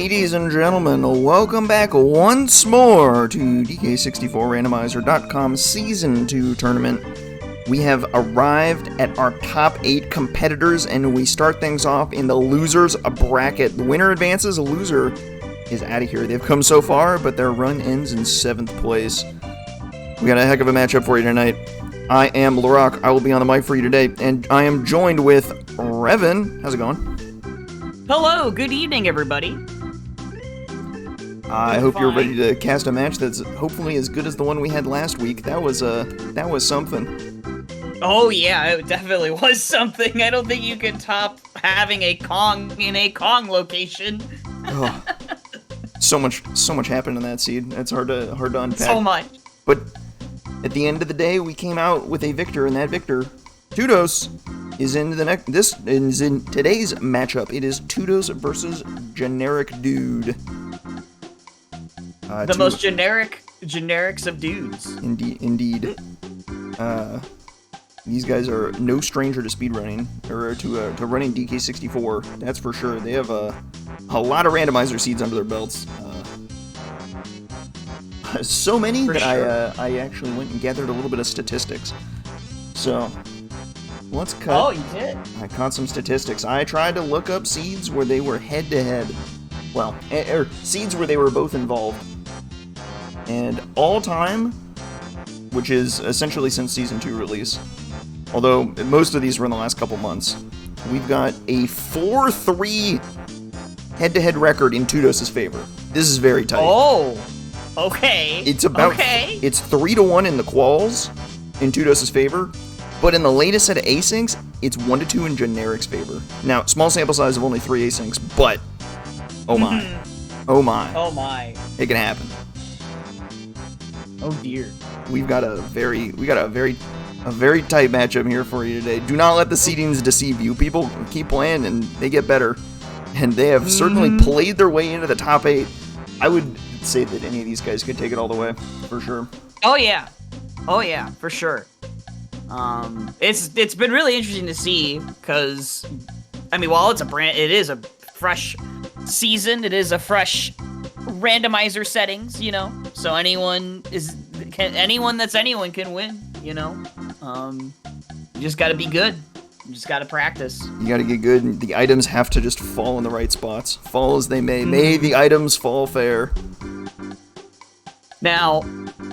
Ladies and gentlemen, welcome back once more to DK64 Randomizer.com Season 2 tournament. We have arrived at our top 8 competitors, and we start things off in the losers bracket. The winner advances, a loser is out of here. They've come so far, but their run ends in 7th place. We got a heck of a matchup for you tonight. I am LaRock. I will be on the mic for you today, and I am joined with Revan. How's it going? Hello, good evening, everybody. I hope you're ready to cast a match that's hopefully as good as the one we had last week. That was something. Oh yeah, it definitely was something. I don't think you can top having a Kong in a Kong location. Oh, so much happened in that seed. It's hard to unpack. So much. But at the end of the day, we came out with a victor, and that victor, Tudos, is in today's matchup. It is Tudos versus GenericDude. The most generics of dudes. Indeed. These guys are no stranger to speedrunning, or to running DK64, that's for sure. They have a lot of randomizer seeds under their belts. So many that I actually went and gathered a little bit of statistics. So, let's cut. Oh, you did? I caught some statistics. I tried to look up seeds where they were head-to-head. Well, seeds where they were both involved. And all-time, which is essentially since Season 2 release, although most of these were in the last couple months, we've got a 4-3 head-to-head record in Tudos' favor. This is very tight. Oh, okay. It's 3-1 in the quals in Tudos' favor, but in the latest set of asyncs, it's 1-2 in Generic's favor. Now, small sample size of only 3 asyncs, but oh my. Oh my. Oh my. It can happen. Oh dear. We've got a very tight matchup here for you today. Do not let the seedings deceive you. People keep playing and they get better. And they have certainly played their way into the top 8. I would say that any of these guys could take it all the way, for sure. Oh yeah, for sure. It's been really interesting to see, because I mean, while it is a fresh season, it is a fresh randomizer settings, you know. So anyone can win, you know. You just got to be good. You just got to practice. You got to get good, and the items have to just fall in the right spots. Fall as they may. May the items fall fair. Now,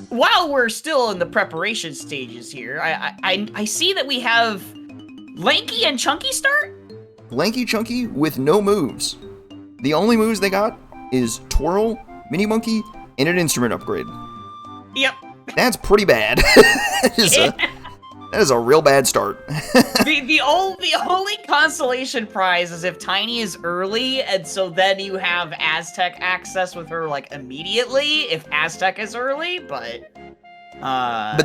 while we're still in the preparation stages here, I see that we have Lanky and Chunky start? Lanky Chunky with no moves. The only moves they got is Twirl, Mini Monkey, and an instrument upgrade. Yep. That's pretty bad. That is a real bad start. the only consolation prize is if Tiny is early, and so then you have Aztec access with her like immediately if Aztec is early, but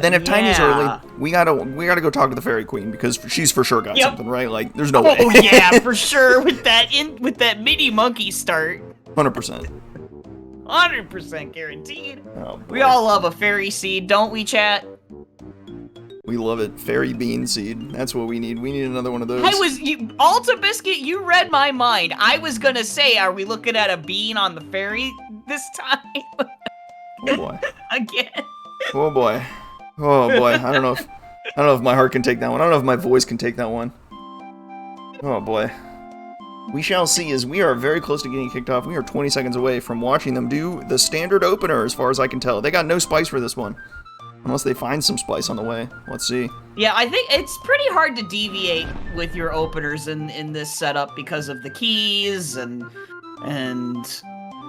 then if Tiny's early, we gotta go talk to the Fairy Queen, because she's for sure got something, right? Like, there's no way. Oh yeah, for sure with that Mini Monkey start. 100%. 100% guaranteed. Oh, we all love a fairy seed, don't we, chat? We love it. Fairy bean seed. That's what we need. We need another one of those. Alta Biscuit, you read my mind. I was gonna say, are we looking at a bean on the fairy this time? Oh boy. Again. Oh boy. Oh boy. I don't know if my heart can take that one. I don't know if my voice can take that one. Oh boy. We shall see, as we are very close to getting kicked off. We are 20 seconds away from watching them do the standard opener, as far as I can tell. They got no spice for this one. Unless they find some spice on the way. Let's see. Yeah, I think it's pretty hard to deviate with your openers in this setup because of the keys, and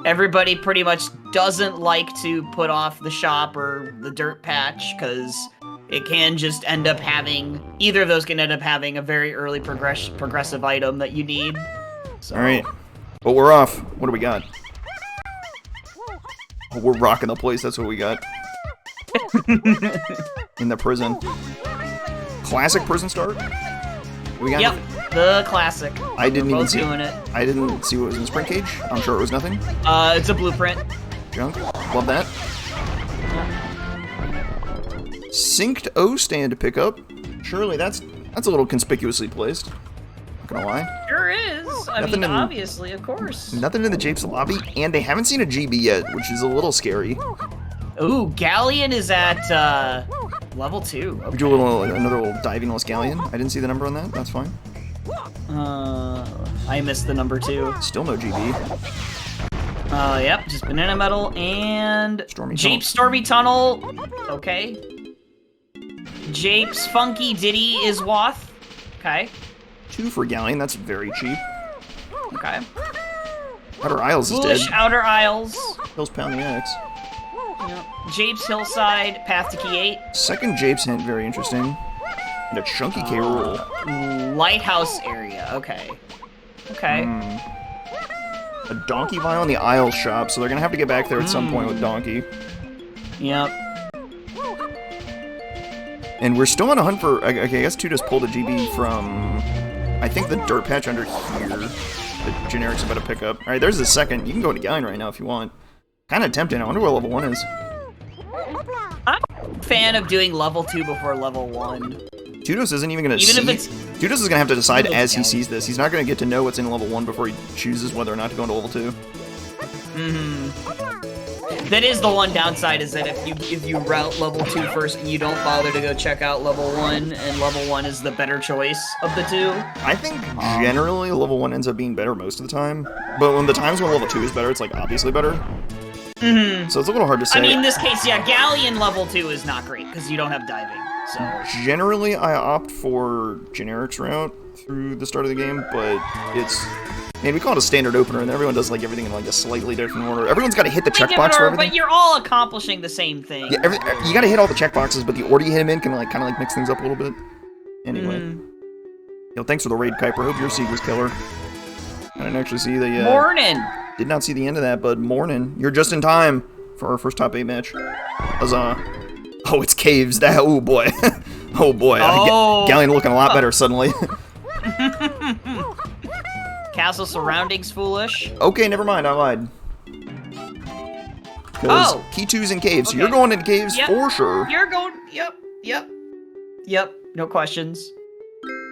everybody pretty much doesn't like to put off the shop or the dirt patch, because it can just end up having, either of those can end up having a very early progressive item that you need. So. Alright. But we're off. What do we got? Oh, we're rocking the place. That's what we got. In the prison. Classic prison start? We got the classic. I didn't even see doing it. I didn't see what was in the sprint cage. I'm sure it was nothing. It's a blueprint. Junk. Love that. Synced O stand to pick up. Surely that's a little conspicuously placed. Not gonna lie. Sure sure is. I mean, obviously, of course. Nothing in the Japes lobby, and they haven't seen a GB yet, which is a little scary. Ooh, Galleon is at level 2. Okay. We do another little diving-less Galleon. I didn't see the number on that. That's fine. I missed the number 2. Still no GB. Yep, just Banana Metal and Jape Stormy Tunnel. Okay. Jape's Funky Diddy is Wath. Okay. 2 for Galleon. That's very cheap. Okay. Outer Isles is Foolish dead. Outer Isles. Hills Pound the X. Yep. Jape's Hillside, Path to Key 8. Second Japes hint, very interesting. And a chunky K roll. Lighthouse area, okay. Okay. A Donkey Vial in the Isles shop, so they're gonna have to get back there at some point with Donkey. Yep. And we're still on a hunt for, okay, I guess Tudos pulled a GB from, I think the dirt patch under here that Generic's about to pick up. Alright, there's the second. You can go to Galleon right now if you want. Kinda tempting. I wonder where level 1 is. I'm a fan of doing level 2 before level 1. Tudos isn't even gonna see. Tudos is gonna have to decide as he sees this. He's not gonna get to know what's in level 1 before he chooses whether or not to go into level 2. That is the one downside, is that if you route level 2 first and you don't bother to go check out level 1, and level 1 is the better choice of the two. I think generally level 1 ends up being better most of the time, but when the times when level 2 is better, it's like obviously better. So it's a little hard to say. I mean, in this case, yeah, Galleon level 2 is not great because you don't have diving. So generally, I opt for Generic's route through the start of the game, but it's, man, we call it a standard opener, and everyone does like everything in like a slightly different order. Everyone's got to hit the checkbox for everything. But you're all accomplishing the same thing. Yeah, you got to hit all the checkboxes, but the order you hit them in can like kind of like mix things up a little bit. Anyway, yo, thanks for the raid, Kuiper. Hope your seed was killer. I didn't actually see the morning. Did not see the end of that, but morning. You're just in time for our first top 8 match. Huzzah. Oh, it's caves. That, oh boy. Oh boy. Oh. Galleon looking a lot better suddenly. Castle surroundings foolish. Okay, never mind. I lied. Because key 2's in caves, so you're going into caves for sure. You're going. Yep. No questions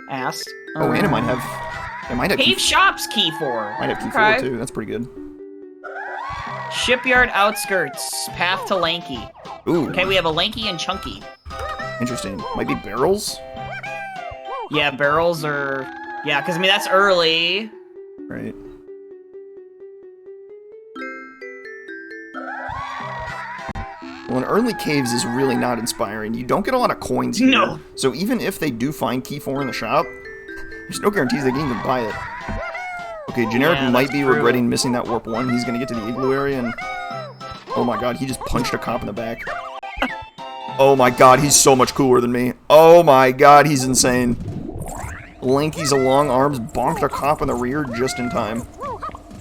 asked. Oh, and it might have. It might have Cave Shops key 4. Might have key 4 too. That's pretty good. Shipyard outskirts. Path to Lanky. Ooh. Okay, we have a Lanky and Chunky. Interesting. Might be barrels? Yeah, barrels are... Yeah, because, I mean, that's early. Right. Well, in early caves is really not inspiring. You don't get a lot of coins here. No. So even if they do find key 4 in the shop, there's no guarantees they can even buy it. Okay, Generic might be regretting missing that warp 1. He's gonna get to the igloo area and... Oh my god, he just punched a cop in the back. Oh my god, he's so much cooler than me. Oh my god, he's insane. Lanky's long arms bonked a cop in the rear just in time.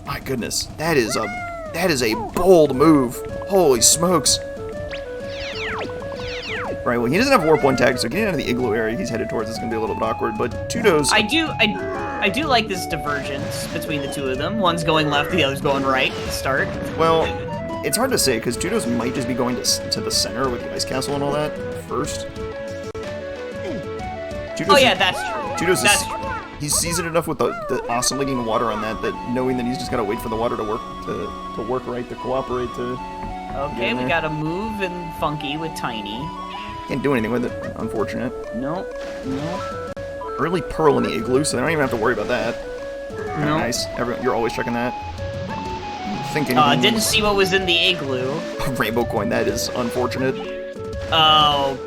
My goodness, that is a bold move. Holy smokes. Right, well, he doesn't have warp 1 tag, so getting out of the igloo area he's headed towards is going to be a little bit awkward, but Tudos... I do like this divergence between the two of them. One's going left, the other's going right at the start. Well, it's hard to say, because Tudos might just be going to the center with the ice castle and all that first. Oh yeah, that's true. Tudos he's seasoned enough with the oscillating water on that knowing that he's just got to wait for the water to work right, to cooperate to... Okay, we got a move and Funky with Tiny. Can't do anything with it, unfortunate. Nope. Early Pearl in the igloo, so they don't even have to worry about that. Kinda nice. You're always checking that. Didn't see what was in the igloo. Rainbow coin, that is unfortunate. Oh.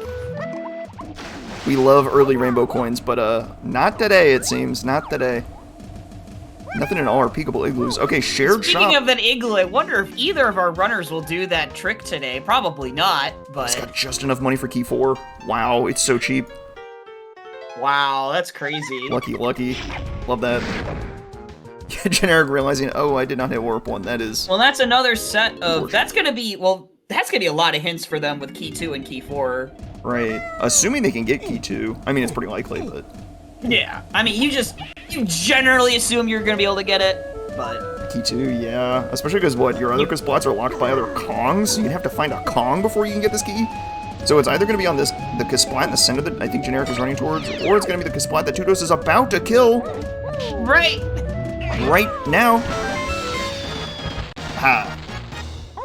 We love early rainbow coins, but not today, it seems. Not today. Nothing in all our peekable igloos. Okay, shared shop. Speaking of that igloo, I wonder if either of our runners will do that trick today. Probably not, but... It's got just enough money for key 4. Wow, it's so cheap. Wow, that's crazy. Lucky. Love that. Generic realizing, oh, I did not hit warp 1. That is... Well, that's another set of... That's gonna be a lot of hints for them with key 2 and key 4. Right. Assuming they can get key 2. I mean, it's pretty likely, but... Yeah, I mean, you generally assume you're gonna be able to get it, but... Key 2, yeah. Especially because, your other spots are locked by other Kongs, so you'd have to find a Kong before you can get this key. So it's either gonna be on the Kasplat in the center that I think Generic is running towards, or it's gonna be the Kasplat that Tudos is about to kill. Right. Right now. Ha.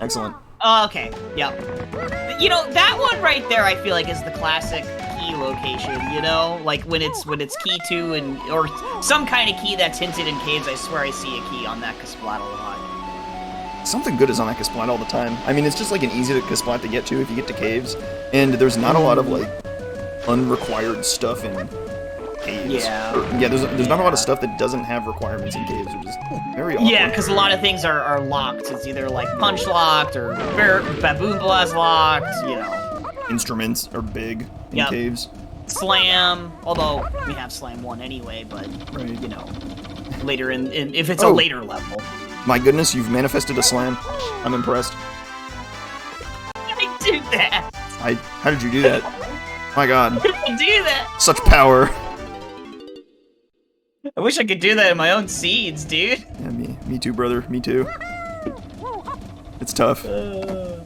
Excellent. Okay. Yep. You know, that one right there, I feel like is the classic key location. You know, like when it's key 2 and or some kind of key that's hinted in caves. I swear I see a key on that Kasplat a lot. Something good is on that Kasplat all the time. I mean, it's just like an easy Kasplat to get to if you get to caves, and there's not a lot of like unrequired stuff in caves. Yeah. There's not a lot of stuff that doesn't have requirements in caves, which is very awkward. Yeah, because a lot of things are locked. It's either like punch locked or baboon blast locked. You know. Instruments are big in caves. Slam, although we have Slam 1 anyway, but you know, later in if it's a later level. My goodness, you've manifested a slam. I'm impressed. I do that. How did you do that? My God. I do that. Such power. I wish I could do that in my own seeds, dude. Yeah, me too, brother. Me too. It's tough. Alright,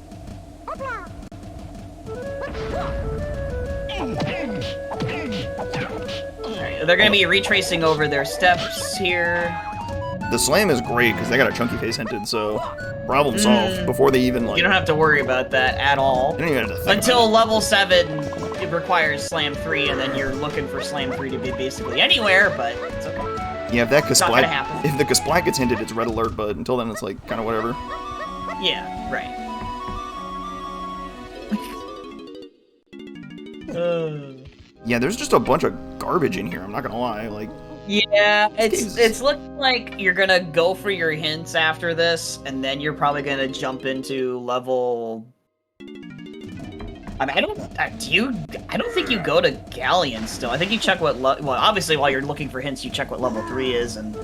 they're gonna be retracing over their steps here. The slam is great because they got a chunky face hinted, so problem solved before they even like. You don't have to worry about that at all. You don't even have to think until level 7, it requires Slam 3, and then you're looking for Slam 3 to be basically anywhere, but it's okay. Yeah, if that Kasplat, happen. if the Kasplat gets hinted, it's red alert, but until then, it's like kind of whatever. Yeah, right. Yeah, there's just a bunch of garbage in here. I'm not gonna lie, like. Yeah, it's looking like you're gonna go for your hints after this, and then you're probably gonna jump into level. I mean, I don't think you go to Galleon still. I think you check what well, obviously while you're looking for hints, you check what level 3 is and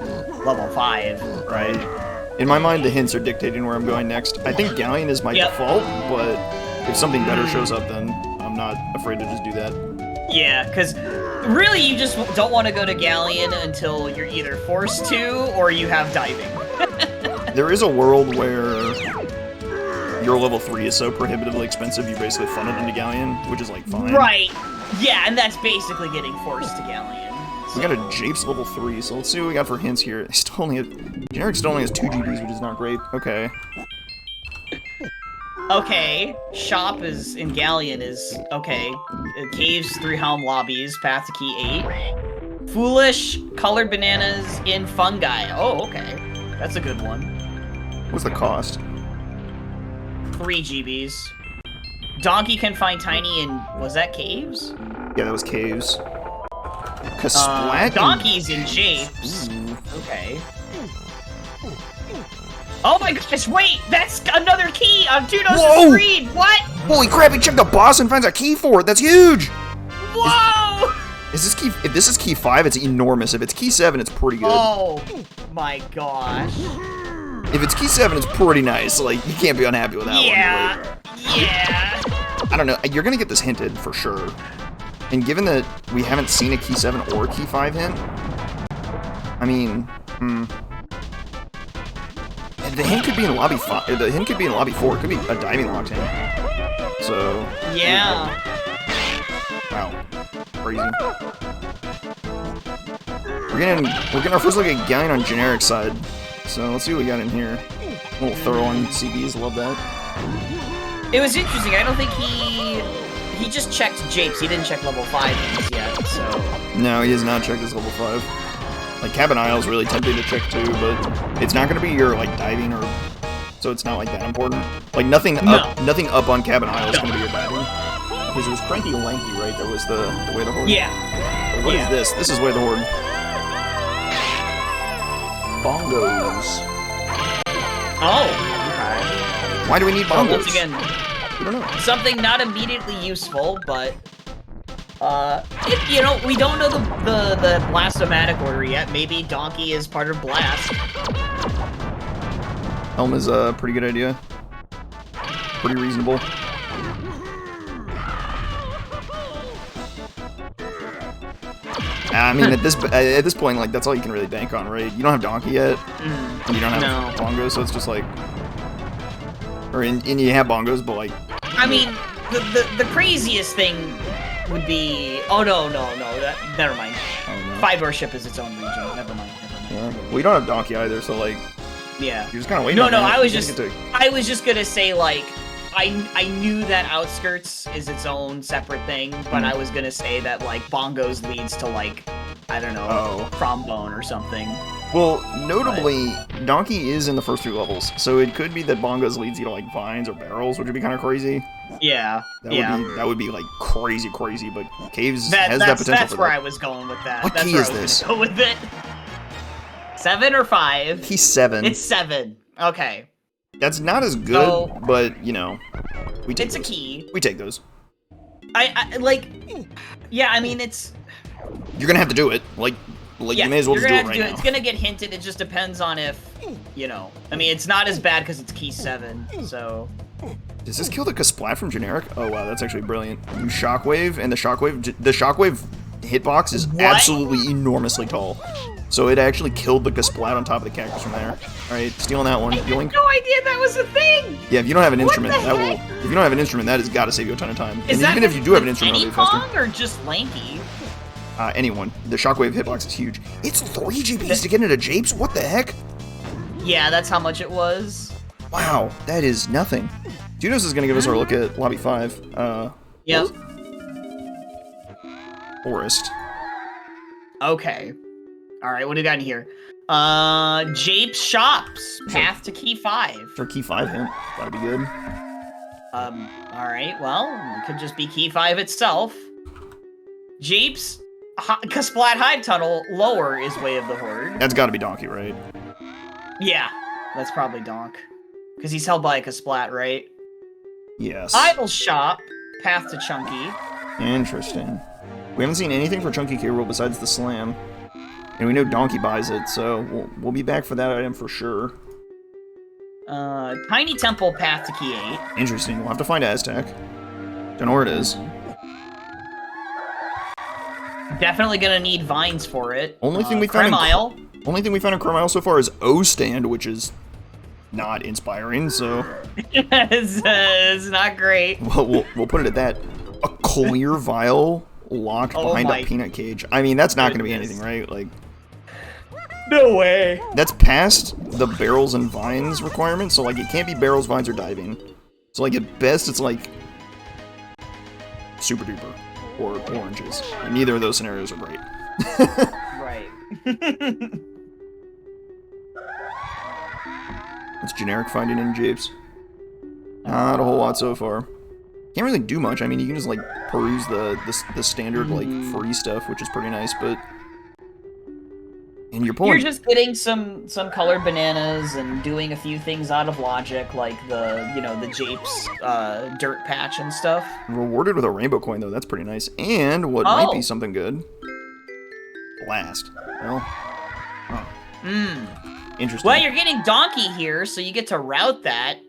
level 5, right? In my mind, the hints are dictating where I'm going next. I think Galleon is my default, but if something better shows up, then I'm not afraid to just do that. Yeah, because really you just don't want to go to Galleon until you're either forced to or you have diving. There is a world where your level 3 is so prohibitively expensive you basically fund it into Galleon, which is like fine. Right. Yeah, and that's basically getting forced to Galleon. So. We got a Japes level 3, so let's see what we got for hints here. Generic still only has 2 GBs, which is not great. Okay. Okay, shop is in Galleon is okay. Caves, 3 Helm lobbies, path to key 8. Foolish, colored bananas in fungi. Oh, okay. That's a good one. What's the cost? 3 GBs. Donkey can find tiny in, was that caves? Yeah, that was caves. Kasplat? Donkey's in Japes. Okay. Oh my gosh, wait! That's another key on Tunos' screen! What? Holy crap, he checked the boss and finds a key for it! That's huge! Whoa! Is this key... If this is key 5, it's enormous. If it's key 7, it's pretty good. Oh my gosh. If it's key 7, it's pretty nice. Like, you can't be unhappy with that one. Yeah. I don't know. You're gonna get this hinted, for sure. And given that we haven't seen a key 7 or key 5 hint, I mean, the hint could be in lobby 5. The hint could be in lobby 4. It could be a diving locked hint. So. Yeah. Wow. Crazy. We're getting our first look at Galleon on generic side. So let's see what we got in here. A little thorough on CBs. Love that. It was interesting. I don't think he just checked Japes. He didn't check level 5 hints yet. So. No, he has not checked his level 5. Like, Cabin Isle is really tempting to check too, but it's not going to be your, like, diving or... So it's not, like, that important. Like, nothing up on Cabin Isle is going to be your diving. Because it was Cranky Lanky, right? That was the Way of the Horde? Yeah. Like, what is this? This is Way of the Horde. Bongos. Oh, okay. Why do we need bongos? Well, once again, I don't know. Something not immediately useful, but... you know, we don't know the Blast-O-Matic order yet. Maybe Donkey is part of Blast. Helm is a pretty good idea. Pretty reasonable. I mean, at this point, like, that's all you can really bank on, right? You don't have Donkey yet, and you don't have bongos, so it's just like... and you have bongos, but like... I mean, the craziest thing would be... Oh, no. Never mind. Oh, no. Five-door ship is its own region. Never mind. Yeah. We don't have Donkey either, so, like... Yeah. You're just kind of waiting on No, that. I was just gonna say, like, I knew that Outskirts is its own separate thing, but I was gonna say that, like, Bongos leads to, like, I don't know, Trombone or something. Well, notably, Donkey is in the first 2 levels, so it could be that Bongos leads you to, like, Vines or Barrels, which would be kind of crazy. Yeah, That would be, like, crazy, but Caves has that potential. That's where I was going with that. What that's key where is I was this? Go with it. 7 or 5? He's 7. It's 7. Okay. That's not as good, but, you know, we take It's those. a key. We take those. I like, yeah, I mean, it's... You're gonna have to do it. Like Yeah, you may as well you're just do gonna it have right to do now. it. It's gonna get hinted, it just depends on if, you know... I mean, it's not as bad because it's key 7, so... Does this kill the Kasplat from Generic? Oh, wow, that's actually brilliant. You Shockwave, and the Shockwave hitbox is absolutely enormously tall. So it actually killed the Kasplat on top of the cactus from there. Alright, stealing that one. I had no idea that was a thing! Yeah, if you don't have an instrument, the that will... heck? If you don't have an instrument, that has got to save you a ton of time. Is And that even if you do have an instrument, it'll be faster. Kong or just Lanky? Anyone. The Shockwave hitbox is huge. It's 3 GPs to get into Japes? What the heck? Yeah, that's how much it was. Wow, that is nothing. Junos is going to give us our look at Lobby 5. Yep. Forest. Okay. Alright, what do we got in here? Jape's Shops. Path to Key 5. For Key 5 hint. That'd be good. Alright, well, it could just be Key 5 itself. Jape's Kasplat Hive Tunnel lower is Way of the Horde. That's got to be Donkey, right? Yeah, that's probably Donk. Because he's held by a Kasplat, right? Yes. Idle Shop. Path to Chunky. Interesting. We haven't seen anything for Chunky K-Roll besides the Slam. And we know Donkey buys it, so we'll be back for that item for sure. Tiny Temple Path to Key 8. Interesting. We'll have to find Aztec. Don't know where it is. Definitely gonna need vines for it. Only thing we found Cremile. Only thing we found in Cremile so far is O-Stand, which is not inspiring, so... it's not great. Well, we'll put it at that. A clear vial locked behind a peanut cage. I mean, that's not going to be anything, right? Like, no way. That's past the barrels and vines requirement, so, like, it can't be barrels, vines, or diving. So, like, at best, it's, like, super duper. Or oranges. And neither of those scenarios are great. Right. It's generic finding in Japes. Not a whole lot so far. Can't really do much. I mean, you can just, like, peruse the standard, like, free stuff, which is pretty nice, but... And you're pulling... You're just getting some colored bananas and doing a few things out of logic, like the, you know, the Japes dirt patch and stuff. Rewarded with a rainbow coin, though. That's pretty nice. And what might be something good... Blast. Well... Interesting. Well, you're getting Donkey here, so you get to route that.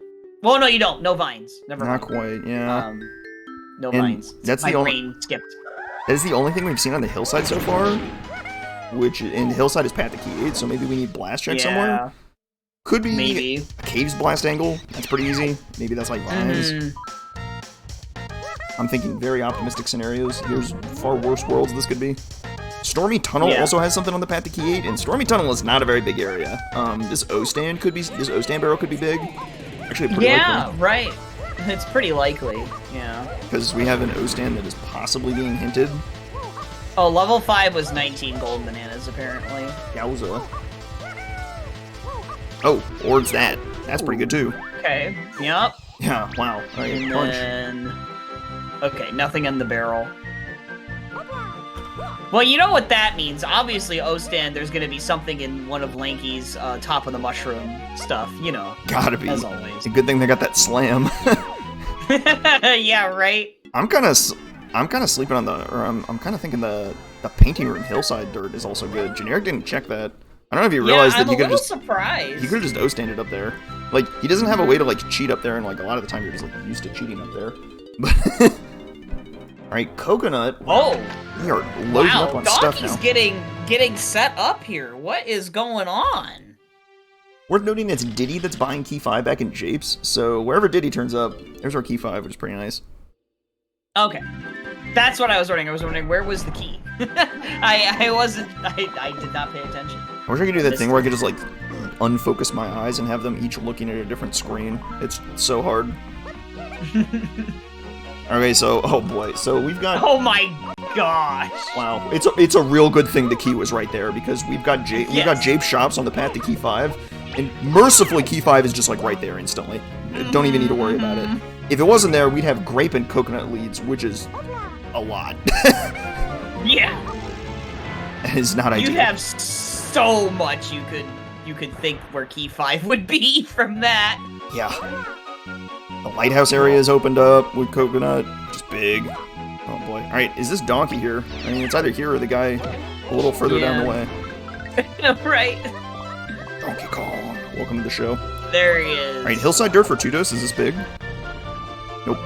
Well, no, you don't. No vines. Never mind. Not quite, yeah. No vines. That's My the only... brain skipped. That is the only thing we've seen on the hillside so far. Which, in the hillside is Path to Key 8, so maybe we need blast check somewhere. Could be maybe a caves blast angle. That's pretty easy. Maybe that's like vines. I'm thinking very optimistic scenarios. There's far worse worlds this could be. Stormy Tunnel also has something on the Path to Key 8, and Stormy Tunnel is not a very big area. This O-Stand barrel could be big. Actually, pretty likely. Right. It's pretty likely, yeah. Because we have an O-Stand that is possibly being hinted. Oh, level 5 was 19 gold bananas, apparently. Yowza. Oh, or it's that. That's pretty good, too. Okay, yep. Yeah, wow. Right, and punch. then... Okay, nothing in the barrel. Well, you know what that means. Obviously, O-Stand, there's going to be something in one of Lanky's top of the mushroom stuff, you know. Gotta be. As always. It's a good thing they got that slam. Yeah, right? I'm kind of sleeping on the, or I'm kind of thinking the painting room hillside dirt is also good. Generic didn't check that. I don't know if you realized that you could just surprised. You could have just O-standed up there. Like, he doesn't have a way to like cheat up there, and like a lot of the time you're just like used to cheating up there. But alright, coconut. Oh, we are loading up on stuff now. Donkey's getting set up here. What is going on? Worth noting it's Diddy that's buying Key 5 back in Japes, so wherever Diddy turns up, there's our Key 5, which is pretty nice. Okay. That's what I was wondering. I was wondering where was the key. I did not pay attention. I wish I could do that thing where I could just like unfocus my eyes and have them each looking at a different screen. It's so hard. Okay, so oh boy, so we've got. Oh my gosh! Wow, it's a real good thing the key was right there because we've got Jape's shops on the path to key 5, and mercifully key 5 is just like right there instantly. Don't even need to worry about it. If it wasn't there, we'd have grape and coconut leads, which is a lot. Yeah. It's not ideal. You have so much you could think where key 5 would be from that. Yeah. The lighthouse area is opened up with coconut, just big. Oh boy. Alright, is this donkey here? I mean, it's either here or the guy a little further down the way. Right. Donkey Kong. Welcome to the show. There he is. Alright, hillside dirt for 2 dose. Is this big? Nope.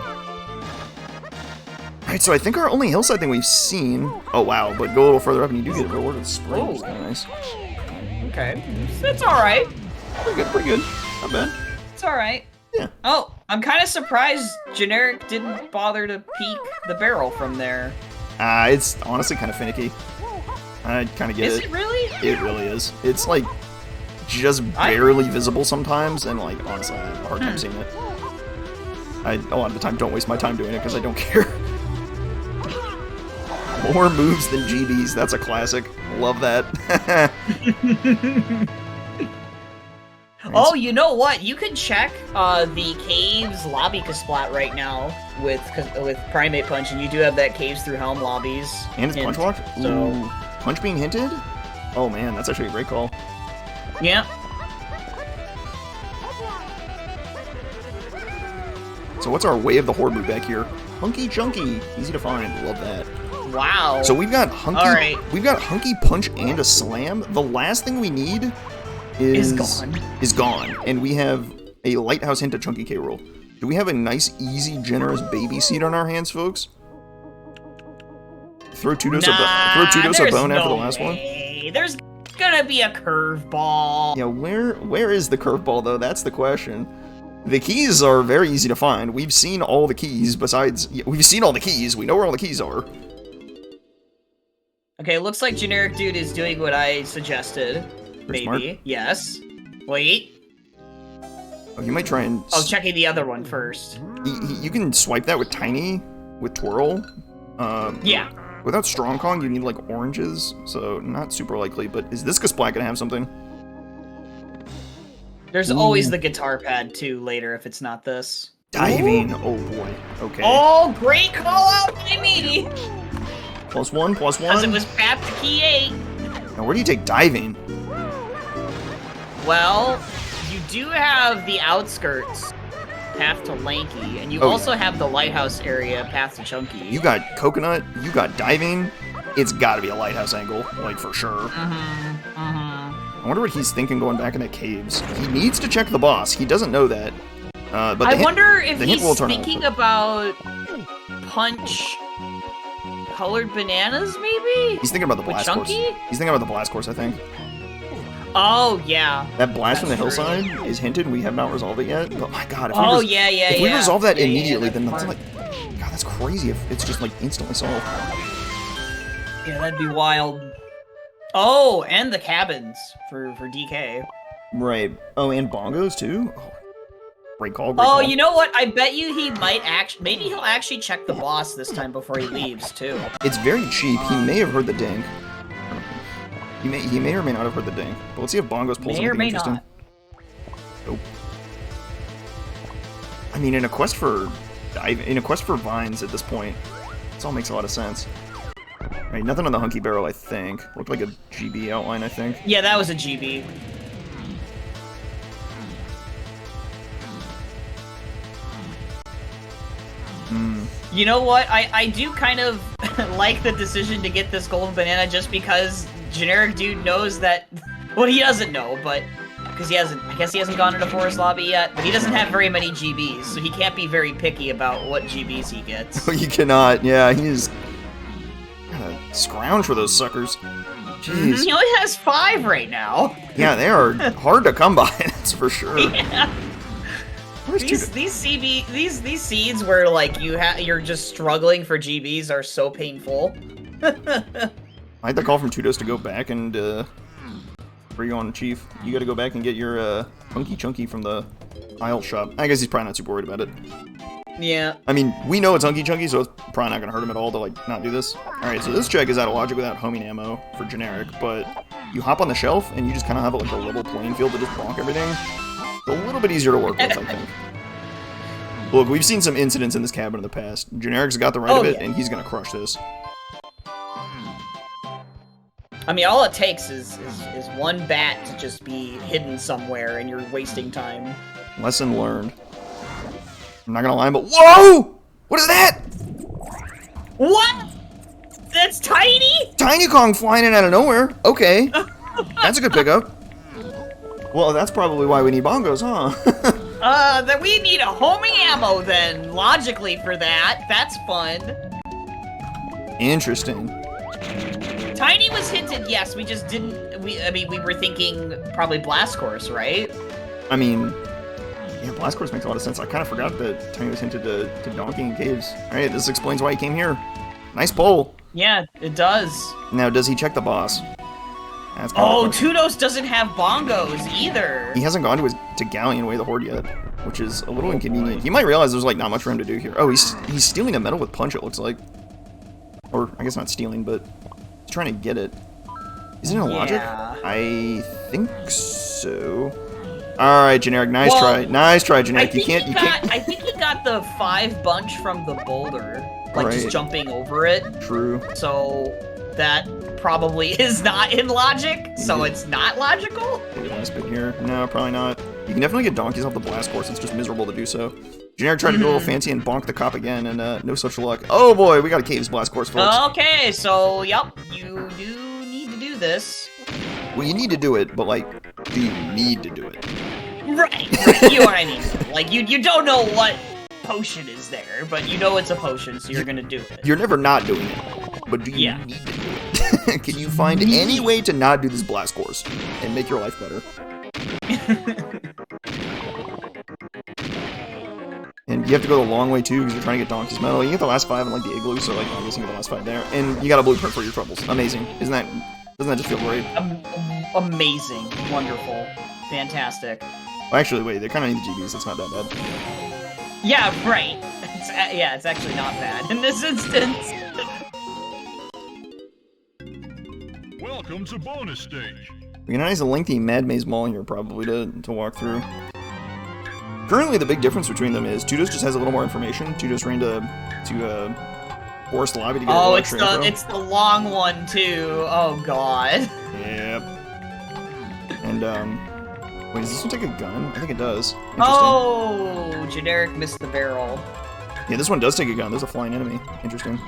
Alright, so I think our only hillside thing we've seen... Oh, wow, but go a little further up and you do get a reward with spring, which is kind of nice. Okay. It's alright. Pretty good. Not bad. It's alright. Yeah. Oh, I'm kind of surprised Generic didn't bother to peek the barrel from there. It's honestly kind of finicky. I kind of get it. Is it really? It really is. It's like just barely visible sometimes, and like honestly, I have a hard time seeing it. I a lot of the time don't waste my time doing it because I don't care. More moves than GBs. That's a classic. Love that. Oh, you know what? You can check the Caves lobby Kasplat right now with Primate Punch, and you do have that Caves through Helm lobbies. And it's Punch Locked? So... Ooh. Punch being hinted? Oh man, that's actually a great call. Yeah. So what's our Way of the Horde move back here? Hunky Chunky. Easy to find. Love that. Wow. So we've got Hunky. All right. We've got Hunky Punch and a Slam. The last thing we need is gone. And we have a Lighthouse Hint to Chunky K roll. Do we have a nice, easy, generous baby seed on our hands, folks? Throw 2 dose a bone after the last one. There's gonna be a curveball. Yeah, where is the curveball though? That's the question. The keys are very easy to find. We've seen all the keys. We've seen all the keys. We know where all the keys are. Okay, looks like GenericDude is doing what I suggested. Pretty Maybe. smart. Yes. Wait. Oh, you might try and... Oh, checking the other one first. You can swipe that with Tiny, with Twirl. Yeah. Without Strong Kong, you need, like, oranges, so not super likely, but is this Kasplat gonna have something? There's always the guitar pad, too, later, if it's not this. Diving! Ooh. Oh, boy. Okay. Oh, great call out by me! +1, +1. Because it was path to key 8. Now, where do you take Diving? Well, you do have the outskirts, path to Lanky, and you also have the lighthouse area, path to Chunky. You got Coconut, you got Diving. It's gotta be a lighthouse angle, like, for sure. I wonder what he's thinking going back into caves. He needs to check the boss. He doesn't know that. But I wonder if the he's hint will turn thinking out. about punch colored bananas, maybe? He's thinking about the With blast course. Chunky? He's thinking about the blast course, I think. Oh, yeah. That blast from the That's true. hillside is hinted. We have not resolved it yet. But my god, if if we resolve that Yeah, immediately, then that's that's like, god, that's crazy if it's just like instantly solved. Yeah, that'd be wild. Oh, and the cabins for DK. Right. Oh, and bongos too. Oh, great call. Great Oh, call. you know what? I bet you he might maybe he'll actually check the boss this time before he leaves, too. It's very cheap. He may have heard the ding. He may or may not have heard the ding. But let's see if bongos pulls May or anything may interesting. not. Nope. I mean, in a quest for vines at this point, this all makes a lot of sense. Right, nothing on the hunky barrel, I think. Looked like a GB outline, I think. Yeah, that was a GB. You know what? I do kind of like the decision to get this golden banana just because GenericDude knows that... Well, he doesn't know, but... Because I guess he hasn't gone into Forest Lobby yet, but he doesn't have very many GBs, so he can't be very picky about what GBs he gets. You cannot, yeah, he's... gotta scrounge for those suckers. Jeez. He only has 5 right now. Yeah, they are hard to come by, that's for sure. Yeah. These seeds where like you're just struggling for GBs are so painful. I had the call from Tudos to go back and where you on, Chief? You got to go back and get your Hunky Chunky from the aisle shop. I guess he's probably not super worried about it. Yeah. I mean, we know it's Hunky Chunky, so it's probably not gonna hurt him at all to like not do this. All right, so this check is out of logic without homing ammo for generic, but you hop on the shelf and you just kind of have like a level playing field to just bonk everything. It's a little bit easier to work with, I think. Look, we've seen some incidents in this cabin in the past. Generic's got the right of it, and he's gonna crush this. I mean, all it takes is one bat to just be hidden somewhere, and you're wasting time. Lesson learned. I'm not gonna lie, but whoa! What is that? What? That's Tiny? Tiny Kong flying in out of nowhere. Okay, that's a good pickup. Well, that's probably why we need bongos, huh? Then we need a homing ammo then, logically, for that. That's fun. Interesting. Tiny was hinted, yes, we just didn't, I mean, we were thinking probably Blast Course, right? I mean, yeah, Blast Course makes a lot of sense. I kind of forgot that Tiny was hinted to donking in caves. Alright, this explains why he came here. Nice pull. Yeah, it does. Now, does he check the boss? That's Oh, Tudos doesn't have bongos either. He hasn't gone to Galleon Way the Horde yet, which is a little inconvenient. He might realize there's like not much for him to do here. Oh, he's stealing a medal with punch, it looks like. Or, I guess not stealing, but he's trying to get it. Is it in a logic? I think so. Alright, Generic, nice try. Nice try, Generic. You can't. I think he got the 5 bunch from the boulder. Like, just jumping over it. True. So, that probably is not in logic, so it's not logical? Maybe last bit here. No, probably not. You can definitely get donkeys off the Blast Course, it's just miserable to do so. Generic tried to go a little fancy and bonk the cop again, and no such luck. Oh boy, we got a Caves Blast Course, folks. Okay, so, yep, you do need to do this. Well, you need to do it, but, like, do you need to do it? Right, you know what I mean. Like, you don't know what potion is there, but you know it's a potion, so you're gonna do it. You're never not doing it, but do you need to do it? Can you find any way to not do this Blast Course and make your life better? And you have to go the long way too, because you're trying to get Donkey's Medal. You get the last 5 in like the igloo, so like I'm guessing you get the last 5 there. And you got a blueprint for your troubles. Amazing. Doesn't that just feel great? Amazing. Wonderful. Fantastic. Well, actually, wait, they kind of need the GBs, it's not that bad. Yeah, right. It's actually not bad in this instance. Welcome to bonus stage. We got a nice lengthy Mad Maze Mall here, probably, to walk through. Currently, the big difference between them is Tudos just has a little more information. Tudos ran to Forest Lobby to get a extra info. It's the long one, too. Oh, God. Yep. And, wait, does this one take a gun? I think it does. Oh, Generic missed the barrel. Yeah, this one does take a gun. There's a flying enemy. Interesting.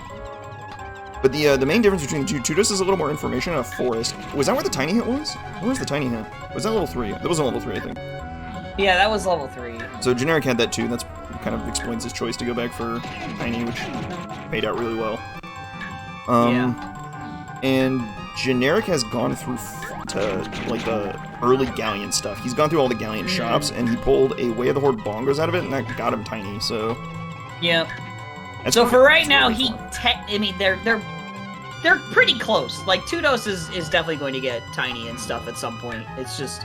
But the main difference between the two, Tudos is a little more information in a forest. Was that where the tiny hit was? Where was the tiny hit? Was that level 3? That was a level 3, I think. Yeah, that was level 3. So Generic had that too. That's kind of explains his choice to go back for tiny, which paid out really well. And Generic has gone through to like the early Galleon stuff. He's gone through all the Galleon shops, and he pulled a Way of the Horde bongos out of it, and that got him tiny. So. Yep. So for right now, I mean, they're pretty close. Like, Tudos is definitely going to get tiny and stuff at some point. It's just,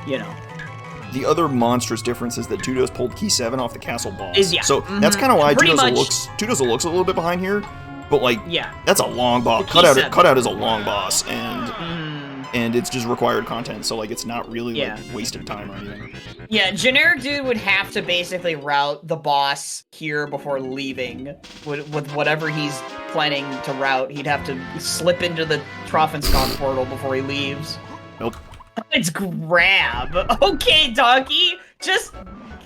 you know. The other monstrous difference is that Tudos pulled Key 7 off the castle boss. Yeah. So that's kind of why Tudos looks a little bit behind here. But, like, that's a long boss. Cutout is a long boss, and it's just required content, so, like, it's not really, like, wasted time or anything. Yeah, GenericDude would have to basically route the boss here before leaving. With whatever he's planning to route, he'd have to slip into the Trophenscon portal before he leaves. Nope. It's grab. Okay, Donkey, just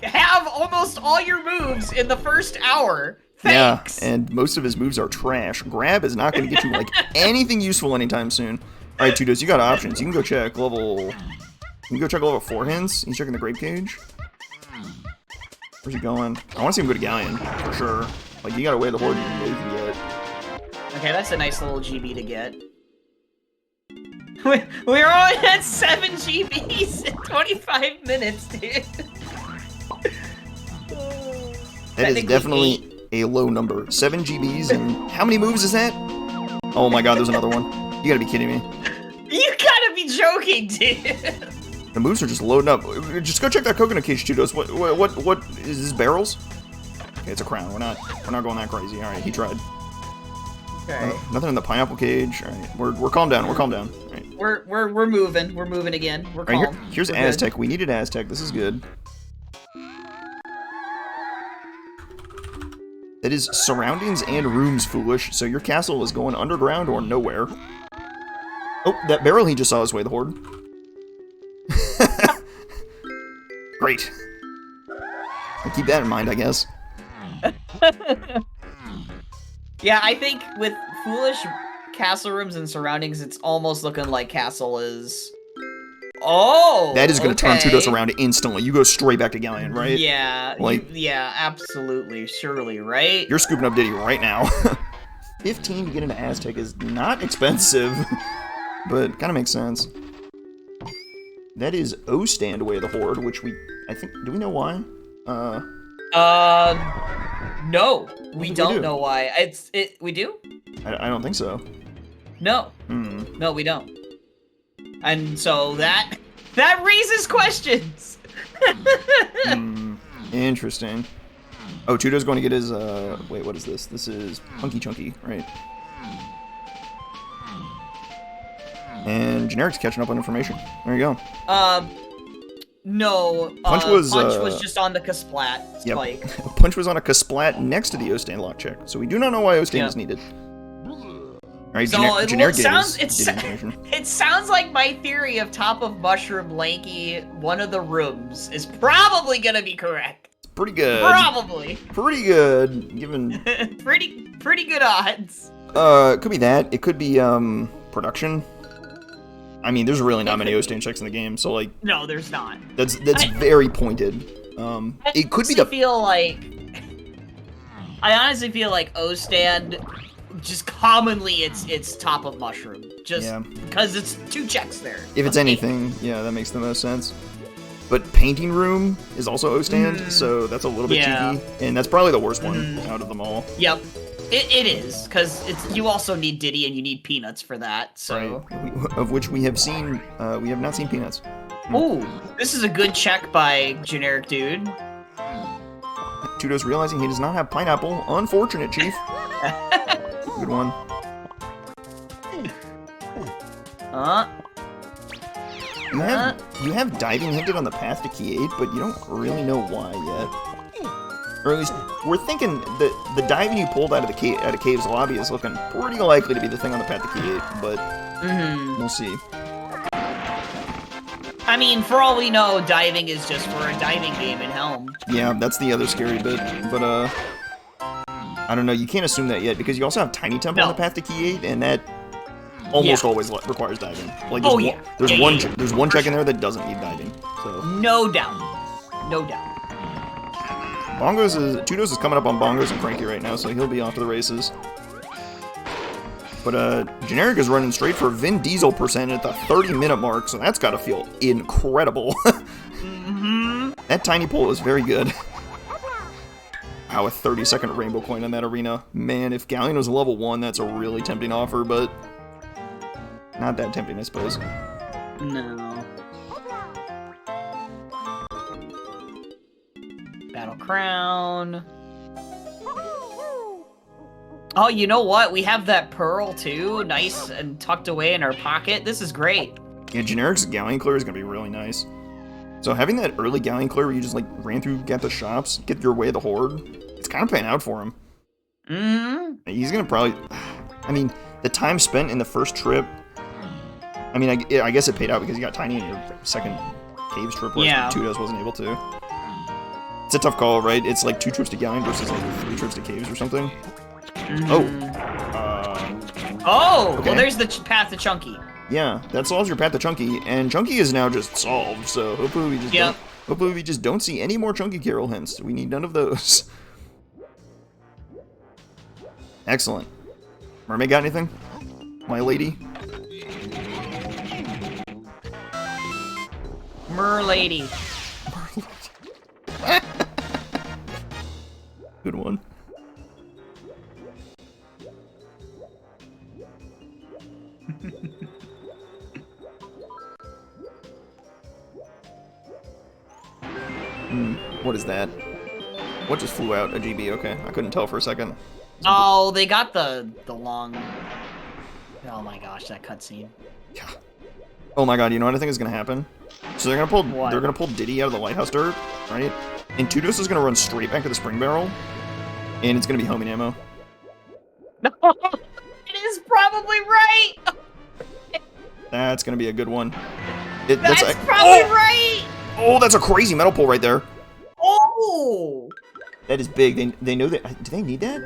have almost all your moves in the first hour. Thanks. Yeah, and most of his moves are trash. Grab is not going to get you, like, anything useful anytime soon. Alright, Tudos, you got options. You can go check level... You can go check level 4 hints. He's checking the Grape Cage. Where's he going? I want to see him go to Galleon, for sure. Like, you got a Way of the Horde you can get. Okay, that's a nice little GB to get. We're only at 7 GBs in 25 minutes, dude. That is definitely a low number. 7 GBs, and how many moves is that? Oh my god, there's another one. You gotta be kidding me. You gotta be joking, dude. The moves are just loading up. Just go check that coconut cage, Tudos. What is this, barrels? Okay, it's a crown. We're not going that crazy. All right, he tried. Okay. Nothing in the pineapple cage. All right, we're calm down. We're calm down. All right. We're moving. We're moving again. We're calm. Right, here's Aztec. Good. We needed Aztec. This is good. It is surroundings and rooms, foolish. So your castle is going underground or nowhere. Oh, that barrel he just saw his way, the horde. Great. I'll keep that in mind, I guess. Yeah, I think with foolish castle rooms and surroundings, it's almost looking like castle is... Oh! That is going to turn Tudos around instantly. You go straight back to Galleon, right? Yeah, like, yeah, absolutely, surely, right? You're scooping up Diddy right now. 15 to get into Aztec is not expensive, but kind of makes sense. That is O stand away the horde, which I think, do we know why? No, we don't know why. We do? I don't think so. No. No, we don't. And so that raises questions. Interesting. Oh, Tudo's going to get his, wait, what is this? This is Punky Chunky, right? And Generic's catching up on information. There you go. No. Punch was just on the Kasplat spike. Yep. Punch was on a Kasplat next to the O-stand lock check, so we do not know why O-stand is needed. Alright, so Generic it sounds like my theory of top of mushroom lanky, one of the rooms, is probably gonna be correct. It's pretty good. Probably. Pretty good, given... pretty good odds. It could be that. It could be, production. I mean, there's really not many O-stand checks in the game, so, like... No, there's not. That's very pointed. It could be the... I honestly feel like O-stand... Just commonly, it's top of mushroom, just because it's 2 checks there. If it's anything, yeah, that makes the most sense. But painting room is also O-stand, so that's a little bit cheeky, and that's probably the worst one out of them all. Yep, it is, because you also need Diddy and you need Peanuts for that. So of which we have seen, we have not seen Peanuts. Ooh, this is a good check by GenericDude. Tudos realizing he does not have pineapple. Unfortunate, Chief. Good one. You have diving hinted on the path to Key 8, but you don't really know why yet. Or at least, we're thinking that the diving you pulled out of Cave's lobby is looking pretty likely to be the thing on the path to Key 8, but we'll see. I mean, for all we know, diving is just for a diving game in Helm. Yeah, that's the other scary bit, but I don't know, you can't assume that yet, because you also have Tiny Temple on the path to Key 8, and that almost always requires diving. Like, there's one check in there that doesn't need diving, so... No doubt. No doubt. Tudos is coming up on Bongos and Cranky right now, so he'll be off to the races. But, Generic is running straight for Vin Diesel percent at the 30-minute mark, so that's gotta feel incredible. That tiny pull is very good. Wow, a 30-second rainbow coin on that arena. Man, if Galleon was level 1, that's a really tempting offer, but... not that tempting, I suppose. No. Battle Crown. Oh, you know what? We have that pearl, too. Nice and tucked away in our pocket. This is great. Yeah, Generic's Galleon clear is going to be really nice. So having that early Galleon clear where you just, like, ran through, get the shops, get your way the horde, it's kind of paying out for him. He's going to probably... I mean, the time spent in the first trip... I mean, I guess it paid out because you got Tiny in your second Caves trip, whereas Tudos wasn't able to. It's a tough call, right? It's like 2 trips to Galleon versus like 3 trips to Caves or something. Oh, well, there's the path to Chunky. Yeah, that solves your path to Chunky, and Chunky is now just solved, so hopefully we just don't see any more Chunky Carol hints. We need none of those. Excellent. Mermaid got anything? My lady? Merlady. Good one. What is that? What just flew out? A GB, okay. I couldn't tell for a second. Oh, they got the long... Oh my gosh, that cutscene. Yeah. Oh my god, you know what I think is gonna happen? So they're gonna pull Diddy out of the lighthouse dirt, right? And Tudos is gonna run straight back to the spring barrel, and it's gonna be homing ammo. It is probably right! That's gonna be a good one. That's probably right! Oh, that's a crazy metal pull right there. Oh! That is big. They know that. Do they need that?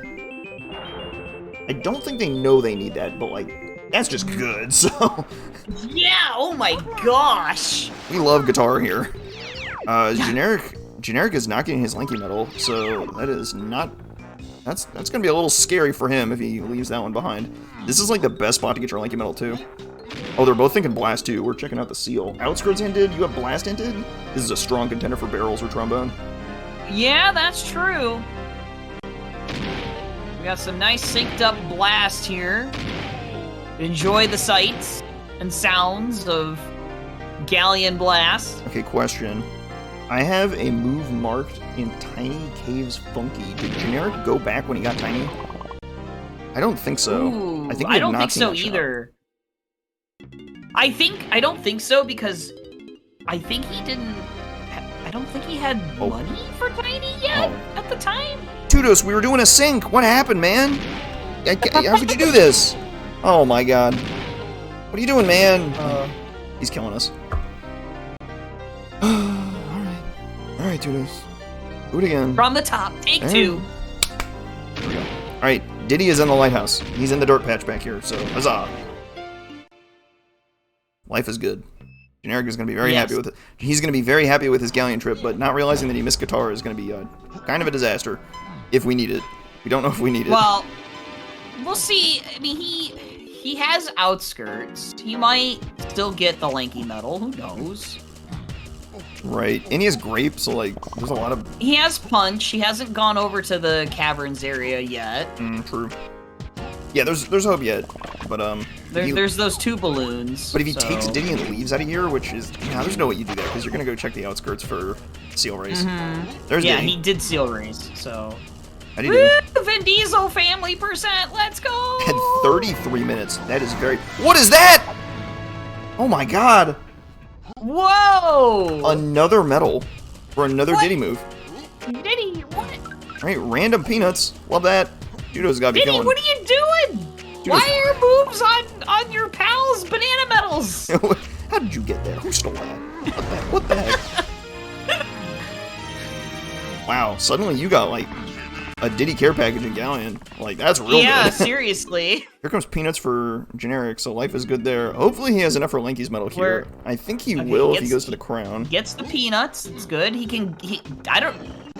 I don't think they know they need that, but like, that's just good, so. Yeah, oh my gosh! We love guitar here. Generic is not getting his lanky metal, so that is not... That's gonna be a little scary for him if he leaves that one behind. This is like the best spot to get your lanky metal too. Oh, they're both thinking blast too. We're checking out the seal. Outskirts hinted, you have blast hinted? This is a strong contender for barrels or trombone. Yeah, that's true. We got some nice synced up blast here. Enjoy the sights and sounds of Galleon Blast. Okay, question. I have a move marked in Tiny Caves Funky. Did Generic go back when he got Tiny? I don't think so. Ooh, I don't think so either. I don't think so because I think he didn't. I don't think he had money for Tiny yet at the time. Tudos, we were doing a sync. What happened, man? How could you do this? Oh my god. What are you doing, man? He's killing us. Alright, Tudos. Do it again. From the top, take two. There we go. Alright, Diddy is in the lighthouse. He's in the dirt patch back here, so huzzah. Life is good. Generic is going to be very happy with it. He's going to be very happy with his galleon trip, but not realizing that he missed guitar is going to be kind of a disaster if we need it. We don't know if we need it. Well, we'll see. I mean, he has outskirts. He might still get the lanky metal. Who knows? Right. And he has grape, so like there's a lot of... He has punch. He hasn't gone over to the caverns area yet. True. Yeah, there's hope yet, but there's those two balloons. But if he takes Diddy and leaves out of here, which is there's no way you do that because you're gonna go check the outskirts for seal race. There's yeah, Diddy. he did seal race, so. How do you do? Vin Diesel family %. Let's go. Had 33 minutes. That is very. What is that? Oh my god! Whoa! Another medal for another Diddy move. Diddy, what? All right, random peanuts. Love that. Judo's gotta be Diddy, killing. what are you doing? Why are your moves on your pals' banana medals? How did you get there? Who stole that? What the heck? Wow, suddenly you got like a Diddy care package in Galleon. Like that's real Yeah, good. seriously. Here comes peanuts for Generic, so life is good there. Hopefully he has enough for Lanky's medal here. I think he will if he goes to the crown. Gets the peanuts. It's good.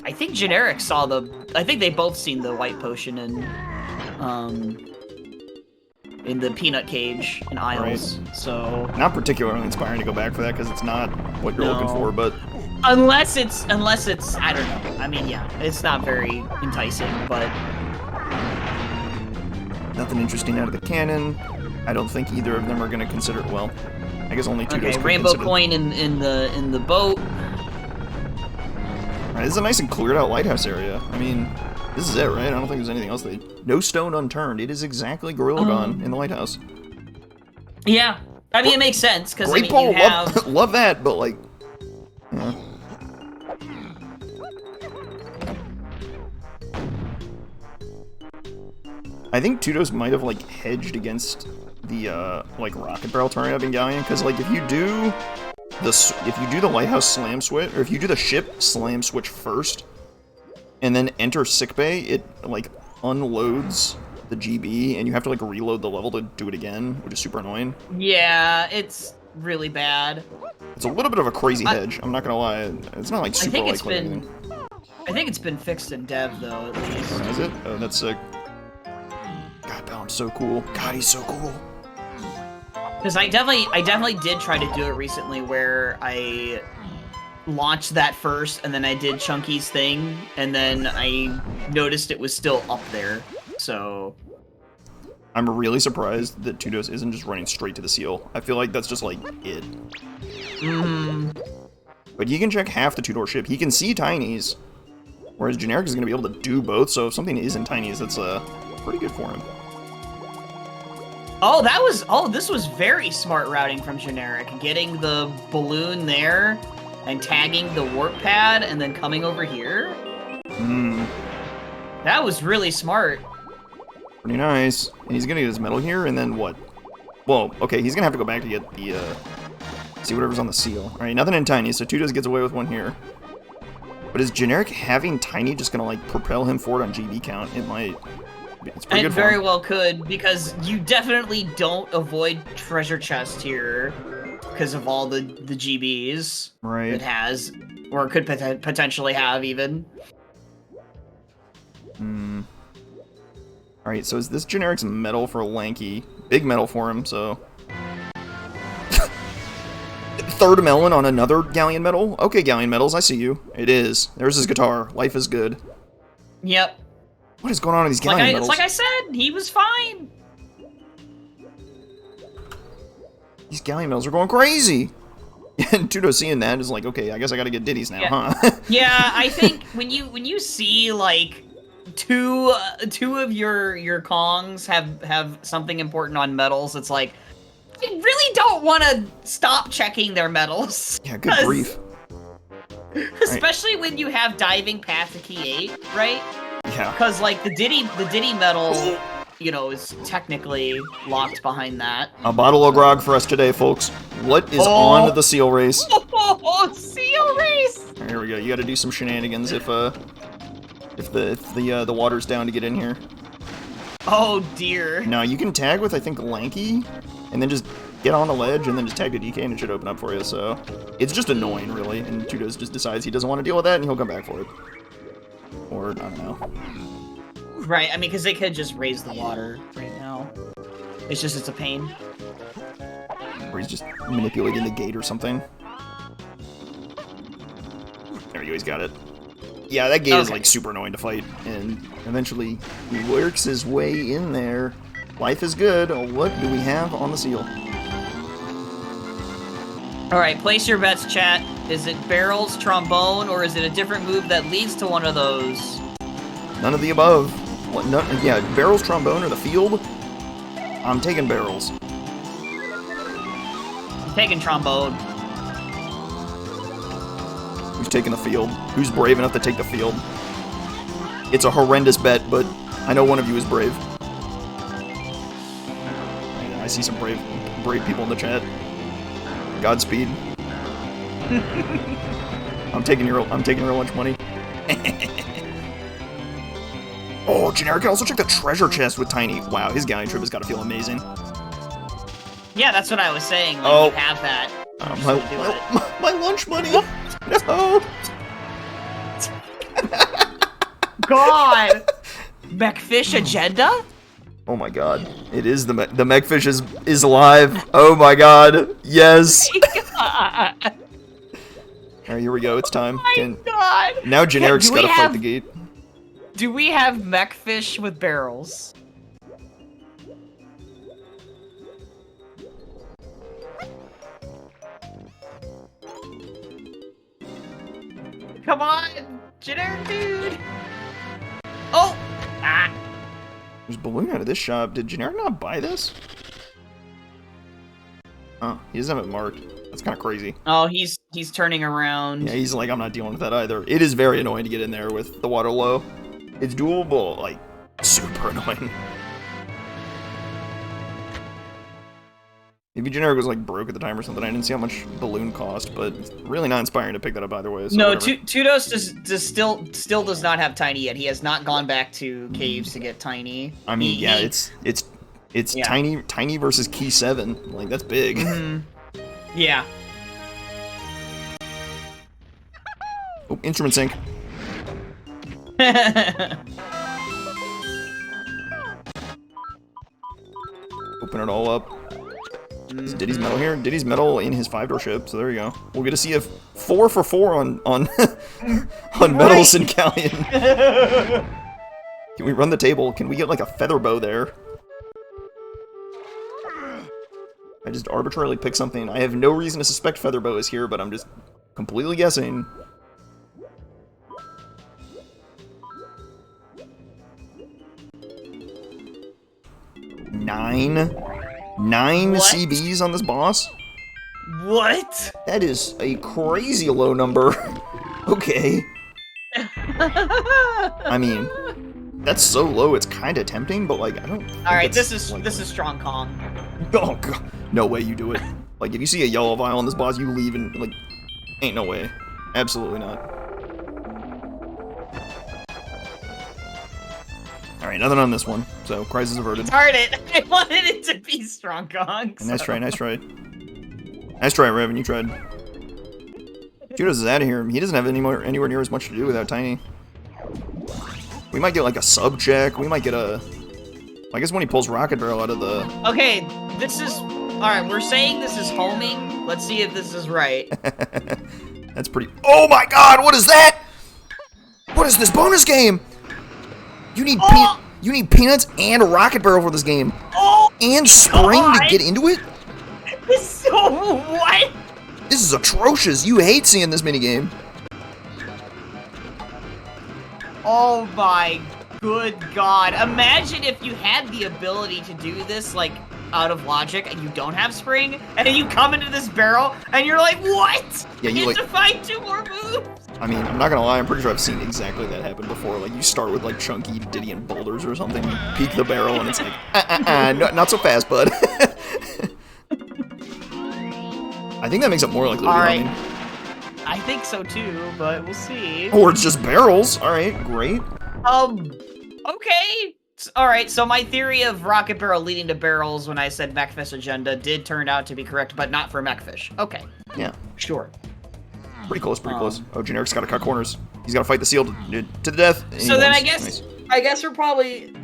I think Generic saw I think they both seen the white potion in the peanut cage in Isles. Right. So not particularly inspiring to go back for that because it's not what you're looking for, but unless it's I don't know. I mean, yeah, it's not very enticing, but nothing interesting out of the cannon. I don't think either of them are going to consider it. Well, I guess only two. Okay, rainbow coin in the boat. All right, this is a nice and cleared out lighthouse area. I mean, this is it, right? I don't think there's anything else. No stone unturned. It is exactly Gorilla Gone in the lighthouse. Yeah, I mean it makes sense because great pull. Love that, but like, yeah. I think Tudos might have like hedged against the like rocket barrel turning up in Galleon because like if you do the lighthouse slam switch or if you do the ship slam switch first and then enter sickbay, it like unloads the GB and you have to like reload the level to do it again, which is super annoying. Yeah, it's really bad. It's a little bit of a crazy hedge. I'm not gonna lie. It's not like super likely. I think it's been fixed in dev though, at least. Is it? Oh, that's sick. God, Balam's so cool. God, he's so cool. Because I definitely did try to do it recently where I launched that first, and then I did Chunky's thing, and then I noticed it was still up there, so... I'm really surprised that Tudos isn't just running straight to the seal. I feel like that's just, like, it. But he can check half the two-door ship. He can see Tinies, whereas Generic is going to be able to do both, so if something isn't Tinies, that's pretty good for him. Oh, this was very smart routing from Generic. Getting the balloon there, and tagging the warp pad, and then coming over here. That was really smart. Pretty nice. And he's gonna get his medal here, and then what? Well, okay, he's gonna have to go back to get the, see whatever's on the seal. Alright, nothing in Tiny, so Tudos gets away with one here. But is Generic having Tiny just gonna, like, propel him forward on GB count? It might. It's pretty good for very him. well could, because you definitely don't avoid treasure chest here because of all the GBs it has, or could potentially have even. Alright, so is this Generic's medal for Lanky? Big medal for him, so... Third melon on another Galleon medal? Okay, Galleon medals, I see you. It is. There's his guitar. Life is good. Yep. What is going on with these Galleon medals? It's like I said, he was fine. These Galleon medals are going crazy! And Tudo seeing that is like, okay, I guess I gotta get ditties now, huh? Yeah, I think when you see, like, two of your Kongs have something important on medals, it's like, you really don't want to stop checking their medals. Yeah, good grief. Especially when you have diving past the key 8, right? Yeah. Because, like, the ditty medal, you know, is technically locked behind that. A bottle of grog for us today, folks. What is on the seal race? Oh, seal race! Here we go. You got to do some shenanigans if the water's down to get in here. Oh dear. Now you can tag with, I think, Lanky, and then just get on the ledge and then just tag to DK and it should open up for you. So it's just annoying, really. And Tudos just decides he doesn't want to deal with that and he'll come back for it. Or I don't know. Right. I mean, because they could just raise the water right now. It's a pain. Or he's just manipulating the gate or something. There you go. He's got it. Yeah, that gate is, like, super annoying to fight, and eventually he works his way in there. Life is good. Oh, what do we have on the seal? Alright, place your bets, chat. Is it barrels, trombone, or is it a different move that leads to one of those? None of the above. What? No, yeah, barrels, trombone, or the field? I'm taking barrels. I'm taking trombone. Who's taking the field? Who's brave enough to take the field? It's a horrendous bet, but I know one of you is brave. I see some brave people in the chat. Godspeed. I'm taking your lunch money. Oh, Generic can also check the treasure chest with Tiny. Wow, his galleon trip has got to feel amazing. Yeah, that's what I was saying. Like, you have that. My lunch money. No. God. Mechfish agenda? Oh my god. It is the Mechfish is alive. Oh my god. Yes. Alright, here we go. It's time. Oh my god. Now Generic's gotta fight the gate. Do we have Mechfish with barrels? Come on, GenericDude. Oh! Ah! There's a balloon out of this shop. Did Generic not buy this? Oh, he doesn't have it marked. That's kind of crazy. Oh, he's turning around. Yeah, he's like, I'm not dealing with that either. It is very annoying to get in there with the water low. It's doable, like, super annoying. Maybe Generic was, like, broke at the time or something. I didn't see how much balloon cost, but it's really not inspiring to pick that up either way. So no, whatever. Tudos still does not have Tiny yet. He has not gone back to caves to get Tiny. I mean, it's Tiny versus Key 7. Like, that's big. Mm-hmm. Yeah. Oh, instrument sync. Open it all up. Is Diddy's Metal here? Diddy's Metal in his 5-door ship, so there you go. We'll get to see if 4 for 4 on on Metals and Callion. Can we run the table? Can we get like a feather bow there? I just arbitrarily pick something. I have no reason to suspect Featherbow is here, but I'm just completely guessing. Nine What? CBs on this boss? What? That is a crazy low number. Okay. I mean, that's so low it's kind of tempting, but like I don't. All right, this is strong Kong. Oh god, no way you do it. Like if you see a yellow vial on this boss, you leave and like, ain't no way. Absolutely not. All right, nothing on this one. So crisis averted. Darn it! I wanted it to be strong Kong. So. Nice try, nice try. Nice try, Revan. You tried. Judas is out of here. He doesn't have anywhere near as much to do without Tiny. We might get like a sub check. We might get a. I guess when he pulls Rocket Barrel out of the. Okay, this is. Alright, we're saying this is homing. Let's see if this is right. That's pretty. Oh my god, what is that? What is this bonus game? You need you need peanuts and a Rocket Barrel for this game. Oh! And spring to get into it? So, what? This is atrocious. You hate seeing this minigame. Oh my good god. Imagine if you had the ability to do this, like, out of logic, and you don't have spring, and then you come into this barrel, and you're like, what? Yeah, you have like, to find 2 more moves? I mean, I'm not gonna lie, I'm pretty sure I've seen exactly that happen before. Like, you start with, like, Chunky, Diddy, and Boulders or something, you peek the barrel, and it's like, not so fast, bud. I think that makes it more likely to be Alright. running. I think so too, but we'll see. Or it's just barrels. Alright, great. Okay. Alright, so my theory of Rocket Barrel leading to barrels when I said Mechfish agenda did turn out to be correct, but not for Mechfish. Okay. Yeah. Sure. Pretty close, pretty close. Oh, Generic's gotta cut corners. He's gotta fight the seal to the death. So then I Nice. guess we're probably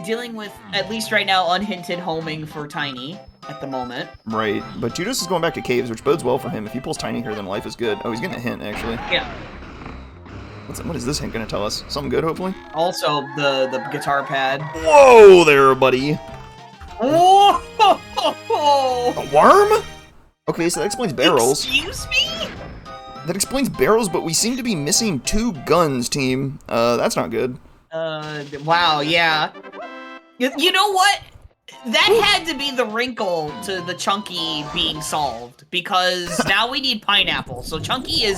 dealing with, at least right now, unhinted homing for Tiny at the moment. Right, but Judas is going back to caves, which bodes well for him. If he pulls Tiny here, then life is good. Oh, he's getting a hint, actually. Yeah. What is this hint gonna tell us? Something good, hopefully? Also, the guitar pad. Whoa there, buddy! Whoa! A worm? Okay, so that explains barrels. Excuse me? That explains barrels, but we seem to be missing 2 guns, team. That's not good. Wow, yeah. You know what? That had to be the wrinkle to the Chunky being solved, because now we need pineapple. So Chunky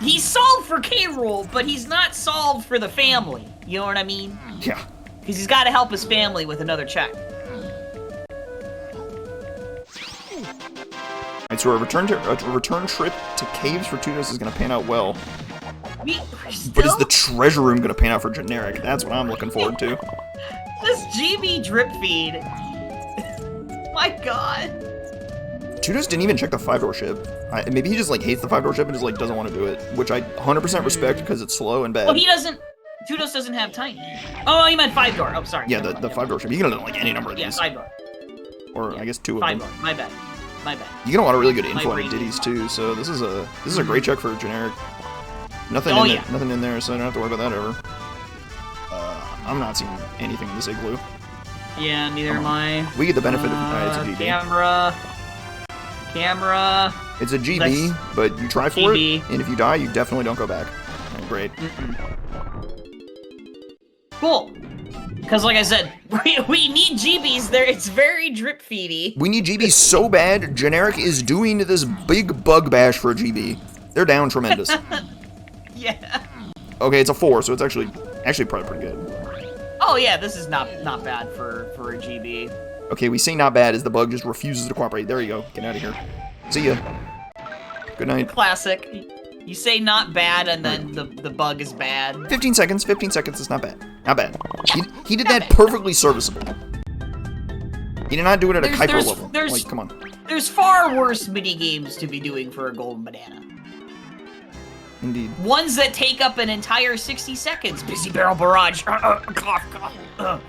he's solved for K. Rool, but he's not solved for the family. You know what I mean? Yeah. Because he's got to help his family with another check. Alright, so a return trip to caves for Judas is gonna pan out well. But is the treasure room gonna pan out for Generic? That's what I'm looking forward to. This GB drip feed. My god. Judas didn't even check the 5-door ship. Maybe he just like hates the 5-door ship and just like doesn't want to do it, which I 100% respect because it's slow and bad. Well, Tudos doesn't have Tiny. Oh, you meant 5-door. Oh, sorry. Yeah, the 5-door ship. You can have like any number of these. Yeah, 5-door. Or Yeah, I guess 2 of 5-door. them. My bad. My bad. You get a lot of really good info My on brain. Diddy's too, so this is a great check for Generic. Nothing Oh, in yeah. there, nothing in there, so I don't have to worry about that ever. I'm not seeing anything in this igloo. Yeah, neither am I. We get the benefit of it's a GB. Camera. It's a GB, Let's- but you try for GB. it, and if you die, you definitely don't go back. Oh, great. Cool. Because like I said, we need GBs there. It's very drip feedy. We need GB so bad, Generic is doing this big bug bash for a GB. They're down tremendous. Yeah. Okay, it's a 4, so it's actually probably pretty good. Oh yeah, this is not bad for a GB. Okay, we say not bad as the bug just refuses to cooperate. There you go. Get out of here. See ya. Good night. Classic. You say not bad, and then the bug is bad. 15 seconds. 15 seconds is not bad. Not bad. He did Not that bad. perfectly serviceable. He did not do it at a Kuiper There's- level. there's- Like, come on. There's far worse mini games to be doing for a golden banana. Indeed. Ones that take up an entire 60 seconds. Busy barrel barrage. Cough, cough.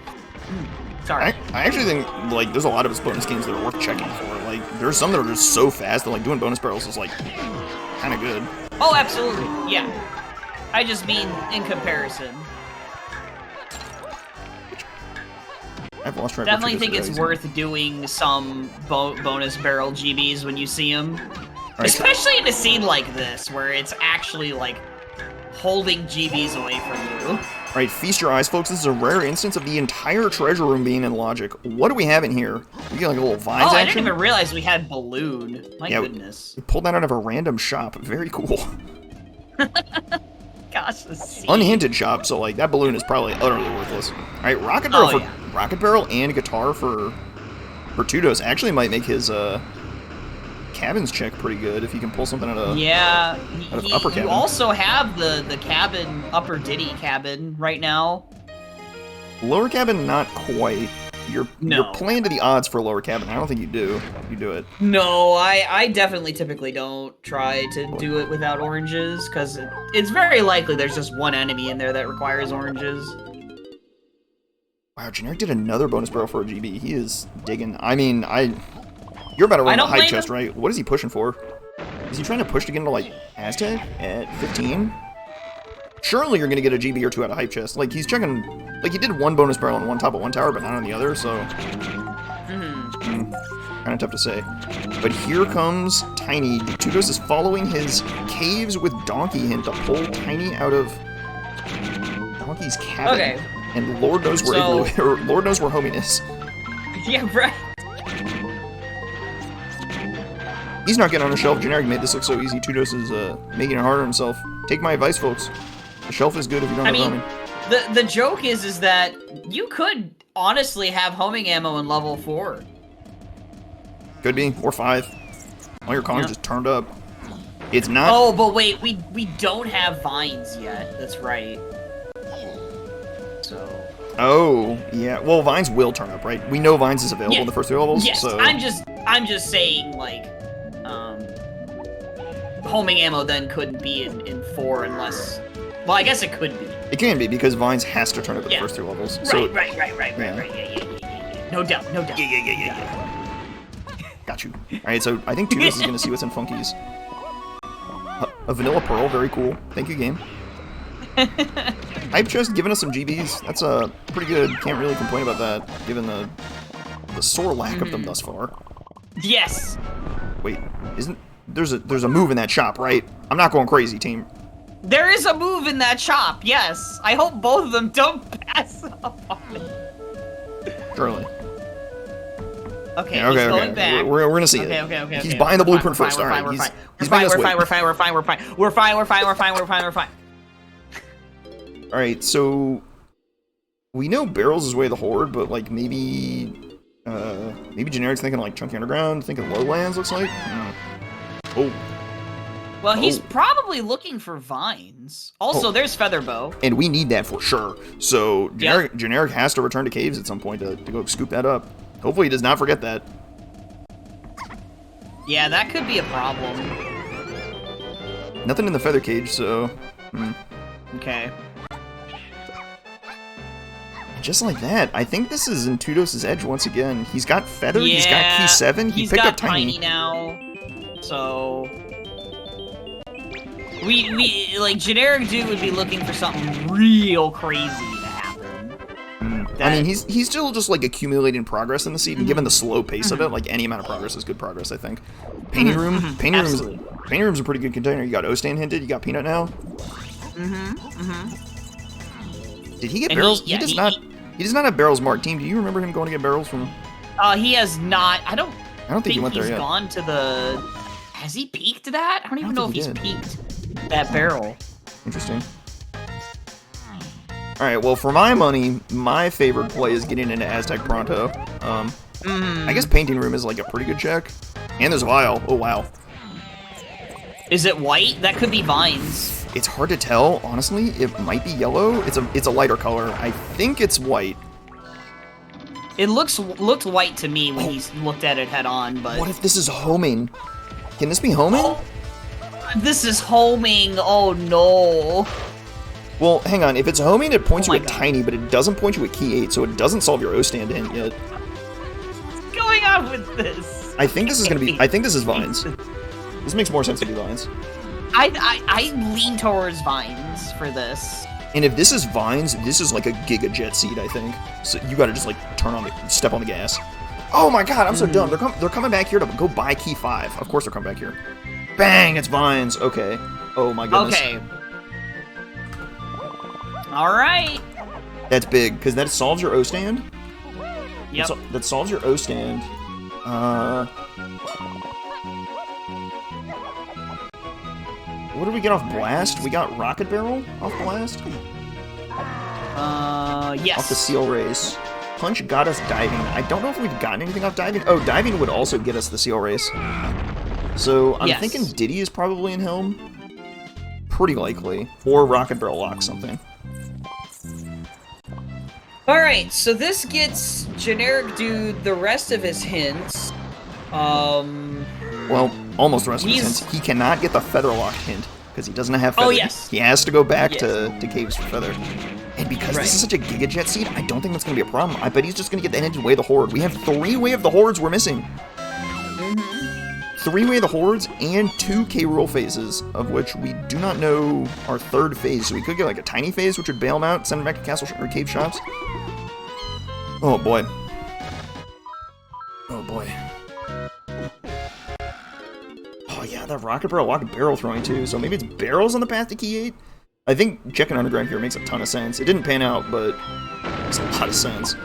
Sorry. I actually think, like, there's a lot of his bonus games that are worth checking for. Like, there's some that are just so fast that, like, doing bonus barrels is, like, kind of good. Oh, absolutely. Yeah. I just mean in comparison. I've lost track. Definitely think it's worth doing some bonus barrel GBs when you see them. Right. Especially in a scene like this, where it's actually, like, holding GBs away from you. Alright, feast your eyes, folks. This is a rare instance of the entire treasure room being in logic. What do we have in here? We get like a little vines action. I didn't even realize we had balloon. My goodness. We pulled that out of a random shop. Very cool. Gosh, the scene. Unhinted shop, so like that balloon is probably utterly worthless. Alright, rocket barrel rocket barrel and guitar for Tudos actually might make his cabins check pretty good if you can pull something out of upper cabin. You also have the cabin, upper ditty cabin right now. Lower cabin, not quite. You're playing to the odds for lower cabin. I don't think you do. You do it. No, I definitely typically don't try to do it without oranges, because it's very likely there's just one enemy in there that requires oranges. Wow, Generic did another bonus barrel for a GB. He is digging. I mean, you're about to run the hype chest, right? What is he pushing for? Is he trying to push to get into, like, Aztec at 15? Surely you're going to get a GB or two out of hype chest. Like, he's checking... Like, he did one bonus barrel on one top of one tower, but not on the other, so... Kind of tough to say. But here comes Tiny. Tudos is following his caves with Donkey Hint to pull Tiny out of Donkey's cabin. Okay. And Lord knows where Lord knows where Homie is. Yeah, right. He's not getting on the shelf. Generic made this look so easy. Tudos is making it harder himself. Take my advice, folks. The shelf is good if you don't have homing. The joke is that you could honestly have homing ammo in level 4. Could be, or 5. All your cons just turned up. It's not. Oh, but wait, we don't have vines yet. That's right. So. Oh, yeah. Well, vines will turn up, right? We know vines is available in the first 3 levels. Yes, so. I'm just saying, like, homing ammo then couldn't be in 4 unless. Well, I guess it could be. It can be because vines has to turn up at the first 3 levels. Right. Yeah. No doubt. Yeah. Got you. All right, so I think Tudos is going to see what's in Funky's. A vanilla pearl, very cool. Thank you, game. Hype chest giving us some GBs. That's pretty good. Can't really complain about that, given the sore lack of them thus far. Yes. Wait, there's a move in that shop, right? I'm not going crazy, team. There is a move in that shop. Yes. I hope both of them don't pass up on it. Surely. Okay, yeah, he's going back. We're gonna see it. Okay. He's buying the blueprint first. All right, We're fine. All right, so we know barrels is way the horde, but like maybe Generic's thinking like Chunky Underground, thinking Lowlands looks like. Oh. Well, he's probably looking for vines. Also, there's Featherbow. And we need that for sure. So Generic has to return to caves at some point to go scoop that up. Hopefully he does not forget that. Yeah, that could be a problem. Nothing in the feather cage, so... Okay. Just like that, I think this is in Tudos' edge once again. He's got feather, he's got key 7, he picked up Tiny. Now, so... We like, GenericDude would be looking for something real crazy to happen. I mean, he's still just, like, accumulating progress in the seed, and given the slow pace of it, like, any amount of progress is good progress, I think. Painting room? Painting room's a pretty good container. You got O-Stain hinted, you got Peanut now. Did he get barrels? He does not have barrels marked. Team, do you remember him going to get barrels from... He has not. I don't think he went there yet. He's gone to the... Has he peaked that? I don't even know if he's peaked that barrel. Interesting. Alright, well, for my money, my favorite play is getting into Aztec Pronto. I guess Painting Room is, like, a pretty good check. And there's a vial. Oh, wow. Is it white? That could be vines. It's hard to tell, honestly. It might be yellow. It's a lighter color. I think it's white. It looked white to me when he looked at it head on, but... What if this is homing? Can this be homing? Oh, this is homing. Oh, no. Well, hang on. If it's homing, it points Oh you my at God. tiny, but it doesn't point you at key 8, so it doesn't solve your O stand hint yet. What's going on with this? I think this is gonna be. I think this is vines. This makes more sense to be vines. I lean towards vines for this. And if this is vines, this is like a Giga Jet seed, I think. So you gotta just like step on the gas. Oh my God, I'm so dumb. They're coming back here to go buy key 5. Of course they're coming back here. Bang! It's vines. Okay. Oh my goodness. Okay. All right. That's big because that solves your O stand. Yep. That solves your O stand. What did we get off Blast? We got Rocket Barrel off Blast? Yes. Off the Seal Race. Punch got us Diving. I don't know if we've gotten anything off Diving. Oh, Diving would also get us the Seal Race. So I'm thinking Diddy is probably in Helm. Pretty likely. Or Rocket Barrel locks something. Alright, so this gets GenericDude the rest of his hints. Well, almost the rest of his hints. He cannot get the Feather Lock hint, because he doesn't have Feather. Oh, yes. He has to go back to Caves for Feather. And because Right. this is such a Giga Jet seed, I don't think that's going to be a problem. I bet he's just going to get the hint and Way of the Horde. We have 3 Way of the Hordes we're missing. 3 Way of the Hordes and 2 K-Rool phases, of which we do not know our 3rd phase. So we could get like a tiny phase, which would bail him out, send him back to Castle or Cave Shops. Oh boy. Oh boy. Oh yeah, that Rocket Barrel throwing too. So maybe it's barrels on the path to Key 8? I think checking Underground here makes a ton of sense. It didn't pan out, but it makes a lot of sense.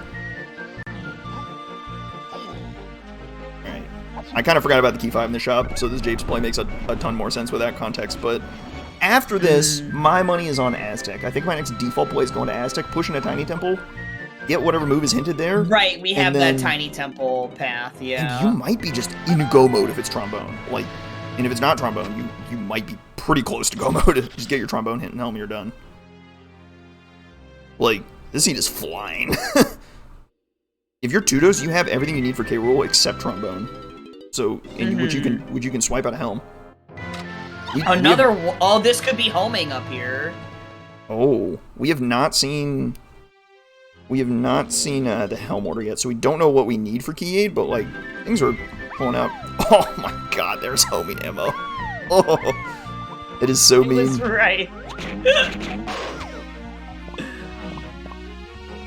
Alright. I kind of forgot about the Key 5 in the shop, so this Japes play makes a ton more sense with that context, but after this, my money is on Aztec. I think my next default play is going to Aztec, pushing a Tiny Temple, get whatever move is hinted there. Right, we have then, that Tiny Temple path, yeah. And you might be just in go mode if it's Trombone. Like, and if it's not Trombone, you might be pretty close to go mode. Just get your Trombone hint and Helm, you're done. Like, this seed is flying. If you're Tudos, you have everything you need for K-Rool except Trombone. So, which you can swipe out of Helm. Oh, this could be homing up here. Oh, we have not seen the Helm order yet, so we don't know what we need for Key 8, but like things are pulling out. Oh my God, there's homing ammo. Oh, it is so mean. That's right.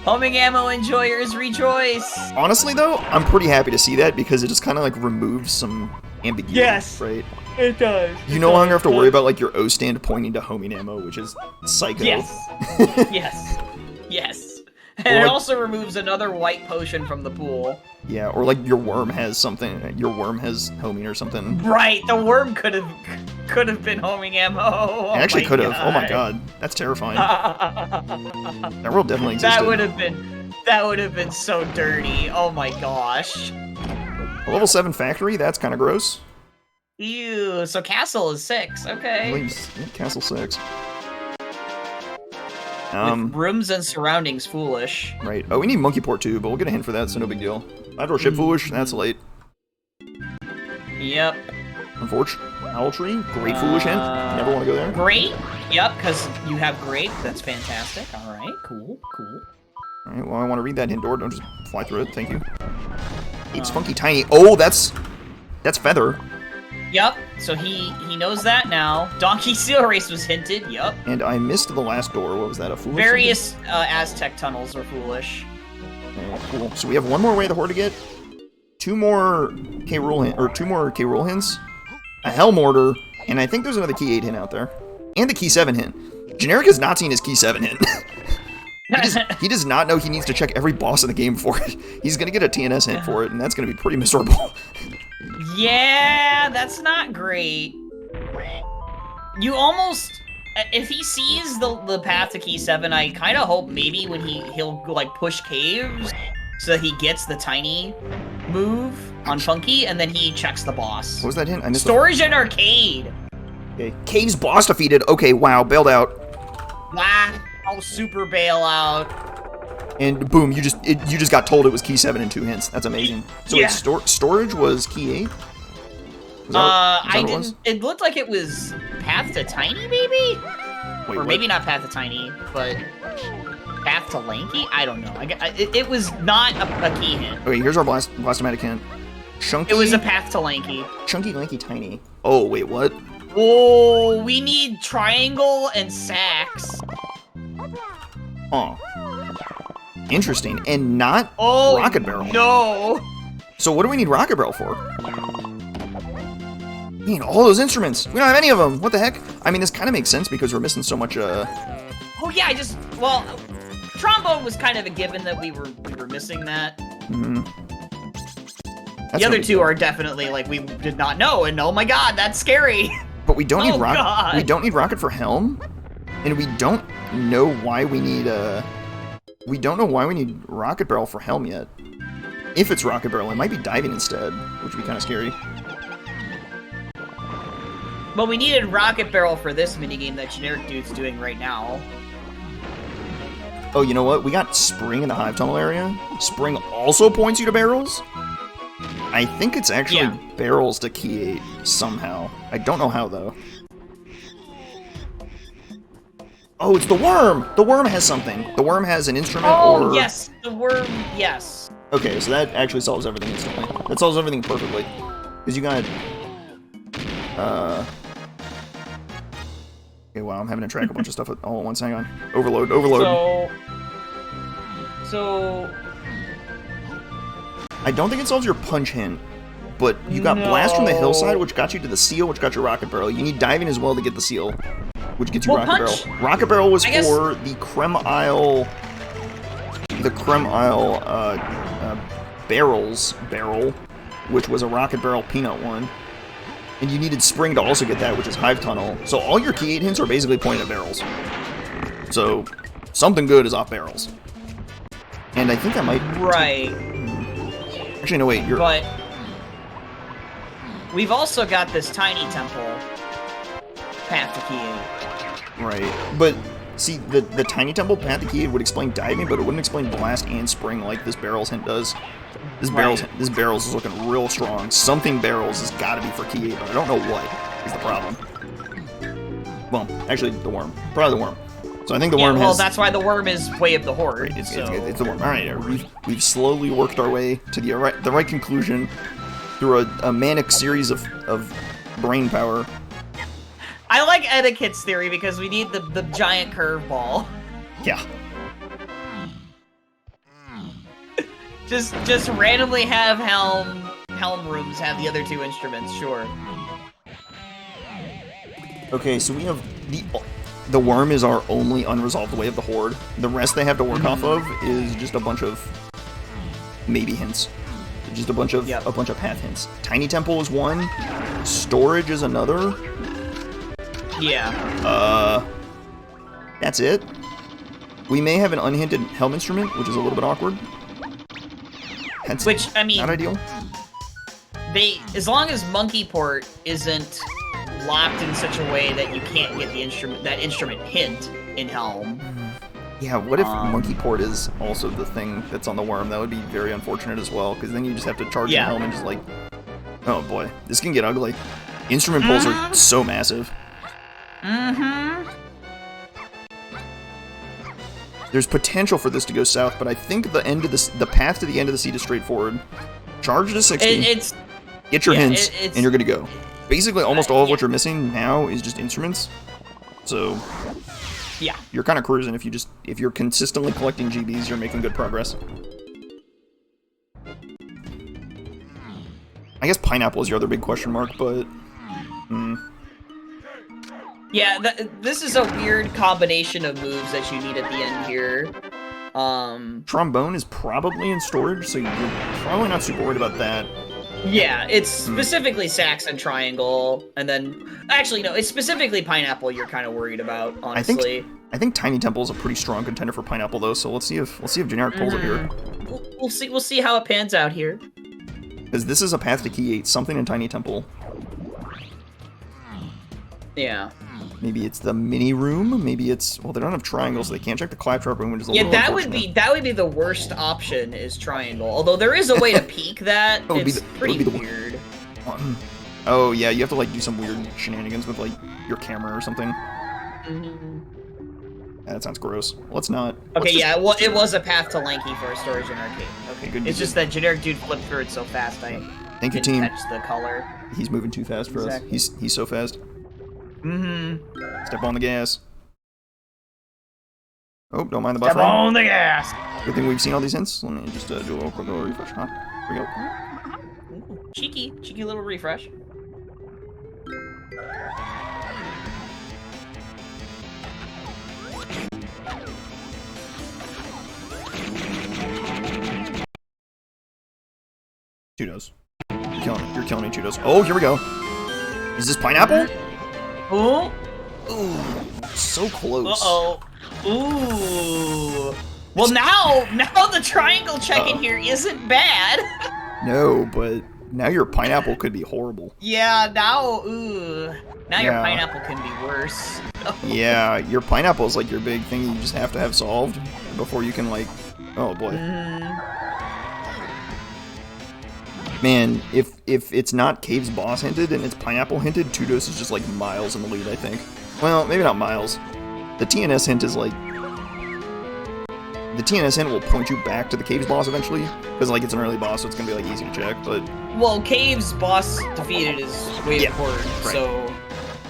Homing ammo enjoyers rejoice. Honestly though, I'm pretty happy to see that because it just kind of like removes some ambiguity. Yes. Right. It does. You no longer have to worry about like your O stand pointing to homing ammo, which is psycho. Yes. Yes. Yes. And Or it like- also removes another white potion from the pool. Yeah, or like your worm has something. Your worm has homing or something. Right, the worm could have been homing ammo. Oh It actually my could have. Oh my God. God, that's terrifying. That world definitely existed. That would have been so dirty. Oh my gosh. A level 7 factory. That's kind of gross. Ew. So castle is 6. Okay. Please, Castle 6. With rooms and surroundings foolish. Right. Oh, we need Monkey Port too, but we'll get a hint for that, so no big deal. 5-door ship foolish. That's late. Yep. Unfortunate. Owl Tree. Great foolish hint. Never want to go there. Great. Yep, because you have grape. That's fantastic. All right. Cool. Cool. All right. Well, I want to read that hint door. Don't just fly through it. Thank you. It's funky tiny. Oh, that's feather. Yep. So he knows that now. Donkey Seal Race was hinted. Yep. And I missed the last door. What was that? A foolish? Various Aztec tunnels are foolish. Okay, cool. So we have one more Way of the Horde to get. 2 more K-Rool hint, or 2 more K-Rool hints. A Helm order, and I think there's another Key 8 hint out there. And the Key 7 hint. Generic has not seen his Key 7 hint. He does not know he needs to check every boss in the game for it. He's going to get a TNS hint for it, and that's going to be pretty miserable. Yeah, that's not great. You almost... If he sees the path to Key 7, I kind of hope maybe when he'll like push caves so that he gets the tiny move on Funky, and then he checks the boss. What was that hint? I missed Storage and Arcade. Okay. Cave's boss defeated. Okay, wow, bailed out. Wow, super bailout. And boom, you just got told it was Key 7 and 2 hints. That's amazing. So Yeah. storage was Key 8? Was that I what it didn't. was? It looked like it was path to Tiny, maybe. Wait, or what? maybe not Path to Tiny, but Path to Lanky? I don't know. It was not a key hint. Okay, here's our Blastomatic hint. Chunky. It was a Path to Lanky. Chunky, Lanky, Tiny. Oh, wait, what? Oh, we need Triangle and Sax. Oh. Interesting. And not Oh, Rocket Barrel. No. So what do we need Rocket Barrel for? We need all those instruments. We don't have any of them. What the heck? I mean, this kind of makes sense because we're missing so much, Oh, yeah, well, trombone was kind of a given that we were missing that. Mm-hmm. The other two are definitely, like, we did not know, and oh my god, that's scary. But we don't need Rocket. God. We don't need Rocket for Helm, and we don't know why we need we don't know why we need Rocket Barrel for Helm yet. If it's Rocket Barrel, it might be diving instead, which would be kind of scary. But we needed Rocket Barrel for this minigame that GenericDude's doing right now. Oh, you know what? We got Spring in the Hive Tunnel area. Spring also points you to barrels. I think it's actually barrels to Key 8 somehow. I don't know how, though. Oh, it's the worm! The worm has something. The worm has an instrument or... Oh, yes! The worm, yes. Okay, so that actually solves everything instantly. That solves everything perfectly. Because you got... Okay, wow, I'm having to track a bunch of stuff all at once. Hang on. Overload. So... I don't think it solves your punch hint, but you got Blast from the Hillside, which got you to the seal, which got your Rocket Barrel. You need Diving as well to get the seal, which gets you Rocket Barrel. Rocket Barrel was for the Creme Isle... Barrels Barrel, which was a Rocket Barrel Peanut one. And you needed Spring to also get that, which is Hive Tunnel. So all your Key 8 hints are basically pointed at barrels. So, something good is off barrels. And I think I might... Right. Actually, no, wait, you're... But... We've also got this Tiny Temple Path to Key 8. Right. But, see, the Tiny Temple Path to Key 8 would explain diving, but it wouldn't explain Blast and Spring like this barrels hint does. This barrels is looking real strong. Something barrels has got to be for Key 8, but I don't know what is the problem. Well, actually, the worm. Probably the worm. So I think the worm has... well, that's why the worm is Way of the Horde. Right, it's the worm. Alright, we've slowly worked our way to the right conclusion through a manic series of brain power. I like Etiquette's theory because we need the giant curveball. Yeah. Just randomly have Helm rooms have the other two instruments, sure. Okay, so we have the worm is our only unresolved Way of the Horde. The rest they have to work off of is just a bunch of maybe hints. Just a bunch of path hints. Tiny Temple is one. Storage is another. Yeah. That's it. We may have an unhinted Helm instrument, which is a little bit awkward. Hence, I mean, not ideal. As long as Monkey Port isn't locked in such a way that you can't get that instrument hint in Helm. Yeah, what if Monkey Port is also the thing that's on the worm? That would be very unfortunate as well, because then you just have to charge the Helm and just like... Oh boy, this can get ugly. Instrument pulls are so massive. There's potential for this to go south, but I think the path to the end of the seat is straightforward. Charge to 60, get your hints, and you're good to go. Basically, almost all of what you're missing now is just instruments. So, yeah, you're kind of cruising if you're consistently collecting GBs, you're making good progress. I guess Pineapple is your other big question mark, but... Yeah, this is a weird combination of moves that you need at the end here. Trombone is probably in storage, so you're probably not super worried about that. Yeah, it's specifically Sax and Triangle, and then... Actually, no, it's specifically Pineapple you're kind of worried about, honestly. I think Tiny Temple is a pretty strong contender for Pineapple, though, so let's see if Generic pulls it here. We'll see how it pans out here. Because this is a path to Key 8, something in Tiny Temple. Yeah. Maybe it's the mini room. Maybe it's... Well, they don't have triangles, so they can't check the Claptrap room, which is a little unfortunate. that would be the worst option, is Triangle. Although there is a way to peek that. It's pretty weird. Oh, yeah, you have to, like, do some weird shenanigans with, like, your camera or something. That sounds gross. Let's not. Okay, Let's just- it was a path to Lanky for a storage in arcade. Okay, good, it's good. just that generic dude flipped through it so fast I Thank you, didn't team. catch the color. He's moving too fast for Exactly. us. He's so fast. Step on the gas. Oh, don't mind the buffering. Step on the gas! Good thing we've seen all these hints. Let me just do a little quick little refresh. Huh? Here we go. Ooh, cheeky little refresh. Cheetos. You're killing me, Cheetos. Oh, here we go. Is this pineapple? Ooh. Ooh, so close. Uh-oh. Ooh. Well, now the triangle check in here isn't bad. No, but now your pineapple could be horrible. Yeah, now your Yeah. pineapple can be worse. Yeah, your pineapple is like your big thing you just have to have solved before you can, like, oh boy. Man, if it's not Cave's boss hinted and it's pineapple hinted, Tudos is just like miles in the lead, I think. Well, maybe not miles. The TNS hint is like... The TNS hint will point you back to the Cave's boss eventually, because like it's an early boss, so it's gonna be like easy to check, but... Well, Cave's boss defeated is Way of Horde, right. so...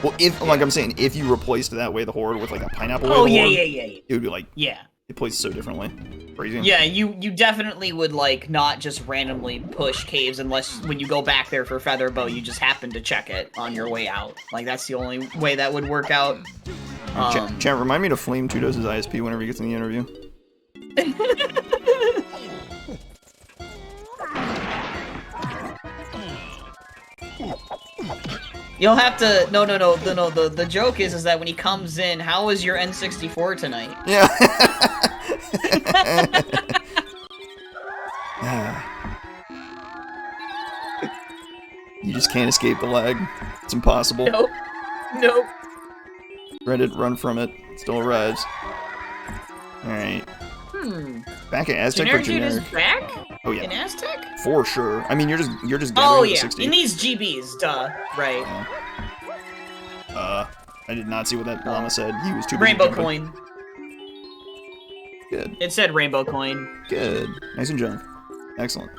Well, if, like I'm saying, if you replaced that Way of the Horde with like a pineapple Way Oh, of the yeah, Horde, yeah. it would be like... Yeah. It plays so differently. Crazy. Yeah, you definitely would, like, not just randomly push Caves unless when you go back there for Featherbow, you just happen to check it on your way out. Like, that's the only way that would work out. Chat, remind me to flame Tudos' ISP whenever he gets in the interview. You'll have to... No, the joke is that when he comes in, how was your N64 tonight? Yeah. You just can't escape the lag. It's impossible. Nope. Reddit, run from it. It still arrives. Alright. Back at Aztec or GenericDude is generic? back? Oh yeah. In Aztec? For sure. I mean, you're just getting Oh rid of yeah, 60. in these GBs, duh. Right. I did not see what that llama said. He was too busy Rainbow jumping. coin. Good. It said rainbow coin. Good. Nice and jump. Excellent.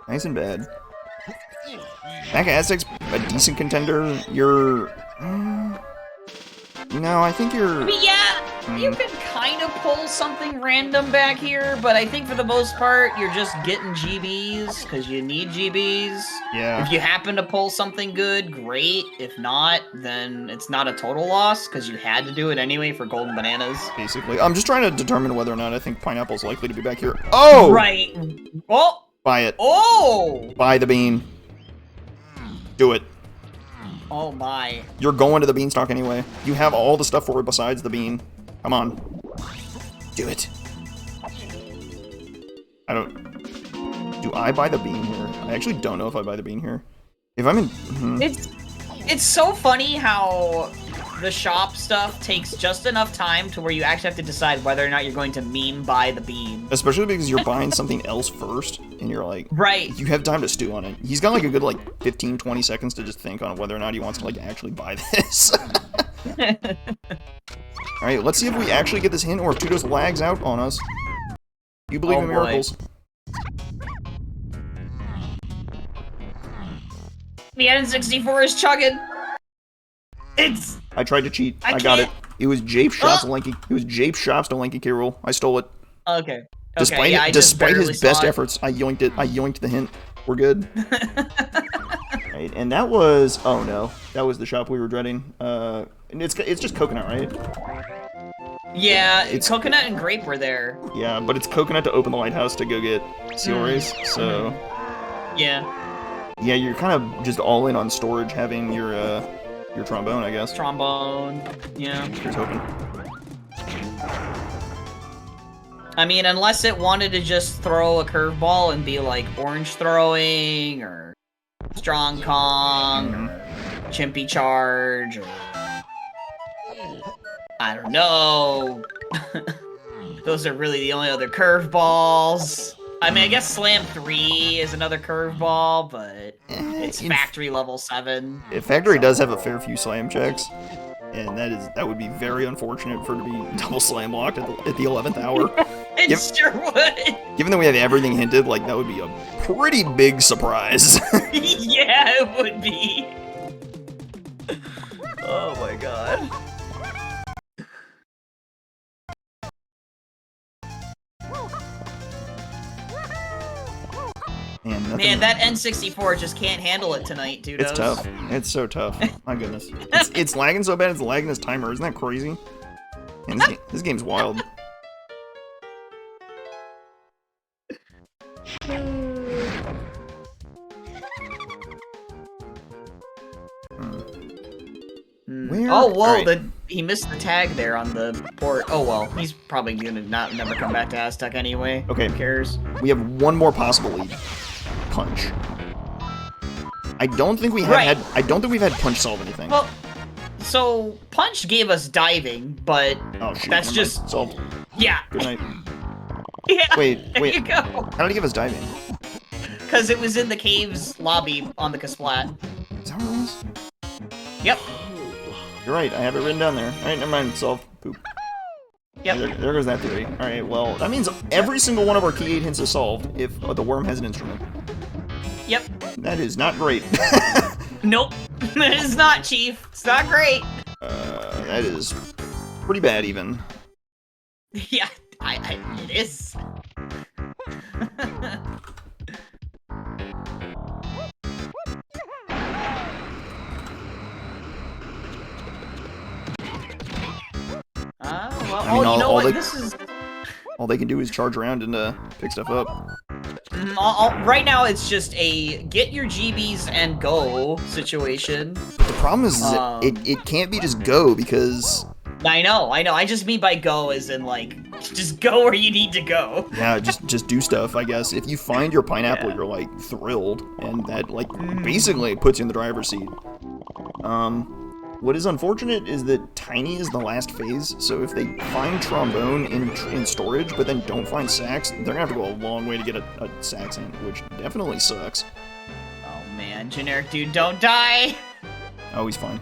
Nice and bad. Back at Aztec's a decent contender. You're... No, I think you're... I mean, yeah, you can kind of pull something random back here, but I think for the most part, you're just getting GBs, because you need GBs. Yeah. If you happen to pull something good, great. If not, then it's not a total loss, because you had to do it anyway for golden bananas. Basically. I'm just trying to determine whether or not I think Pineapple's likely to be back here. Oh! Right. Oh! Buy it. Oh! Buy the bean. Do it. Oh my. You're going to the beanstalk anyway. You have all the stuff for it besides the bean. Come on. Do it. I don't... Do I buy the bean here? I actually don't know if I buy the bean here. If I'm in... It's so funny how the shop stuff takes just enough time to where you actually have to decide whether or not you're going to meme buy the bean. Especially because you're buying something else first, and you're like... Right. You have time to stew on it. He's got like a good like 15, 20 seconds to just think on whether or not he wants to like actually buy this. Alright, let's see if we actually get this hint or if Tudos lags out on us. You believe in miracles. The N64 is chugging. It's... I tried to cheat. I got it. It was Jape Shops to Lanky. It was Jape Shops to Lanky K. Rool. I stole it. Okay. Despite yeah, despite his best saw it. efforts, I yoinked it. I yoinked the hint. We're good. Right, and that was... Oh no. That was the shop we were dreading. And it's just coconut, right? Yeah, it's coconut and grape were there. Yeah, but it's coconut to open the lighthouse to go get seal rays, so... Yeah. Yeah, you're kind of just all in on storage having your trombone, I guess. Trombone. Yeah. Here's hoping. I mean, unless it wanted to just throw a curveball and be like orange throwing or strong Kong or chimpy charge or I don't know. Those are really the only other curveballs. I mean, I guess Slam 3 is another curveball, but it's factory level 7. Factory does have a fair few slam checks, and that would be very unfortunate for it to be double slam locked at the 11th hour. It sure would. Given that we have everything hinted, like, that would be a pretty big surprise. Yeah, it would be. Oh my god. Man, that N64 just can't handle it tonight, dude. It's tough. It's so tough. My goodness. It's lagging so bad, it's lagging his timer. Isn't that crazy? And this game's wild. Where? Oh, whoa, right. he missed the tag there on the port. Oh, well, he's probably gonna never come back to Aztec anyway. Okay. Who cares? We have one more possible lead. Punch. I don't think we have I don't think we've had Punch solve anything. Well, so Punch gave us diving, but oh, shoot, that's just solved. Yeah. Good night. Yeah. Wait. There you go. How did he give us diving? Because it was in the caves lobby on the Kasplat. Is that what it was? Yep. You're right, I have it written down there. Alright, never mind, solved. Poop. Yep. There goes that theory. Alright, well, that means every single one of our key 8 hints is solved if the worm has an instrument. Yep. That is not great. Nope. It is not, Chief. It's not great. That is pretty bad, even. Yeah, it is. Well, I mean, you know what? This is... All they can do is charge around and pick stuff up. Right now, it's just a get your GBs and go situation. The problem is it can't be just go, because... I know. I just mean by go as in, like, just go where you need to go. Yeah, just do stuff, I guess. If you find your pineapple, you're, like, thrilled, and that, like, basically puts you in the driver's seat. What is unfortunate is that Tiny is the last phase, so if they find Trombone in storage, but then don't find Sax, they're gonna have to go a long way to get a Sax in, which definitely sucks. Oh man, Generic Dude, don't die! Oh, he's fine.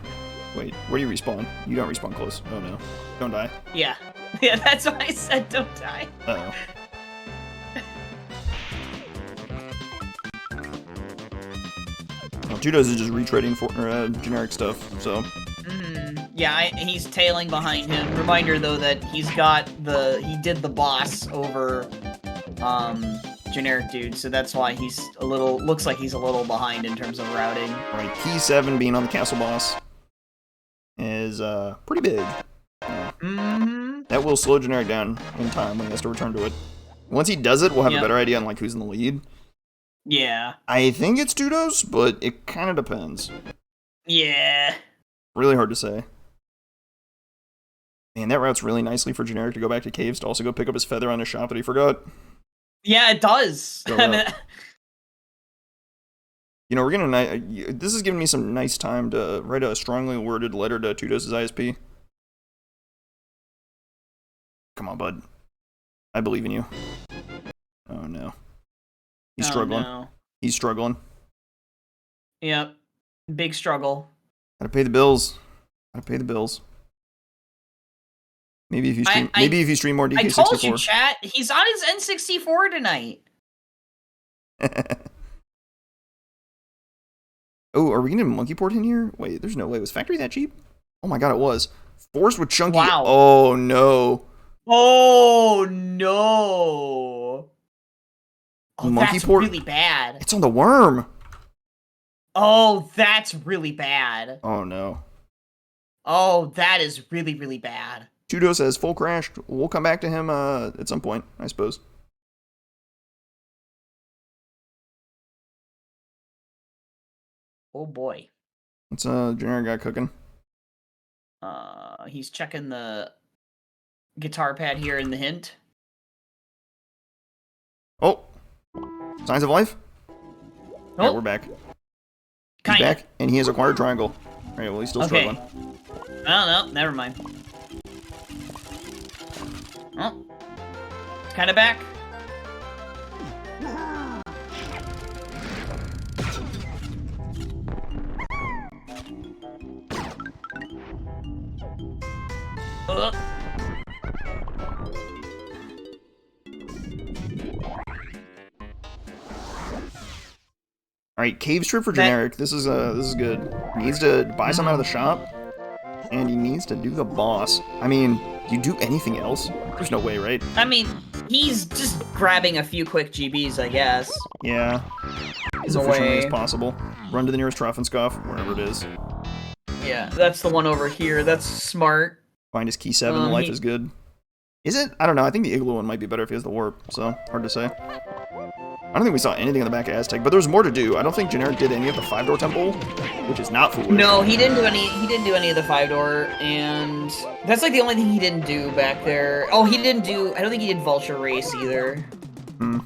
Wait, where do you respawn? You don't respawn close. Oh no. Don't die. Yeah. Yeah, that's why I said don't die. Uh-oh. Well, Judos is just retreading for generic stuff, so... Yeah, he's tailing behind him. Reminder, though, that he did the boss over, Generic Dude, so that's why he's looks like he's a little behind in terms of routing. Alright, key 7 being on the castle boss is, pretty big. That will slow Generic down in time when he has to return to it. Once he does it, we'll have a better idea on, like, who's in the lead. Yeah. I think it's Dudos, but it kind of depends. Yeah. Really hard to say. Man, that route's really nicely for Generic to go back to caves to also go pick up his feather on his shop that he forgot. Yeah, it does. You know, we're getting this is giving me some nice time to write a strongly worded letter to Tudos' ISP. Come on, bud. I believe in you. Oh no. He's struggling. No. He's struggling. Yep. Big struggle. Gotta pay the bills. Gotta pay the bills. Maybe if you stream, if you stream more DK64. I told you, chat. He's on his N64 tonight. Oh, are we gonna monkey port in here? Wait, there's no way. Was Factory that cheap? Oh my god, it was. Force with Chunky. Wow. Oh no. Oh no. Oh, Monkey that's port? really bad. It's on the worm. Oh, that's really bad. Oh no. Oh, that is really, really bad. Tudo says full crashed. We'll come back to him at some point, I suppose. Oh boy. What's generic guy cooking? He's checking the guitar pad here in the hint. Oh, signs of life. Oh, Alright, we're back. He's back, and he has acquired triangle. Alright, well he's still struggling. Oh no, never mind. Oh, kind of back. Alright, cave strip for generic. This is good. He needs to buy some out of the shop, and he needs to do the boss. I mean, do you do anything else? There's no way, right? I mean, he's just grabbing a few quick GBs, I guess. Yeah. As efficiently as possible. Run to the nearest Troffenscoff, wherever it is. Yeah, that's the one over here. That's smart. Find his key 7, life is good. Is it? I don't know, I think the igloo one might be better if he has the warp, so hard to say. I don't think we saw anything in the back of Aztec, but there's more to do. I don't think Generic did any of the 5-door temple, which is not foolish. No, he didn't do any. He didn't do any of the 5-door, and that's like the only thing he didn't do back there. Oh, he didn't do. I don't think he did Vulture Race either. Hmm.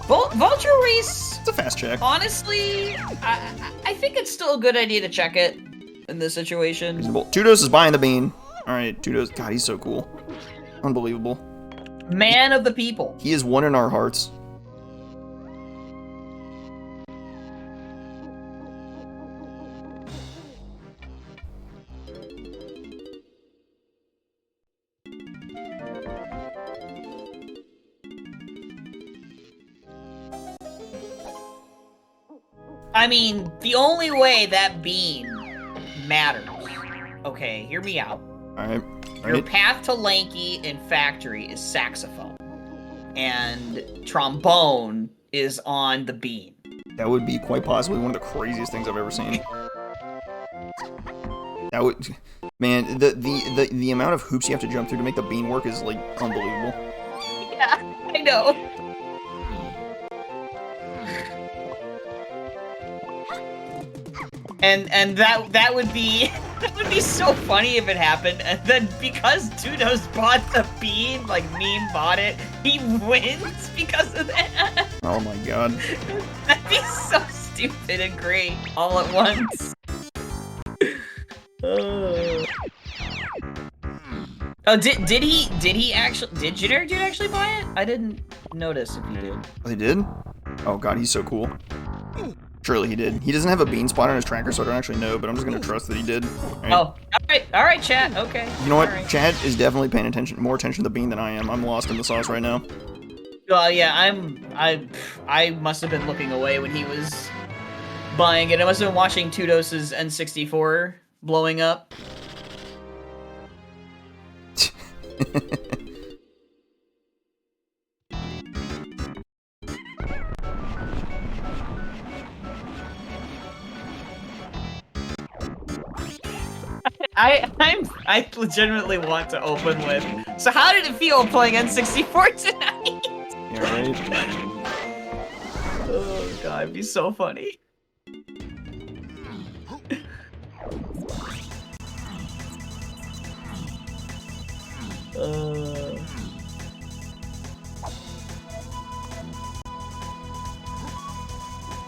Vulture Race. It's a fast check. Honestly, I think it's still a good idea to check it in this situation. Reasonable. Tudos is buying the bean. All right, Tudos. God, he's so cool. Unbelievable. Man of the people. He is one in our hearts. I mean, the only way that bean matters. Okay, hear me out. Alright. Your path to Lanky in Factory is saxophone. And trombone is on the bean. That would be quite possibly one of the craziest things I've ever seen. That would... Man, the amount of hoops you have to jump through to make the bean work is, like, unbelievable. Yeah, I know. And that would be so funny if it happened, and then because Tudos bought the bean, like Meme bought it, he wins because of that. Oh my god. That'd be so stupid and great all at once. Oh, did GenericDude actually buy it? I didn't notice if he did. Oh, he did? Oh god, he's so cool. Surely he did. He doesn't have a bean spot on his tracker, so I don't actually know, but I'm just gonna trust that he did. Right. Oh, alright, chat, okay. You know what? Right. Chad is definitely paying more attention to the bean than I am. I'm lost in the sauce right now. Yeah, I must have been looking away when he was buying it. I must have been watching Tudos's N64 blowing up. I legitimately want to open with. So how did it feel playing N64 tonight? Yeah, right. Oh god, it'd be so funny.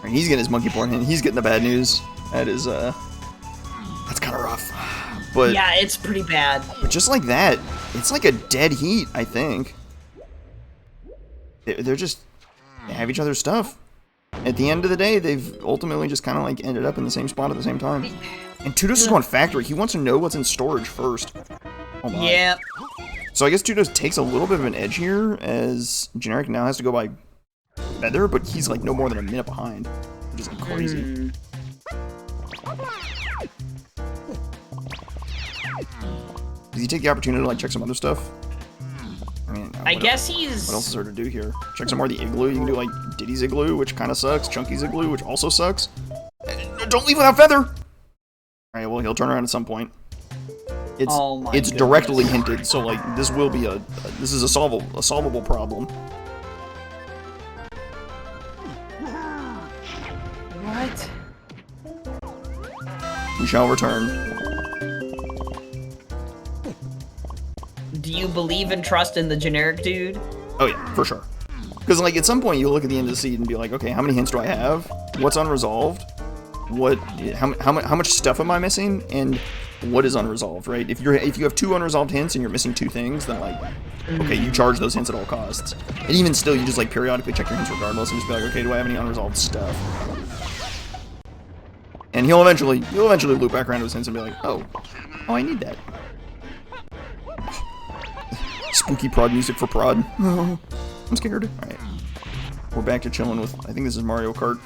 And he's getting his monkey porn in. He's getting the bad news. That is, that's kind of rough. But yeah, it's pretty bad. But just like that, it's like a dead heat, I think. They have each other's stuff. At the end of the day, they've ultimately just kind of like ended up in the same spot at the same time. And Tudos is going factory. He wants to know what's in storage first. Oh my. Yeah. So I guess Tudos takes a little bit of an edge here, as Generic now has to go by Feather, but he's like no more than a minute behind, which is like crazy. Does he take the opportunity to like check some other stuff? I mean, I guess he's... What else is there to do here? Check some more of the igloo. You can do like Diddy's igloo, which kind of sucks. Chunky's igloo, which also sucks. Don't leave without Feather! Alright, well, he'll turn around at some point. It's directly hinted, so like this will be this is a solvable problem. What? We shall return. Do you believe and trust in the GenericDude? Oh yeah, for sure. Because like at some point you'll look at the end of the seed and be like, okay, how many hints do I have? What's unresolved? How much stuff am I missing? And what is unresolved, right? If you have 2 unresolved hints and you're missing 2 things, then like, okay, you charge those hints at all costs. And even still, you just like periodically check your hints regardless and just be like, okay, do I have any unresolved stuff? And he'll eventually loop back around to his hints and be like, oh, I need that. Spooky prod music for prod. I'm scared. All right, we're back to chilling with. I think this is Mario Kart.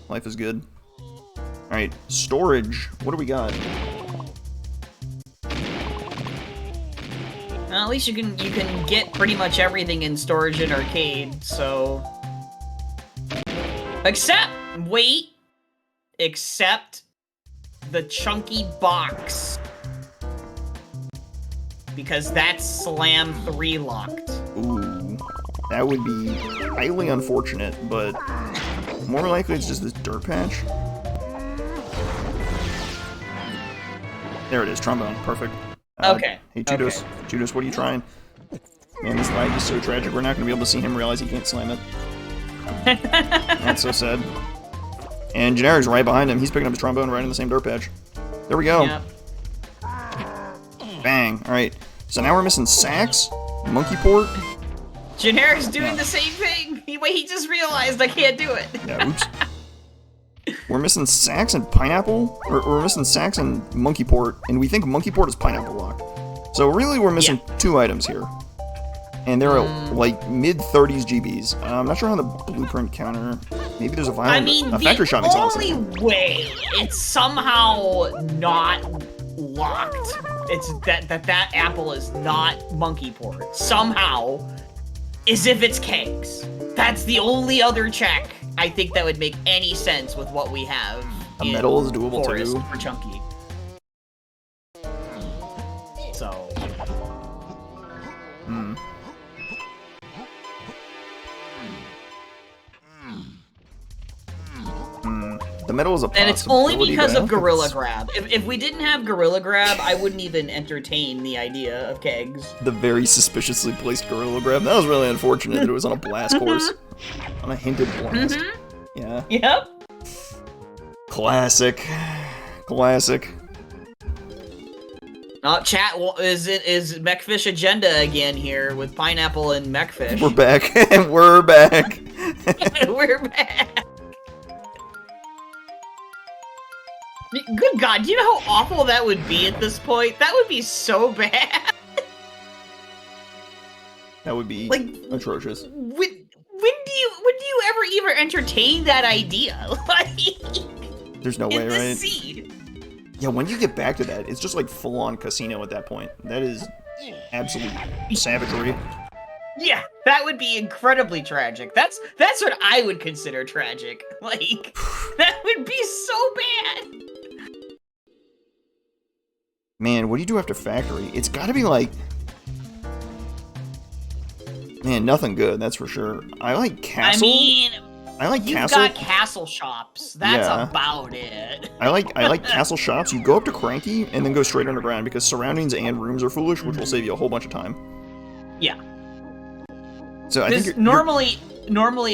Life is good. All right, storage. What do we got? Well, at least you can get pretty much everything in storage in arcade. So, except the chunky box, because that's Slam 3 locked. Ooh, that would be highly unfortunate, but more likely it's just this dirt patch. There it is, trombone, perfect. Okay. Hey, Judas. Okay. Judas, what are you trying? Man, this lag is so tragic. We're not going to be able to see him realize he can't slam it. That's so sad. And Generic's right behind him. He's picking up his trombone right in the same dirt patch. There we go. Yep. Bang. All right. So now we're missing sax, monkey port. Generic's doing the same thing. He just realized I can't do it. Yeah, oops. We're missing sax and pineapple, or we're missing sax and monkey port, and we think monkey port is pineapple locked. So really, we're missing 2 items here, and they're like mid-30s GBs. I'm not sure how the blueprint counter. Maybe there's a violent. I mean, a factory shot makes all sense. The only way it's somehow not locked, it's that apple is not monkey port somehow, is if it's kegs. That's the only other check I think that would make any sense with what we have. A metal is doable too. For Chunky. So. The metal is a possibility. And it's only because of Gorilla Grab. If we didn't have Gorilla Grab, I wouldn't even entertain the idea of kegs. The very suspiciously placed Gorilla Grab. That was really unfortunate that it was on a blast course. On a hinted blast. Yeah. Yep. Classic. Classic. Chat is Mechfish Agenda again here with Pineapple and Mechfish. We're back. We're back. We're back. Good God, do you know how awful that would be at this point? That would be so bad. That would be atrocious. When do you ever even entertain that idea? Like, there's no way, right? Seed. Yeah, when you get back to that, it's just like full-on casino at that point. That is absolute savagery. Yeah, that would be incredibly tragic. That's what I would consider tragic. Like, that would be so bad. Man, what do you do after factory? It's gotta be like... Man, nothing good, that's for sure. I like castle. I like castle. You've got castle shops. That's about it. I like castle shops. You go up to Cranky and then go straight underground because surroundings and rooms are foolish, which will save you a whole bunch of time. Yeah. So I think normally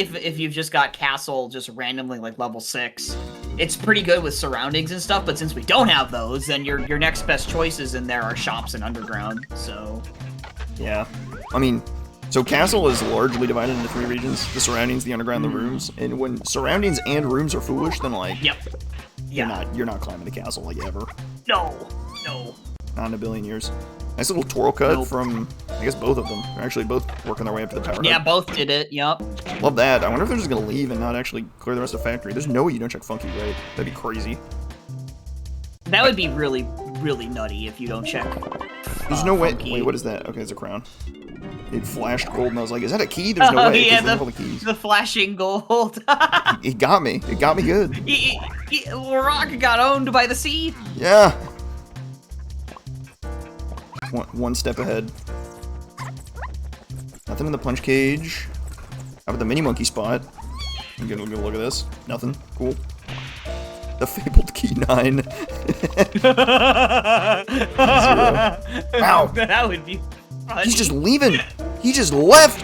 if you've just got castle just randomly like level 6, it's pretty good with surroundings and stuff, but since we don't have those, then your next best choices in there are shops and underground, so... Yeah. I mean, so castle is largely divided into 3 regions, the surroundings, the underground, the rooms, and when surroundings and rooms are foolish, then like... Yep. You're not climbing the castle like ever. No. Not in a billion years. Nice little twirl cut from, I guess, both of them. They're actually both working their way up to the tower. Yeah, both did it, yep. Love that. I wonder if they're just going to leave and not actually clear the rest of the factory. There's no way you don't check Funky, right? That'd be crazy. That would be really, really nutty if you don't check There's no way. Funky. Wait, what is that? Okay, it's a crown. It flashed gold and I was like, is that a key? There's no way. Yeah, the flashing gold. It got me. It got me good. Rock got owned by the sea. Yeah. One step ahead. Nothing in the punch cage. How about the mini monkey spot? I'm gonna look at this. Nothing. Cool. The fabled key 9. Wow. That would be funny. He's just leaving. He just left.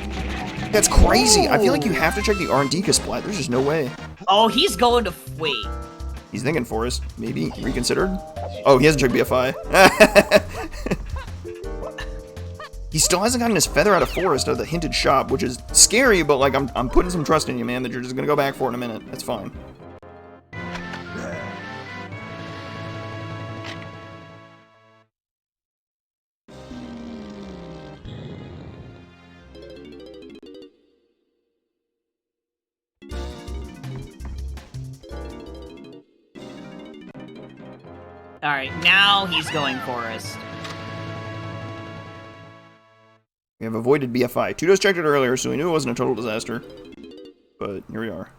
That's crazy. I feel like you have to check the R&D splat. There's just no way. Oh, he's going to wait. He's thinking forest. Maybe reconsidered. Oh, he hasn't checked BFI. He still hasn't gotten his feather out of forest of the hinted shop, which is scary, but like I'm putting some trust in you, man, that you're just gonna go back for it in a minute. That's fine. Alright, now he's going forest. We have avoided BFI. Tudos checked it earlier, so we knew it wasn't a total disaster. But here we are.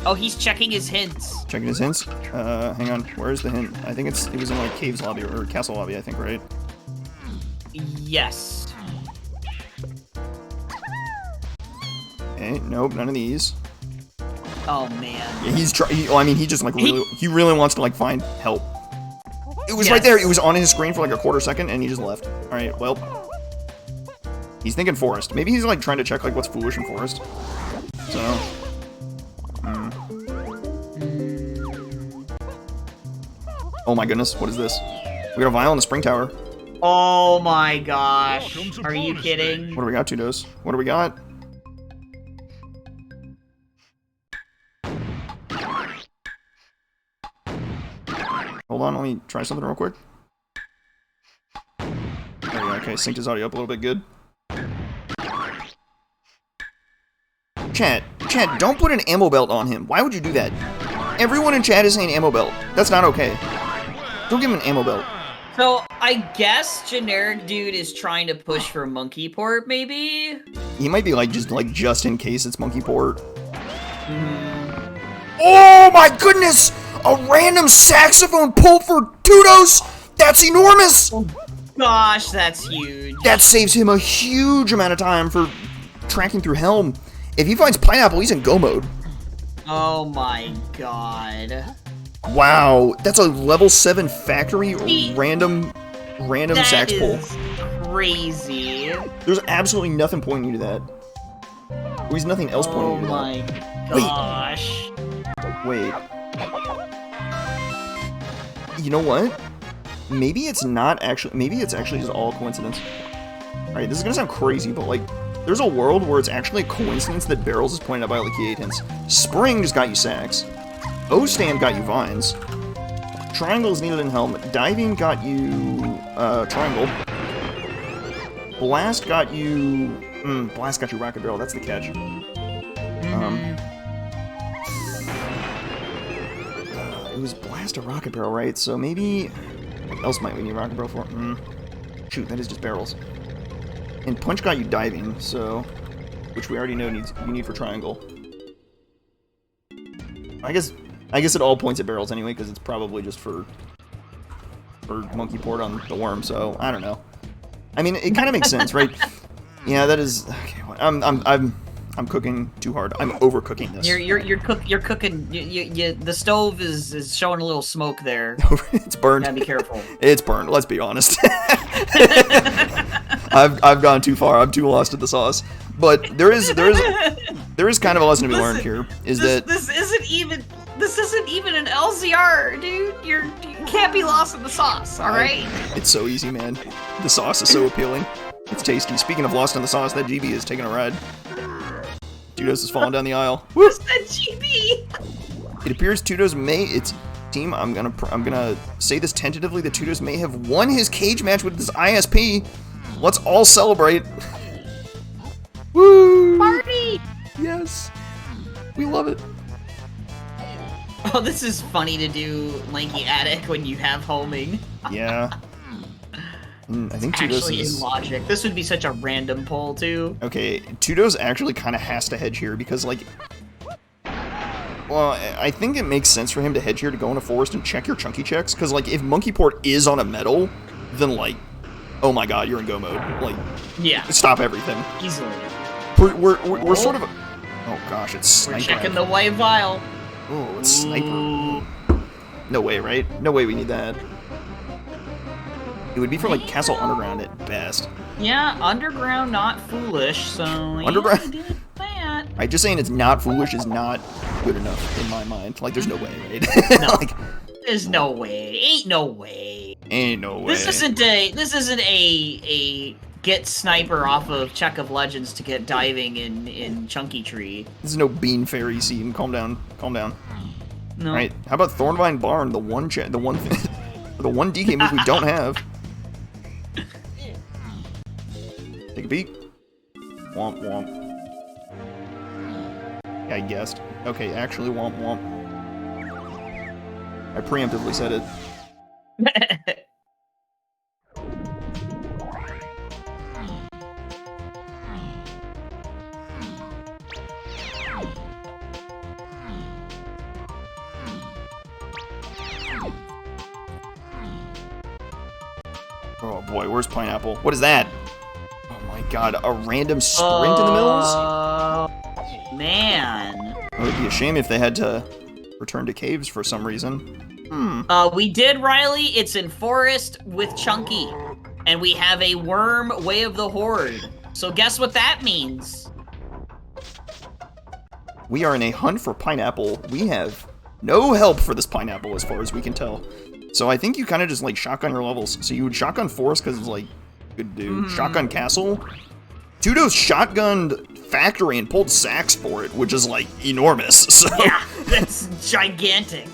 Oh, he's checking his hints. Checking his hints? Hang on. Where's the hint? I think it was in like Caves lobby or Castle lobby, I think, right? Yes. Okay, nope, none of these. Oh man. Yeah, he just like he really wants to like find help. It was right there. It was on his screen for like a quarter second, and he just left. All right, well, he's thinking forest. Maybe he's like trying to check like what's foolish in forest. So. Oh my goodness, what is this? We got a vial in the spring tower. Oh my gosh. Are you kidding? What do we got, Tudos? What do we got? Hold on, let me try something real quick. There we go, okay, synced his audio up a little bit good. Chat, don't put an ammo belt on him. Why would you do that? Everyone in chat is saying ammo belt. That's not okay. Don't give him an ammo belt. So, I guess Generic Dude is trying to push for monkey port, maybe? He might be like just in case it's monkey port. Mm. Oh my goodness! A random saxophone pull for Tudos? That's enormous! Oh gosh, that's huge. That saves him a huge amount of time for tracking through Helm. If he finds Pineapple, he's in go mode. Oh my god. Wow, that's a level 7 factory random sax pull. That is crazy. There's absolutely nothing pointing you to that. There's nothing else pointing you to that. Oh my gosh. Wait. You know what? Maybe it's actually just all coincidence. Alright, this is gonna sound crazy, but like, there's a world where it's actually a coincidence that Barrels is pointed out by all the key 8 hints. Spring just got you sacks. O-Stand got you vines. Triangle is needed in Helm. Diving got you triangle. Blast got you Rocket Barrel, that's the catch. It was Blast or Rocket Barrel, right? So maybe... What else might we need Rocket Barrel for? Shoot, that is just barrels. And Punch got you diving, so... Which we already know you need for triangle. I guess it all points at barrels anyway, because it's probably just for monkey port on the worm, so I don't know. I mean, it kind of makes sense, right? Yeah, that is... Okay, I'm cooking too hard. I'm overcooking this. You're cooking. The stove is showing a little smoke there. It's burned. Gotta be careful. It's burned. Let's be honest. I've gone too far. I'm too lost at the sauce. But there is kind of a lesson to be learned here. This isn't even an LCR, dude. You can't be lost in the sauce. All right. It's so easy, man. The sauce is so appealing. It's tasty. Speaking of lost in the sauce, that GB is taking a ride. Tudos is falling down the aisle. What's that GB? It appears Tudos its team. I'm gonna say this tentatively that Tudos may have won his cage match with this ISP. Let's all celebrate. Woo! Party! Yes, we love it. Oh, this is funny to do Lanky Attic when you have homing. Yeah. I think Tudos actually is... in logic. This would be such a random pull, too. Okay, Tudos actually kind of has to hedge here, because, like... Well, I think it makes sense for him to hedge here to go into forest and check your chunky checks, because, like, if Monkey Port is on a metal, then, like, oh my god, you're in go mode. Like, yeah. Stop everything. Easily. We're sort of... Oh gosh, it's Sniper. We're checking the white vial. Oh, it's Sniper. No way, right? No way we need that. It would be for, like, Castle Underground at best. Yeah, Underground not foolish, so... Underground... Yeah, that. Right, just saying it's not foolish is not good enough in my mind. Like, there's no way, right? No. Like, There's no way. Ain't no way. ain't no way. This isn't a get sniper off of Check of Legends to get diving in Chunky Tree. This is no Bean Fairy scene. Calm down. Calm down. No. All right, how about Thornvine Barn? The one DK move we don't have. Take a peek. Womp womp. I guessed. Okay, actually womp womp. I preemptively said it. Oh boy, where's Pineapple? What is that? Oh my god, a random sprint in the mills? Man. It would be a shame if they had to return to caves for some reason. We did, Riley. It's in forest with Chunky. And we have a worm Way of the Horde. So guess what that means? We are in a hunt for Pineapple. We have no help for this Pineapple as far as we can tell. So I think you kind of just like shotgun your levels. So you would shotgun Forest because it's like good to do. Shotgun Castle. Tudo's shotgunned Factory and pulled sacks for it, which is like enormous. So. Yeah, that's gigantic.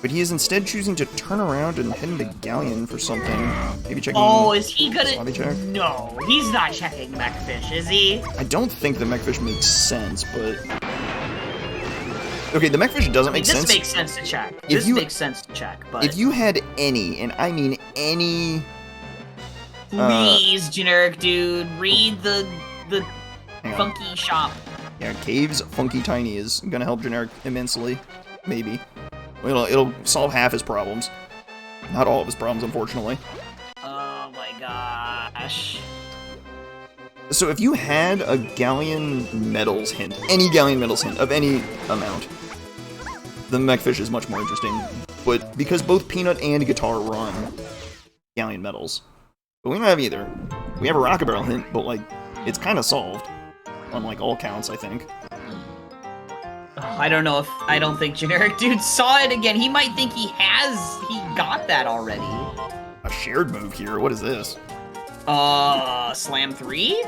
But he is instead choosing to turn around and head into Galleon for something. Maybe checking. Oh, is he gonna? Lobby check? No, he's not checking Mechfish, is he? I don't think the Mechfish makes sense, but okay, the Mechfish doesn't make sense. This makes sense to check. If you- makes sense to check, but If you had any, and I mean any, please, generic dude, read the hang on. funky shop. Yeah, Caves Funky Tiny is gonna help Generic immensely. Maybe. It'll solve half his problems. Not all of his problems, unfortunately. Oh my gosh. So if you had a Galleon Metals hint, any Galleon Metals hint of any amount, the Mechfish is much more interesting. But because both Peanut and Guitar run Galleon Metals, but we don't have either. We have a Rocket Barrel hint, but like it's kind of solved on like all counts, I think. I don't think generic dude saw it again. He might think he got that already. A shared move here. What is this? Slam 3?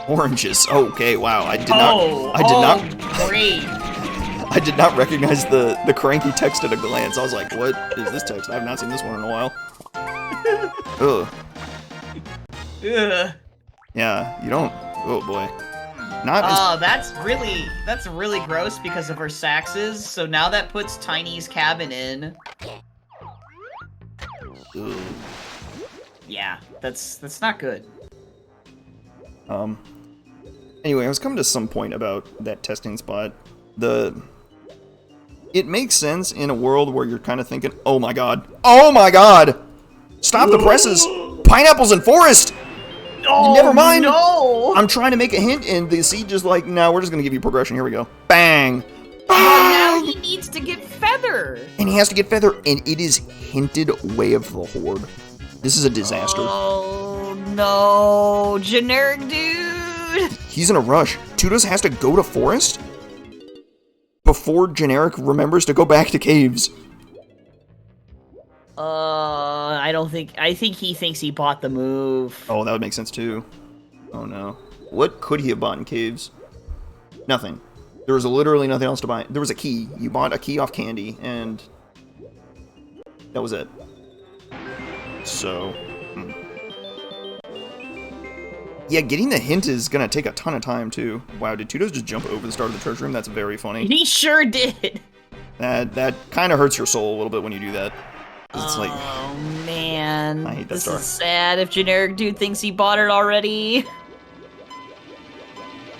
Oranges. Okay, wow. I did not recognize the cranky text at a glance. I was like, what is this text? I have not seen this one in a while. Ugh. Ugh. Yeah, you don't. Oh boy. That's really gross because of her saxes. So now that puts Tiny's cabin in. Ugh. Yeah, that's not good. Anyway, I was coming to some point about that testing spot. It makes sense in a world where you're kind of thinking, oh my god, stop the presses, Pineapples in forest. Oh, never mind. No. I'm trying to make a hint, and the seed just like, no, we're just gonna give you progression. Here we go. Bang. Now he needs to get Feather. And he has to get Feather, and it is hinted Way of the Horde. This is a disaster. Oh no, generic dude. He's in a rush. Tudos has to go to forest before Generic remembers to go back to caves. I think he thinks he bought the move. Oh, that would make sense too. Oh no. What could he have bought in caves? Nothing. There was literally nothing else to buy. There was a key. You bought a key off Candy, and that was it. So, yeah, getting the hint is gonna take a ton of time too. Wow, did Tudos just jump over the start of the treasure room? That's very funny. He sure did. That kind of hurts your soul a little bit when you do that. It's like, oh man, I hate that this star. is sad. If generic dude thinks he bought it already.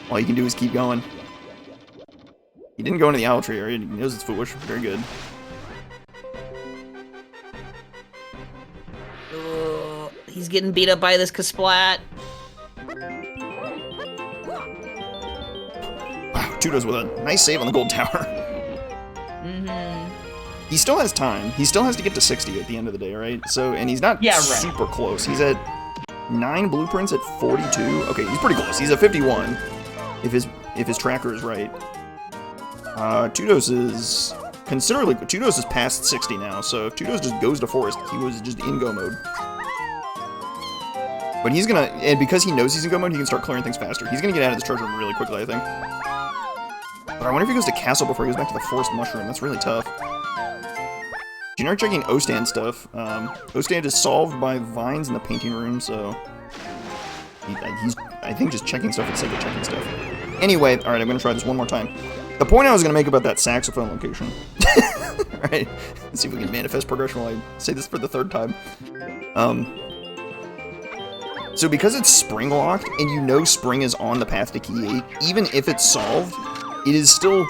All you can do is keep going. He didn't go into the owl tree area. He knows it's foolish. Very good. He's getting beat up by this Kasplat. Wow, Tudos with a nice save on the gold tower. He still has time. He still has to get to 60 at the end of the day, right? So, and he's not Yeah, right. super close. He's at 9 blueprints at 42. Okay, he's pretty close. He's at 51. If his tracker is right. Tudos is considerably. Tudos is past 60 now. So if Tudos just goes to forest, he was just in go mode. But he's gonna, and because he knows he's in go mode, he can start clearing things faster. He's gonna get out of this charge room really quickly, I think. But I wonder if he goes to castle before he goes back to the forest mushroom. That's really tough. Generic checking O-stand stuff. O-stand is solved by vines in the painting room, so he's, I think, just checking stuff for the sake of checking stuff. Anyway, all right, I'm gonna try this one more time. The point I was gonna make about that saxophone location. All right, let's see if we can manifest progression while I say this for the 3rd time. So because it's spring locked, and you know spring is on the path to key 8, even if it's solved, it is still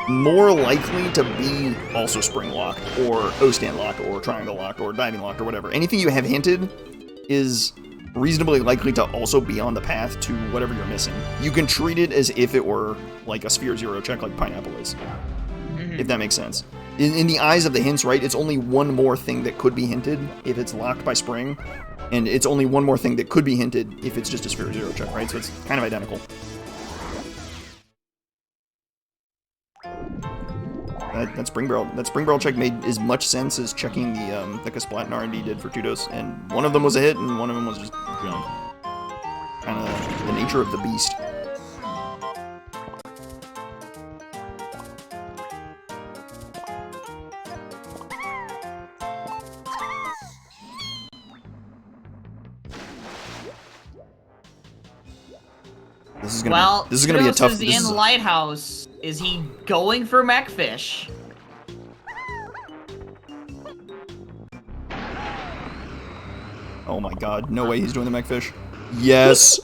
more likely to be also spring locked, or O-stand locked, or triangle locked, or diving locked, or whatever. Anything you have hinted is reasonably likely to also be on the path to whatever you're missing. You can treat it as if it were like a sphere 0 check like pineapple is. If that makes sense. In the eyes of the hints, right, it's only one more thing that could be hinted if it's locked by spring. And it's only one more thing that could be hinted if it's just a sphere 0 check, right? So it's kind of identical. That spring barrel check made as much sense as checking the Kasplat R&D did for Tudos, and one of them was a hit, and one of them was just, you know, kind of the nature of the beast. This is gonna be a tough. Is in the lighthouse. Is he going for Mechfish? Oh my god, no way he's doing the Mechfish. Yes.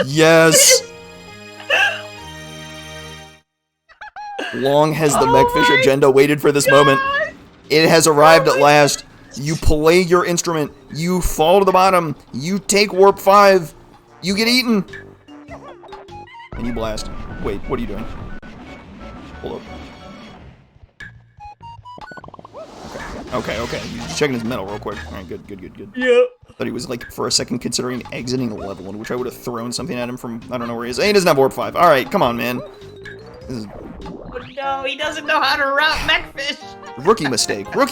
Yes. Long has the Mechfish agenda waited for this moment. It has arrived at last. You play your instrument. You fall to the bottom. You take warp 5. You get eaten. And you blast. Wait, what are you doing? Hold up. Okay. He's just checking his metal real quick. Alright, good. Yep. Thought he was, like, for a second considering exiting the level, in which I would have thrown something at him from, I don't know where he is. Hey, he doesn't have warp 5. Alright, come on, man. This is... Oh, no, he doesn't know how to route Mechfish. Rookie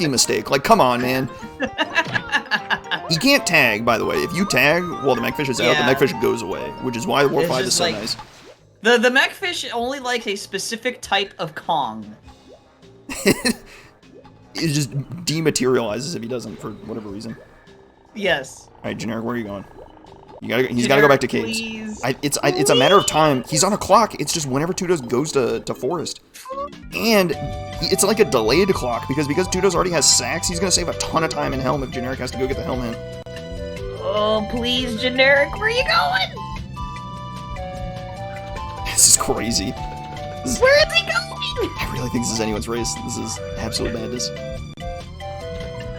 mistake. Like, come on, man. He can't tag, by the way. If you tag while the Mechfish is out, the Mechfish goes away, which is why the warp 5 is so nice. The Mechfish only likes a specific type of Kong. It just dematerializes if he doesn't, for whatever reason. Yes. Alright, Generic, where are you going? He's gotta go back to caves. It's a matter of time. He's on a clock. It's just whenever Tudos goes to forest. And it's like a delayed clock, because Tudos already has sacks, he's gonna save a ton of time in Helm if Generic has to go get the Helm in. Oh, please, Generic, where are you going? This is crazy. Where is he going? I really think this is anyone's race. This is absolute madness.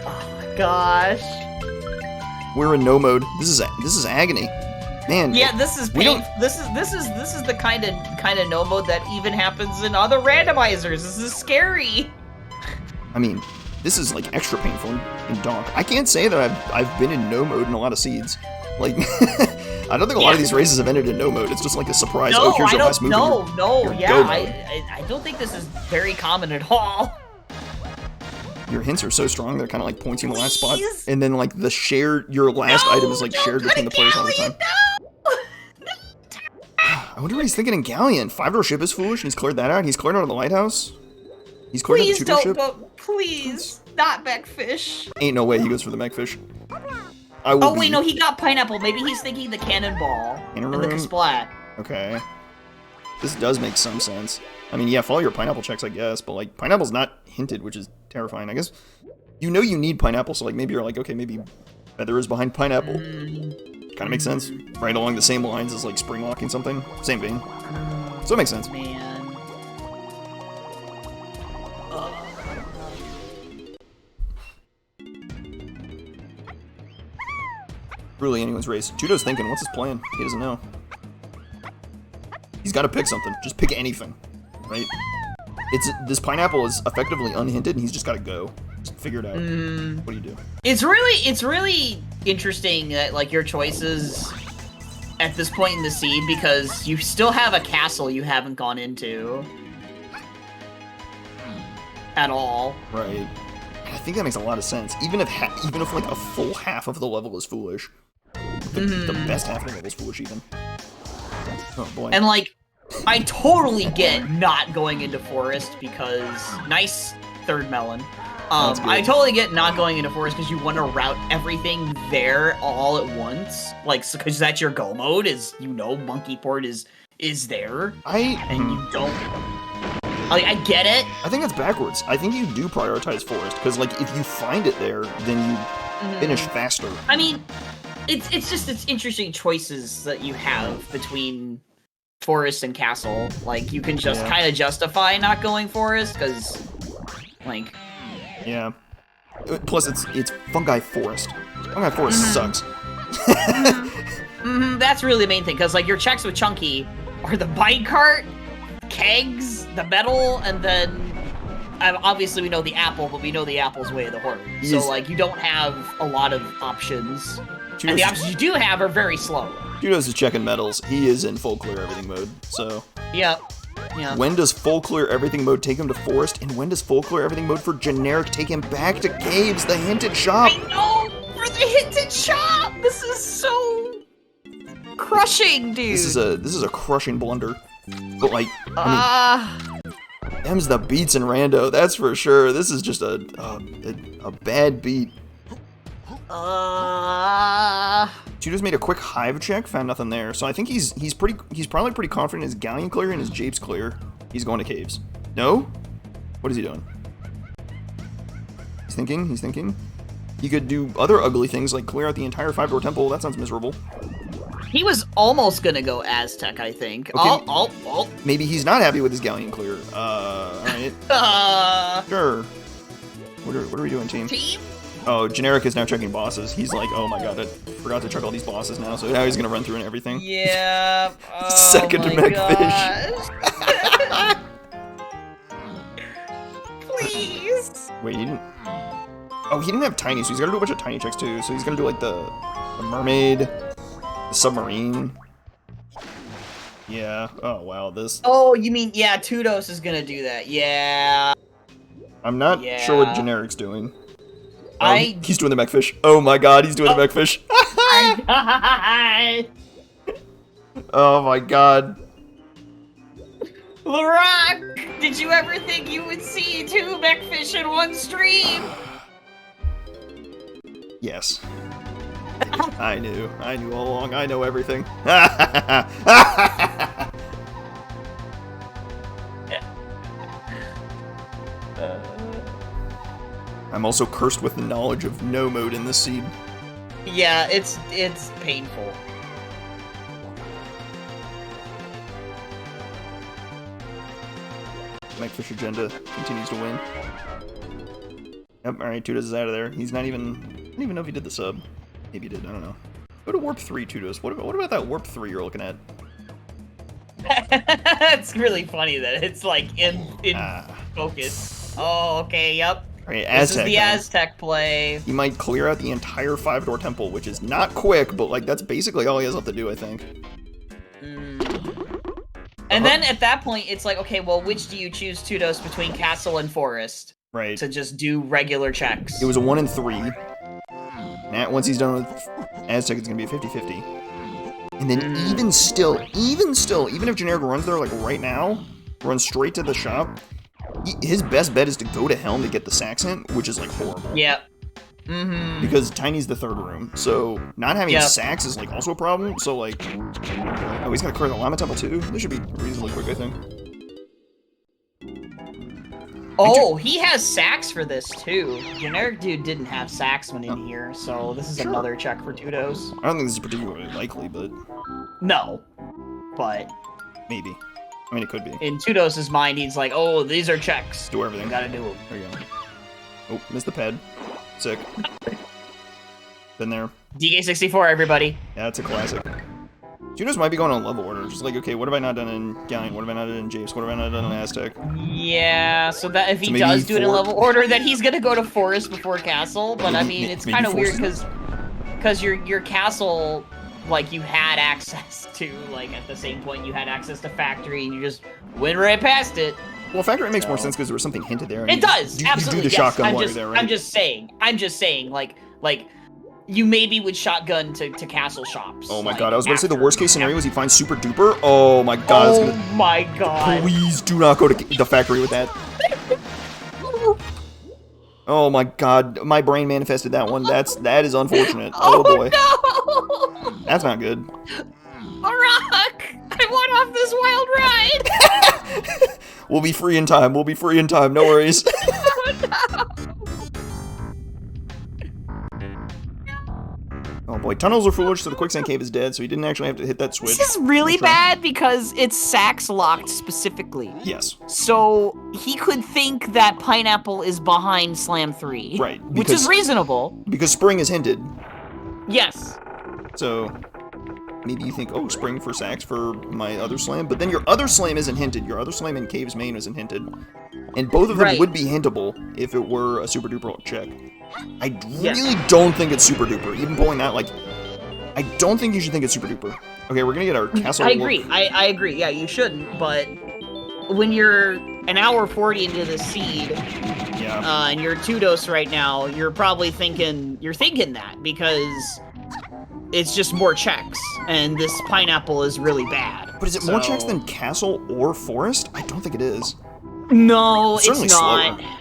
Oh my gosh. We're in no mode. This is agony. Man. Yeah, this is pain. This is the kind of no mode that even happens in other randomizers. This is scary. I mean, this is like extra painful in Donk. I can't say that I've been in no mode in a lot of seeds. Like I don't think a lot of these races have ended in no mode. It's just like a surprise. No, here's your last move. I don't think this is very common at all. Your hints are so strong, they're kind of like pointing in the last spot. And then like your last item is like shared between the players all the time. I wonder what he's thinking in Galleon. 5-door ship is foolish, and he's cleared that out. He's cleared out of the lighthouse. He's cleared out the 2-door ship. Please, not Mechfish. Ain't no way he goes for the Mechfish. Oh wait, no, he got Pineapple. Maybe he's thinking the Cannonball and the Kasplat. Okay. This does make some sense. I mean, yeah, follow your Pineapple checks, I guess, but like, Pineapple's not hinted, which is terrifying. I guess you know you need Pineapple, so like maybe you're like, okay, maybe Feather is behind Pineapple. Kind of makes sense. Right along the same lines as like spring locking something. Same vein. So it makes sense. Man. Really anyone's race. Judo's thinking, what's his plan? He doesn't know. He's got to pick something. Just pick anything, right? This Pineapple is effectively unhinted, and he's just got to go. Just figure it out. What do you do? It's really interesting that, like, your choices at this point in the seed, because you still have a castle you haven't gone into at all. Right. I think that makes a lot of sense. Even if like a full half of the level is foolish, the best half of the level is foolish even. Oh boy. And like, I totally get not going into forest because nice third melon. I totally get not going into forest because you want to route everything there all at once. Like, because that's your go mode. Is monkey port is there, and you don't. Like, I get it. I think that's backwards. I think you do prioritize forest, because, like, if you find it there, then you finish faster. I mean, it's interesting choices that you have between forest and castle. Like, you can just kind of justify not going forest, because, like... Yeah. Plus, it's fungi forest. Fungi forest sucks. That's really the main thing, because, like, your checks with Chunky are the bike cart, kegs, the metal, and then obviously we know the apple, but we know the apple's way of the horde. So like you don't have a lot of options, and the options you do have are very slow. Judos is checking metals. He is in full clear everything mode. So yeah. When does full clear everything mode take him to forest, and when does full clear everything mode for generic take him back to caves, the hinted shop? I know, for the hinted shop. This is so crushing, dude. This is a crushing blunder. But like, I mean, them's the beats in Rando, that's for sure. This is just a bad beat. Judas made a quick hive check, found nothing there. So I think he's probably pretty confident his galleon clear and his japes clear. He's going to caves. No? What is he doing? He's thinking. He could do other ugly things like clear out the entire 5-door temple. That sounds miserable. He was almost gonna go Aztec, I think. Okay. Oh. Maybe he's not happy with his galleon clear. Alright. Sure. What are we doing, team? Oh, Generic is now checking bosses. He's like, oh my god, I forgot to check all these bosses now, so now he's gonna run through and everything. Yeah. Second Megfish. Please. Wait, he didn't... Oh, he didn't have tiny, so he's gotta do a bunch of tiny checks too. So he's gonna do like the mermaid, the submarine. Yeah. Oh wow, this... Oh, you mean, yeah, Tudos is gonna do that. Yeah. I'm not sure what Generic's doing. He's doing the Megfish. Oh my god, he's doing the Megfish. Oh my god. Larock, did you ever think you would see 2 Megfish in one stream? Yes. I knew all along. I know everything. I'm also cursed with the knowledge of no mode in this seed. Yeah, it's painful. Megfish agenda continues to win. Yep, alright, Tudos is out of there. He's not even... I don't even know if he did the sub. Maybe he did, I don't know. Go to Warp 3, Tudos. What about that Warp 3 you're looking at? It's really funny that it's like in focus. Oh, okay, yep. Right, this Aztec, is the Aztec play. He might clear out the entire 5-door temple, which is not quick, but like that's basically all he has left to do, I think. And then at that point, it's like, okay, well, which do you choose, Tudos, between castle and forest? Right. To just do regular checks. It was a 1 in 3. Now, once he's done with Aztec, it's gonna be a 50-50. And then even still, even if Generic runs there like right now, runs straight to the shop, his best bet is to go to Helm to get the Saxon, which is like horrible. Yep. Because Tiny's the 3rd room, so not having Sax is like also a problem. So like, oh, he's gonna clear the Llama Temple too. This should be reasonably quick, I think. Oh, he has Sax for this too. GenericDude didn't have Sax when in here, so this is another check for Tudos. I don't think this is particularly likely, but no, but maybe. I mean, it could be. In Tudos' mind, he's like, oh, these are checks. Do everything. Gotta do them. There you go. Oh, missed the ped. Sick. Been there. DK64, everybody. Yeah, it's a classic. Junos might be going on level order. Just like, okay, what have I not done in Galleon? What have I not done in Japes? What have I not done in Aztec? Yeah, so that if he does do it in level order, then he's gonna go to Forest before Castle. But I mean, it's kind of weird because because your castle, like, you had access to, like, at the same point you had access to factory, and you just went right past it. Well, factory makes more sense because there was something hinted there. It does, absolutely. You do the shotgun while you're there, right? I'm just saying, like, you maybe would shotgun to castle shops. Oh my like, god, I was about to say the worst case scenario is you find Super Duper. Oh my god. Oh my god. Please do not go to the factory with that. Oh my god, my brain manifested that one. That is unfortunate. Oh boy. No! That's not good. Rock! I want off this wild ride! We'll be free in time. We'll be free in time. No worries. Oh no! Oh boy, tunnels are foolish, so the quicksand cave is dead, so he didn't actually have to hit that switch. This is really bad because it's Sax locked specifically. Yes. So he could think that Pineapple is behind Slam 3. Right. Which is reasonable. Because Spring is hinted. Yes. So maybe you think, oh, Spring for Sax for my other Slam, but then your other Slam isn't hinted. Your other Slam in Cave's Main isn't hinted. And both of them would be hintable if it were a Super Duper check. I really don't think it's Super Duper. Even pulling that, like, I don't think you should think it's Super Duper. Okay, we're gonna get our castle. I agree. I agree. Yeah, you shouldn't. But when you're an hour 40 into the seed, and you're 2-dose right now, you're probably thinking that because it's just more checks, and this Pineapple is really bad. But is it more checks than castle or forest? I don't think it is. No, it's not. Slower.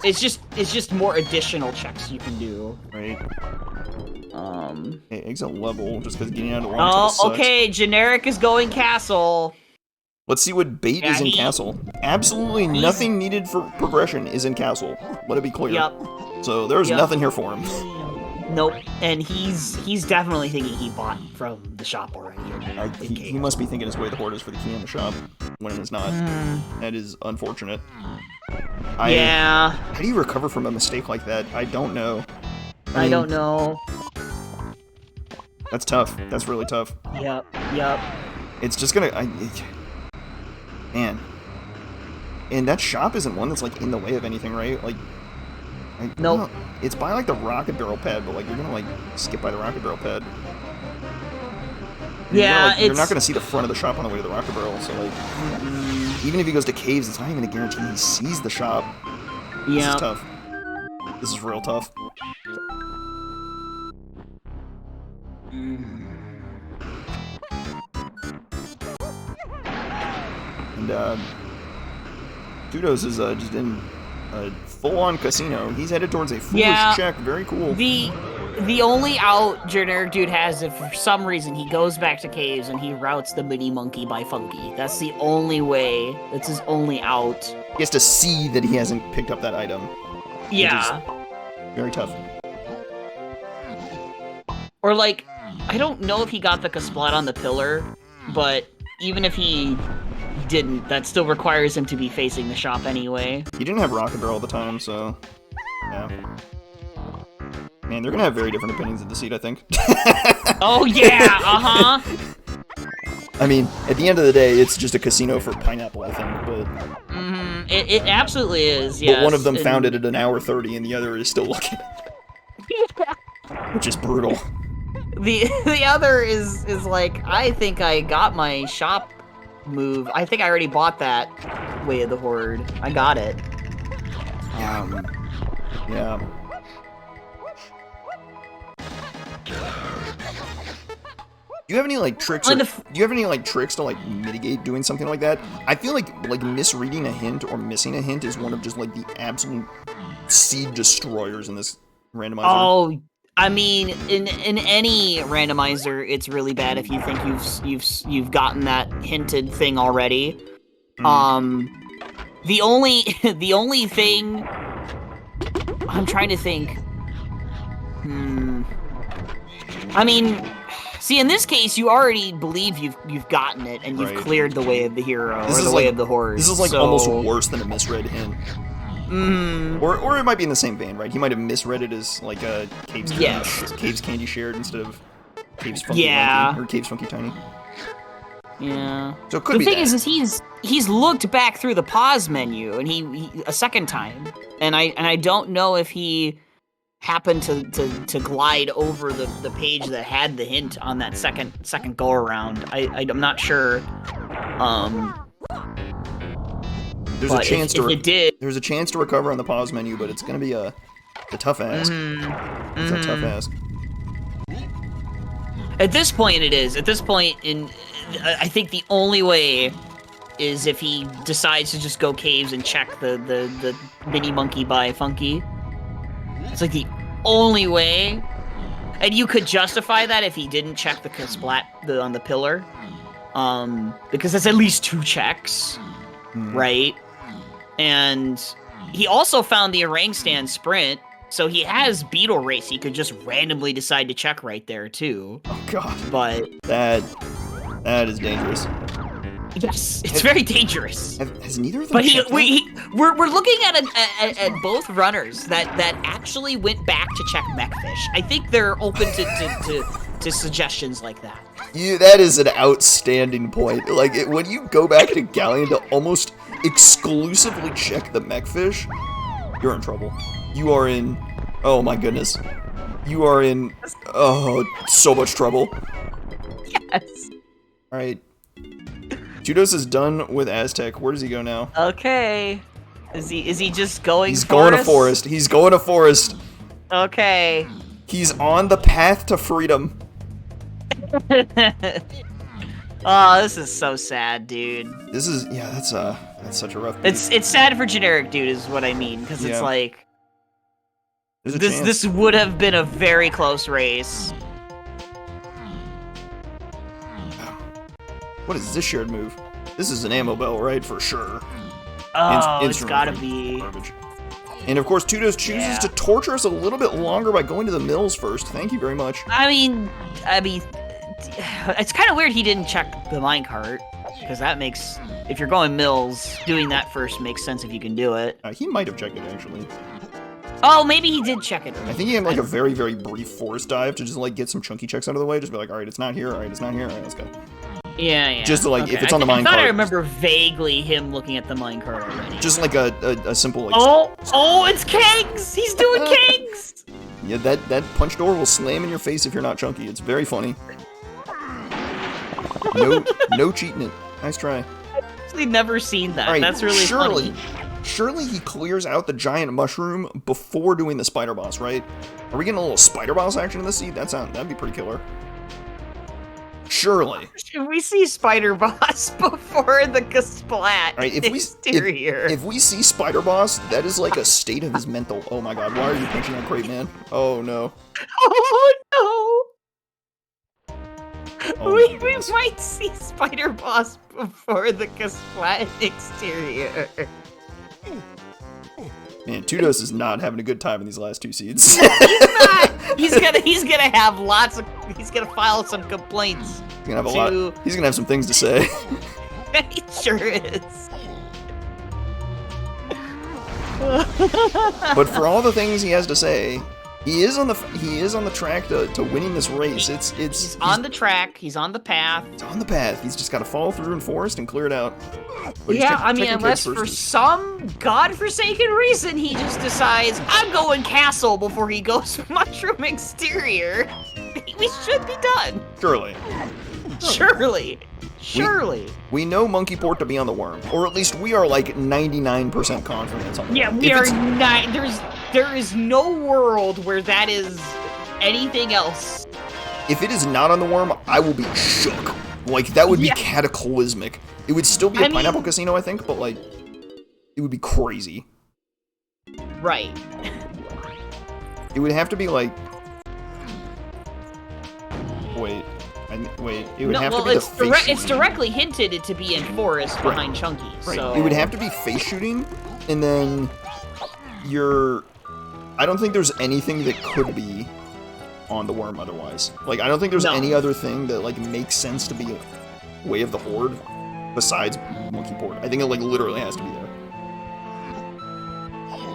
It's just more additional checks you can do. Right. Hey, exit level just because getting out of the wrong sucks. Okay, Generic is going castle. Let's see what bait is in castle. Absolutely nothing needed for progression is in castle. Let it be clear. Yep. So there's nothing here for him. Nope. And he's definitely thinking he bought from the shop already. He must be thinking his way the hoard is for the key in the shop when it is not. That is unfortunate. Yeah. How do you recover from a mistake like that? I don't know. I don't know. That's tough. That's really tough. Yep. It's just gonna... Man. And that shop isn't one that's, like, in the way of anything, right? Like... Nope. It's by, like, the rocket barrel pad, but, like, you're gonna, like, skip by the rocket barrel pad. You're not gonna see the front of the shop on the way to the rocket barrel, so, like... Even if he goes to caves, it's not even a guarantee he sees the shop. Yeah. This is tough. This is real tough. And, 2-dose is, just in a full-on casino. He's headed towards a foolish check. Very cool. The only out GenericDude has, if for some reason he goes back to caves and he routes the mini monkey by Funky. That's the only way. That's his only out. He has to see that he hasn't picked up that item. Yeah. Very tough. Or, like, I don't know if he got the Kasplat on the pillar, but even if he didn't, that still requires him to be facing the shop anyway. He didn't have rocket barrel at the time, so... Yeah. Man, they're gonna have very different opinions of the seat, I think. Oh yeah, uh-huh. I mean, at the end of the day, it's just a casino for Pineapple, I think, but... It absolutely is, yes. But one of them found it at an hour 30, and the other is still looking. Which is brutal. The other is like, I think I got my shop move. I think I already bought that Way of the Horde. I got it. Yeah. Do you have any like tricks? Do you have any like tricks to like mitigate doing something like that? I feel like misreading a hint or missing a hint is one of just like the absolute seed destroyers in this randomizer. Oh, I mean, in any randomizer, it's really bad if you think you've gotten that hinted thing already. The only thing I'm trying to think. I mean. See, in this case, you already believe you've gotten it, and you've cleared the way of the hero, or the way of the horde. This is like almost worse than a misread hint. Or it might be in the same vein, right? He might have misread it as like a Cave's Candy Shared instead of Cave's Funky Lanky, or Cave's Funky Tiny. Yeah. So it could be the thing is he's looked back through the pause menu, and he a second time, and I don't know if he happened to glide over the page that had the hint on that second go around. I'm not sure. There's a chance if it did. There's a chance to recover on the pause menu, but it's gonna be a tough ask. It's a tough ask. At this point, it is. At this point, I think the only way is if he decides to just go caves and check the mini monkey by Funky. It's like the only way. And you could justify that if he didn't check the splat on the pillar. Because that's at least 2 checks, right? And he also found the orang stand sprint, so he has beetle race. He could just randomly decide to check right there too. Oh god. But that is dangerous. Yes, it's very dangerous. Has neither of them? But we're looking at both runners that actually went back to check Mechfish. I think they're open to suggestions like that. Yeah, that is an outstanding point. Like when you go back to Galleon to almost exclusively check the Mechfish, you're in trouble. You are in. Oh my goodness. You are in. Oh, so much trouble. Yes. All right. Judos is done with Aztec. Where does he go now? Okay. Is he just going? He's going to Forest. He's going to Forest. Okay. He's on the path to freedom. Oh, this is so sad, dude. This is that's such a rough. It's sad for GenericDude is what I mean, because it's like this would have been a very close race. What is this shared move? This is an ammo bell, right? For sure. Oh, it's gotta be. Garbage. And of course, Tudos chooses to torture us a little bit longer by going to the mills first. Thank you very much. I mean, it's kind of weird he didn't check the minecart, because that makes, if you're going mills, doing that first makes sense if you can do it. He might have checked it, actually. Oh, maybe he did check it. I think he had like a very, very brief forest dive to just like get some chunky checks out of the way. Just be like, all right, it's not here. All right, it's not here. All right, let's go. Yeah. Just to, like, if it's on the minecart. I thought I remember vaguely him looking at the minecart already. Just like a simple, like... Oh, it's kegs! He's doing kegs! Yeah, that punch door will slam in your face if you're not chunky. It's very funny. No cheating it. Nice try. I've actually never seen that. Right, that's really funny. Surely he clears out the giant mushroom before doing the spider boss, right? Are we getting a little spider boss action in the seed? That'd be pretty killer. Surely. Should we see Spider Boss before the splat? Right, if we see Spider Boss, that is like a state of his mental. Oh my god, why are you punching that crate, man? Oh no. Oh no. Oh, we might see Spider Boss before the splat exterior. Man, Tudos is not having a good time in these last 2 seeds. He's not. He's gonna have lots of. He's gonna file some complaints. He's gonna have a lot. He's gonna have some things to say. He sure is. But for all the things he has to say, he is on the track to winning this race. He's on the track. He's on the path. He's on the path. He's just got to follow through in forest and clear it out. But yeah, I mean, unless for some godforsaken reason he just decides, I'm going castle before he goes mushroom exterior, we should be done. Surely. We know Monkey Port to be on the worm, or at least we are like 99% confident on the worm. Yeah, we are not. There is no world where that is anything else. If it is not on the worm, I will be shook. Like, that would be cataclysmic. It would still be a pineapple casino, I think, but, like, it would be crazy. Right. It would have to be, like... Wait. It would have to be the face it's directly hinted to be in forest behind Chunky, so... It would have to be face shooting, and then I don't think there's anything that could be on the worm otherwise. Like, I don't think there's any other thing that, like, makes sense to be Way of the Horde besides Monkey Port. I think it, like, literally has to be there.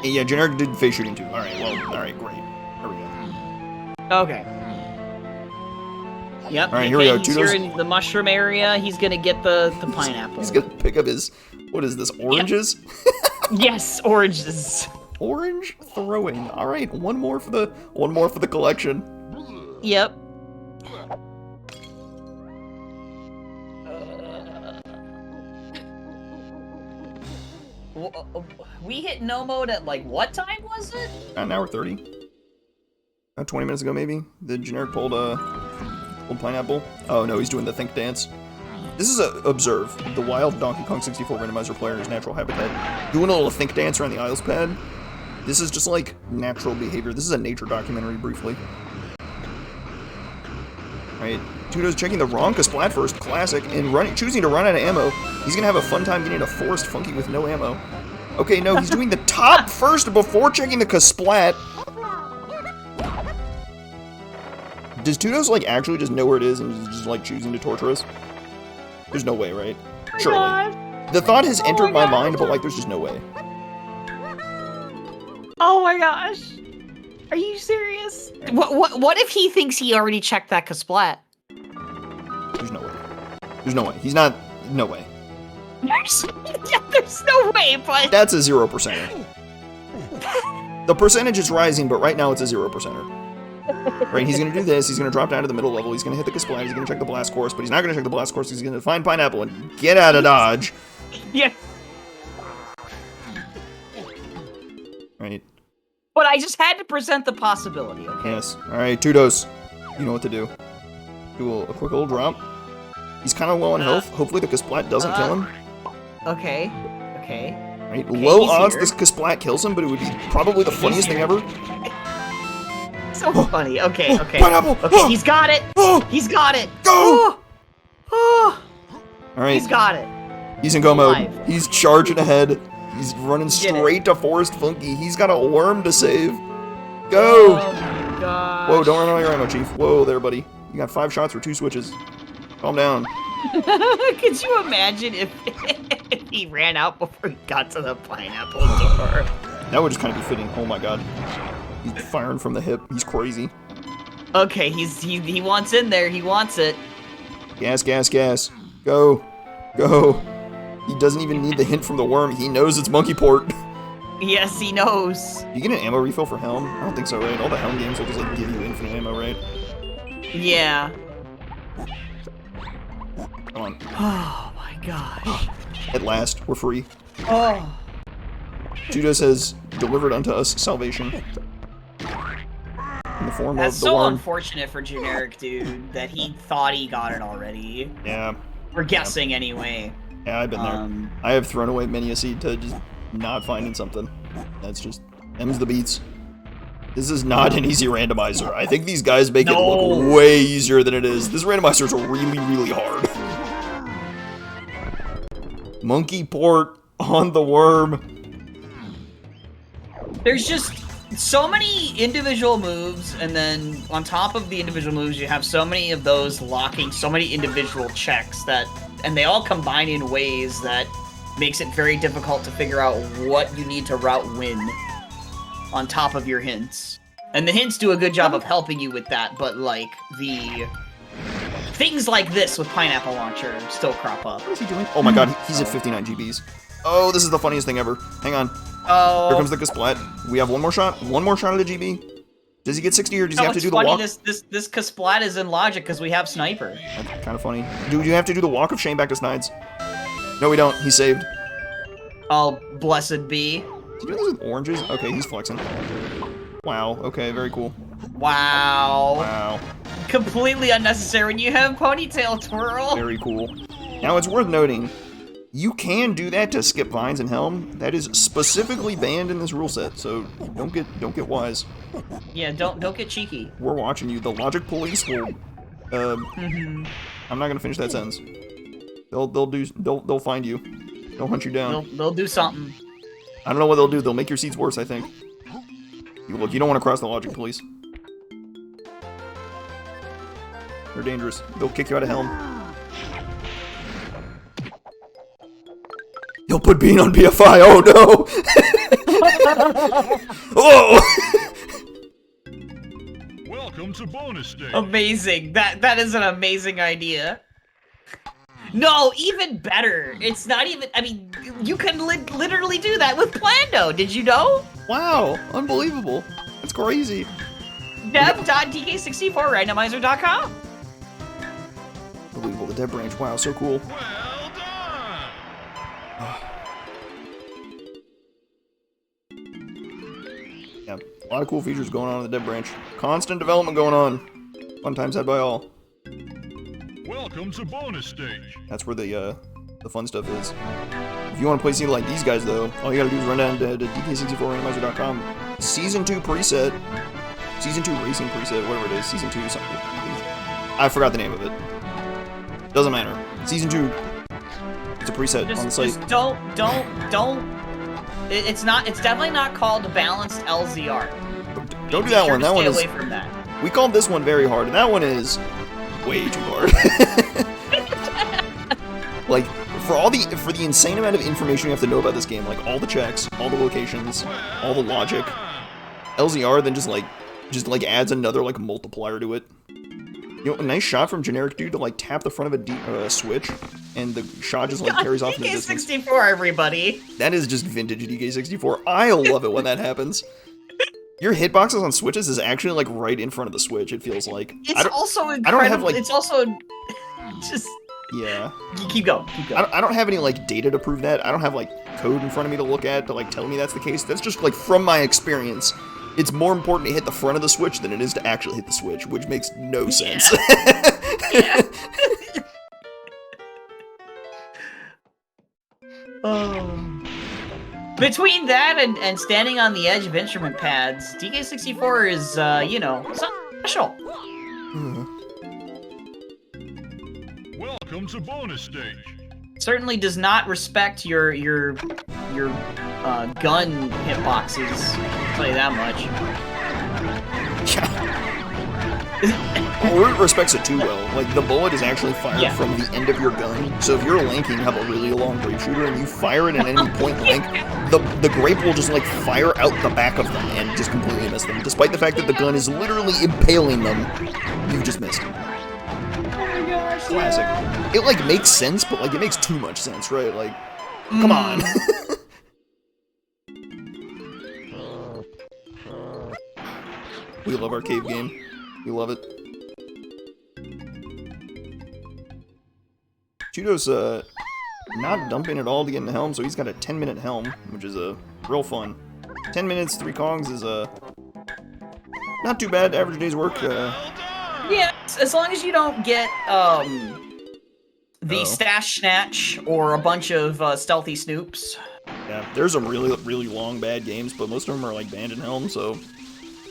And yeah, Generic did face shooting too. Alright, great. There we go. Okay. Yep. Alright, here we go. He's here in the mushroom area. He's gonna get the pineapple. He's gonna pick up his, what is this, oranges? Yep. Yes, oranges. orange throwing. All right, one more for the collection. Yep. We hit no mode at like what time was it? An hour 30. 20 minutes ago maybe. The generic pulled pineapple. Oh no, he's doing the think dance. This is observe the wild Donkey Kong 64 randomizer player in his natural habitat, doing a little think dance around the aisles pad. This is just like natural behavior. This is a nature documentary briefly. Right, Tudo's checking the wrong Kasplat first, classic, and choosing to run out of ammo. He's gonna have a fun time getting a forced funky with no ammo. Okay, no, he's doing the top first before checking the Kasplat. Does Tudos like actually just know where it is and is just like choosing to torture us? There's no way, right? Surely. The thought has entered my mind, but like there's just no way. Oh my gosh. Are you serious? What if he thinks he already checked that Kasplat? There's no way. There's no way. He's not. No way. There's no way, but... That's a 0%er. The percentage is rising, but right now it's a 0%er. Right, he's gonna do this, he's gonna drop down to the middle level, he's gonna hit the Kasplat, he's gonna check the blast course, but he's not gonna check the blast course, he's gonna find pineapple and get out of Dodge. Yeah. Right. But I just had to present the possibility, okay? Yes. Alright, Tudos. You know what to do. Do a quick little drop. He's kind of low on health. Hopefully the Kasplat doesn't kill him. Okay. Okay. Right, Okay, low he's odds here. this Kasplat kills him, but it would be probably the funniest thing ever. So funny. Okay, okay. Pineapple! Okay, he's got it! Oh! He's got it! Go! Oh! Alright. He's got it. He's in go mode. Alive. He's charging ahead. He's running Get it. straight to Forest Funky. He's got a worm to save. Go! Oh my god. Whoa, don't run out of your ammo, Chief. Whoa there, buddy. You got 5 shots for 2 switches. Calm down. Could you imagine if he ran out before he got to the pineapple door? That would just kind of be fitting. Oh my god. He's firing from the hip. He's crazy. Okay, he wants in there. He wants it. Gas, gas, gas. Go. Go. He doesn't even need the hint from the worm. He knows it's monkey port. Yes, he knows. You get an ammo refill for Helm? I don't think so, right? All the Helm games will just like give you infinite ammo, right? Yeah. Come on. Oh my gosh. At last, we're free. Oh. Judas has delivered unto us salvation. In the form That's of the so worm. unfortunate for Generic Dude that he thought he got it already. Yeah. We're guessing anyway. Yeah, I've been there. I have thrown away many a seed to just not finding something. That's just them's the beats. This is not an easy randomizer. I think these guys make it look way easier than it is. This randomizer is really, really hard. Monkey port on the worm. There's just so many individual moves, and then on top of the individual moves, you have so many of those locking so many individual checks that, and they all combine in ways that makes it very difficult to figure out what you need to route when on top of your hints. And the hints do a good job of helping you with that, but like the things like this with Pineapple Launcher still crop up. What is he doing? Oh my god, he's at 59 GBs. Oh, this is the funniest thing ever. Hang on. Oh. Here comes the Kasplat. We have one more shot. One more shot at the GB. Does he get 60 or does he have to do the walk? This Kasplat is in logic because we have Sniper. That's kind of funny. Do you have to do the walk of shame back to Snides? No, we don't. He's saved. Oh, blessed be. Did you do this with oranges? Okay, he's flexing. Wow. Okay, very cool. Wow. Wow. Completely unnecessary when you have Ponytail Twirl. Very cool. Now, it's worth noting, you can do that to skip vines and Helm. That is specifically banned in this rule set, so don't get wise. Yeah, don't get cheeky. We're watching you. The logic police will. I'm not gonna finish that sentence. They'll find you. They'll hunt you down. They'll do something. I don't know what they'll do. They'll make your seats worse, I think. Look, you don't want to cross the logic police. They're dangerous. They'll kick you out of Helm. He'll put Bean on BFI. Oh no! Oh! Welcome to bonus stage. Amazing. That is an amazing idea. No, even better. It's not even. I mean, you can literally do that with Plando. Did you know? Wow, unbelievable. That's crazy. Dev.DK64Randomizer.com. Unbelievable, the dev branch. Wow, so cool. Well done! Yeah, a lot of cool features going on in the dev branch. Constant development going on. Fun times had by all. Welcome to bonus stage. That's where the fun stuff is. If you want to play something like these guys, though, all you gotta do is run down to DK64Randomizer.com. Season 2 preset. Season 2 racing preset, whatever it is. Season 2 something. I forgot the name of it. Doesn't matter. Season 2. It's a preset on the site. Just don't. It's definitely not called balanced LZR. Don't do that one. That one is. Stay away from that. We called this one very hard, and that one is way too hard. Like, for the insane amount of information you have to know about this game, like all the checks, all the locations, all the logic, LZR then just adds another like multiplier to it. You know, a nice shot from GenericDude to like tap the front of a switch, and the shot just like carries off in the distance. DK64, everybody. That is just vintage DK64. I love it when that happens. Your hitboxes on switches is actually like right in front of the switch. It feels like It's also incredible. I don't have like. It's also just. Yeah. Keep going. I don't have any like data to prove that. I don't have like code in front of me to look at to like tell me that's the case. That's just like from my experience. It's more important to hit the front of the switch than it is to actually hit the switch, which makes no sense. Yeah. Between that and standing on the edge of instrument pads, DK64 is, something special. Welcome to bonus stage. Certainly does not respect your gun hitboxes. I'll tell you that much. Or it respects it too well. Like, the bullet is actually fired from the end of your gun. So if you're lanking, have a really long grape shooter, and you fire it at any point blank, the grape will just, like, fire out the back of them and just completely miss them. Despite the fact that the gun is literally impaling them, you've just missed. Oh my gosh, classic. Yeah. It, like, makes sense, but, like, it makes too much sense, right? Like, come on. We love our cave game. We love it. Chudo's not dumping at all to get in the helm, so he's got a 10-minute helm, which is real fun. 10 minutes, 3 Kongs is not too bad. Average day's work. Yeah, as long as you don't get the stash snatch or a bunch of stealthy snoops. Yeah, there's some really, really long bad games, but most of them are like banned in helm, so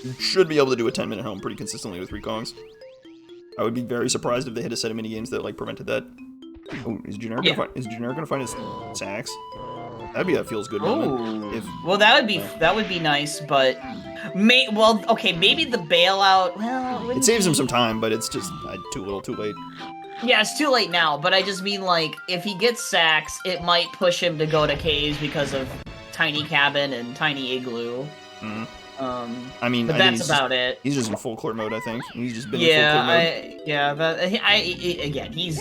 you should be able to do a 10-minute helm pretty consistently with 3 Kongs. I would be very surprised if they had a set of minigames that like prevented that. Oh, is Generic gonna find his sax? That'd be a feels good moment. If... Well, that would be nice, but maybe the bailout. Well, it saves him some time, but it's just too little, too late. Yeah, it's too late now. But I just mean like if he gets sax, it might push him to go to caves because of Tiny Cabin and Tiny Igloo. Mm-hmm. I mean, that's about it. He's just in full clear mode, I think. He's just been in full clear mode. Again, he's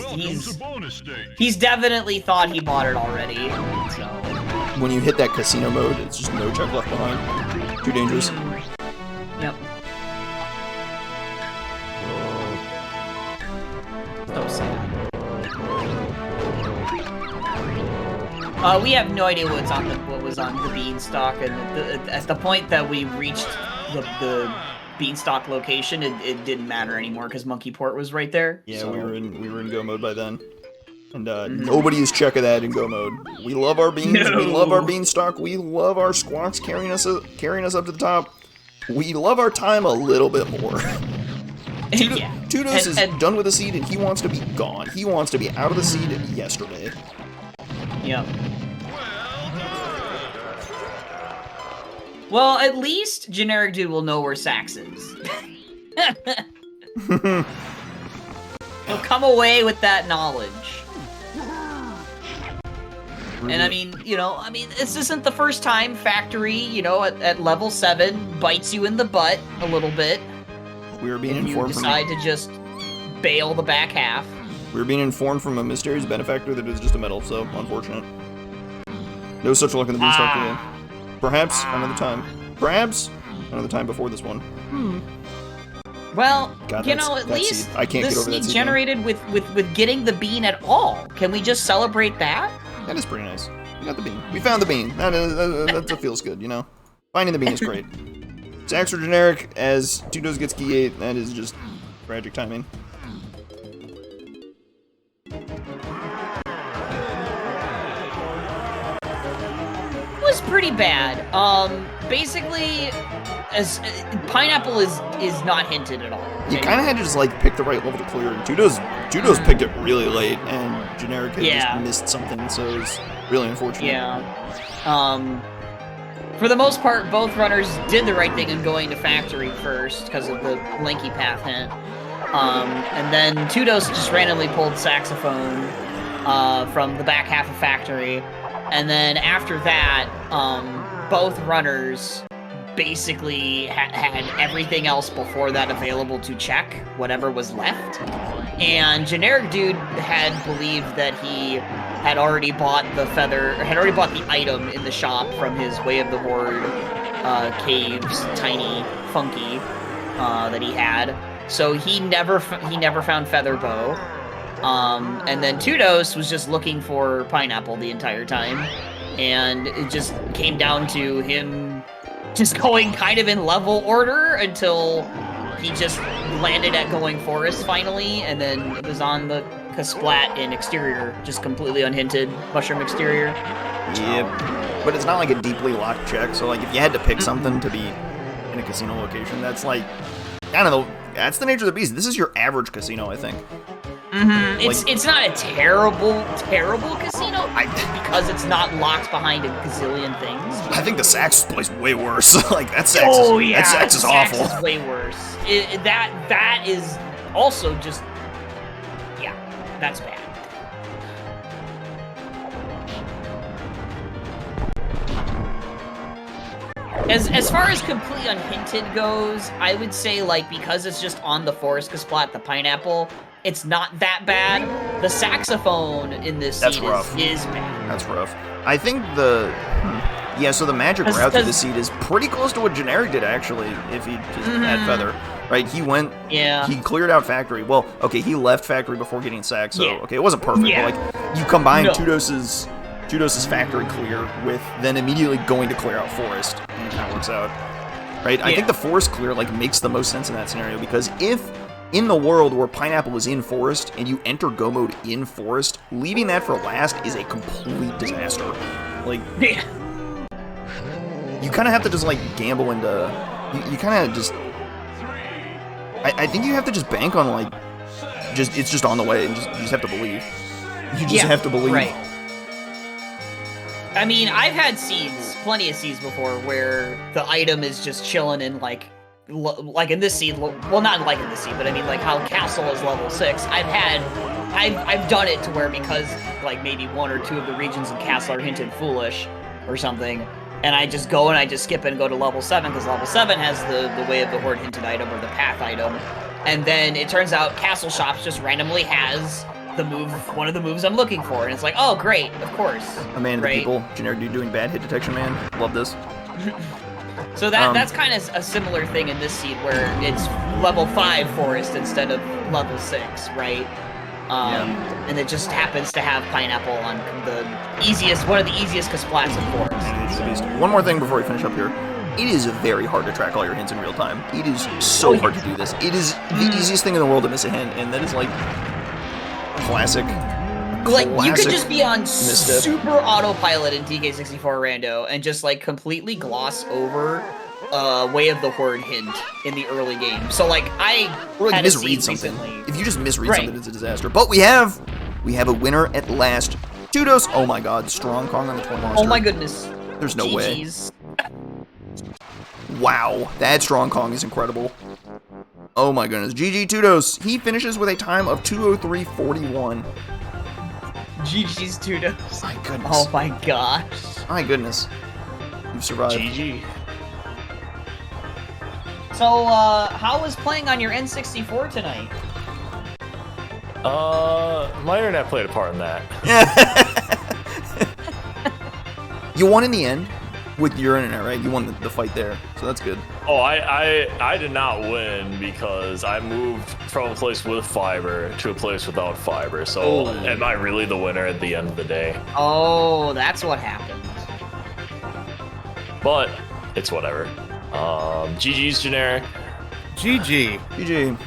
definitely thought he bought it already. So when you hit that casino mode, it's just no check left behind. Too dangerous. Yep. So sad. We have no idea what was on the beanstalk, and at the point that we reached the beanstalk location, it didn't matter anymore because Monkey Port was right there. Yeah, so. we were in go mode by then, and nobody is checking that in go mode. We love our beans. No. We love our beanstalk. We love our squawks carrying us up to the top. We love our time a little bit more. Tudos is done with the seed, and he wants to be gone. He wants to be out of the seed yesterday. Yep. Well, at least GenericDude will know where Sax is. He'll come away with that knowledge. And I mean, this isn't the first time Factory, at level 7, bites you in the butt a little bit. We were being informed. You decide to just bail the back half. We were being informed from a mysterious benefactor that it was just a medal, so unfortunate. No such luck in the beanstalk again. Perhaps another time. Perhaps another time before this one. Well, God, you know, at least seed. I can't this get over that seed seed generated with getting the bean at all. Can we just celebrate that? That is pretty nice. We got the bean. We found the bean. That feels good, you know? Finding the bean is great. Sacks or generic as 2-Dose gets key 8. That is just tragic timing. It was pretty bad. Basically, as pineapple is not hinted at all. You kind of had to just like pick the right level to clear. And 2-Dose picked it really late, and generic had just missed something, so it was really unfortunate. Yeah. For the most part, both runners did the right thing in going to factory first because of the lanky path hint. And then 2-Dose just randomly pulled saxophone from the back half of factory. And then after that, both runners basically had everything else before that available to check whatever was left. And GenericDude had believed that he had already bought the item in the shop from his Way of the Horde caves, tiny funky that he had. So he never found Feather Bow. And then 2-Dose was just looking for pineapple the entire time, and it just came down to him just going kind of in level order until he just landed at going forest finally, and then it was on the Kasplat in exterior, just completely unhinted mushroom exterior. Yep. But it's not like a deeply locked check, so like if you had to pick something to be in a casino location, that's like that's the nature of the beast. This is your average casino, I think. It's not a terrible casino because it's not locked behind a gazillion things. I think the Sax place is way worse. Like that Sax is awful. Is way worse. That is also just that's bad. As far as completely unhinted goes, I would say like because it's just on the forest Kasplat, the pineapple, it's not that bad. The saxophone in this seed is bad. That's rough. I think so the magic route to the seed is pretty close to what Generic did, actually, if he just had Feather. Right, he cleared out Factory. Well, okay, he left Factory before getting sacked, so, okay, it wasn't perfect, but, like, you combine 2-Dose's Factory clear with then immediately going to clear out Forest, and it kind of works out. Right, I think the Forest clear, like, makes the most sense in that scenario, because if in the world where Pineapple is in Forest, and you enter Go Mode in Forest, leaving that for last is a complete disaster. Like, you kind of have to just, like, gamble into... You kind of just... I think you have to just bank on, like... It's just on the way, and you just have to believe. You just have to believe. Right. I mean, I've had seeds, plenty of seeds before, where the item is just chilling in, like in this seed, well, not like in this seed, but I mean, like, how Castle is level 6. I've done it to where because, like, maybe 1 or 2 of the regions in Castle are hinted foolish or something, and I just go and I just skip it and go to level 7, because level 7 has the Way of the Horde hinted item, or the Path item, and then it turns out Castle Shops just randomly has one of the moves I'm looking for, and it's like, oh, great, of course. Amanda, right? People, GenericDude doing bad hit detection, man. Love this. So that's kind of a similar thing in this seed, where it's level 5 forest instead of level 6, right? And it just happens to have pineapple on one of the easiest Kasplats in forest. One more thing before we finish up here. It is very hard to track all your hints in real time. It is so hard to do this. It is the easiest thing in the world to miss a hint, and that is like classic. Like, you could just be on super autopilot in DK64 Rando and just, like, completely gloss over Way of the Horde hint in the early game. So, like, or like misread something. Recently. If you just misread something, it's a disaster. But we have a winner at last. 2-Dose. Oh my god, Strong Kong on the Twin Monster. Oh my goodness. There's no GG's. way. Wow, that Strong Kong is incredible. Oh my goodness. GG 2-Dose. He finishes with a time of 2:03:41. GG's 2-Dose. My goodness. Oh my gosh. My goodness. You've survived. GG. So, how was playing on your N64 tonight? My internet played a part in that. You won in the end. with your internet, right? You won the fight there, so that's good. Oh, I did not win because I moved from a place with fiber to a place without fiber. So am I really the winner at the end of the day? Oh, that's what happened. But it's whatever. GG's generic. GG. GG.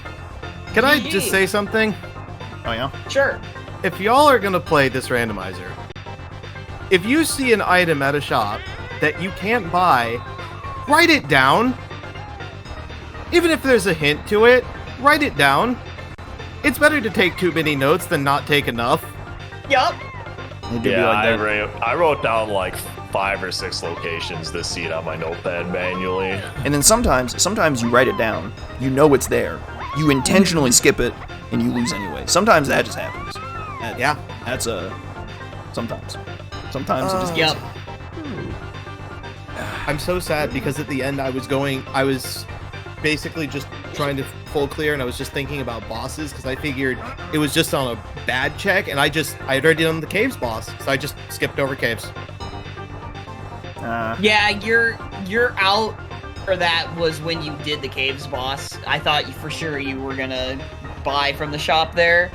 Can I GG. just say something? Oh yeah. Sure. If y'all are gonna play this randomizer, if you see an item at a shop that you can't buy, write it down. Even if there's a hint to it, write it down. It's better to take too many notes than not take enough. Yup. It did be Yeah, like that. I wrote down like 5 or 6 locations to see it on my notepad manually. And then sometimes you write it down. You know it's there. You intentionally skip it, and you lose anyway. Sometimes that just happens. Yeah. That's sometimes. Sometimes it just Yup. I'm so sad because at the end I was basically just trying to full clear, and I was just thinking about bosses because I figured it was just on a bad check, and I had already done the caves boss, so I just skipped over caves. Yeah, you're out for that was when you did the caves boss. I thought for sure you were gonna buy from the shop there,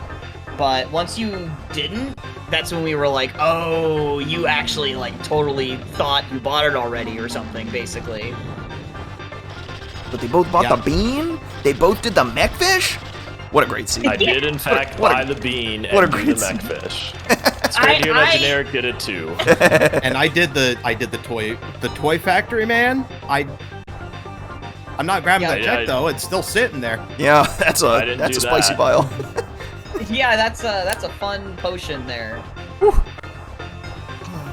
but once you didn't, that's when we were like, oh, you actually like totally thought you bought it already or something, basically. But they both bought the bean? They both did the mechfish? What a great scene. I did in fact buy the bean what a and do great the scene. mechfish. It's great to hear that generic did it too. And I did the toy factory, man. I'm not grabbing that check though. It's still sitting there. Yeah, that's I a didn't do spicy that. pile. Yeah, that's a fun potion there.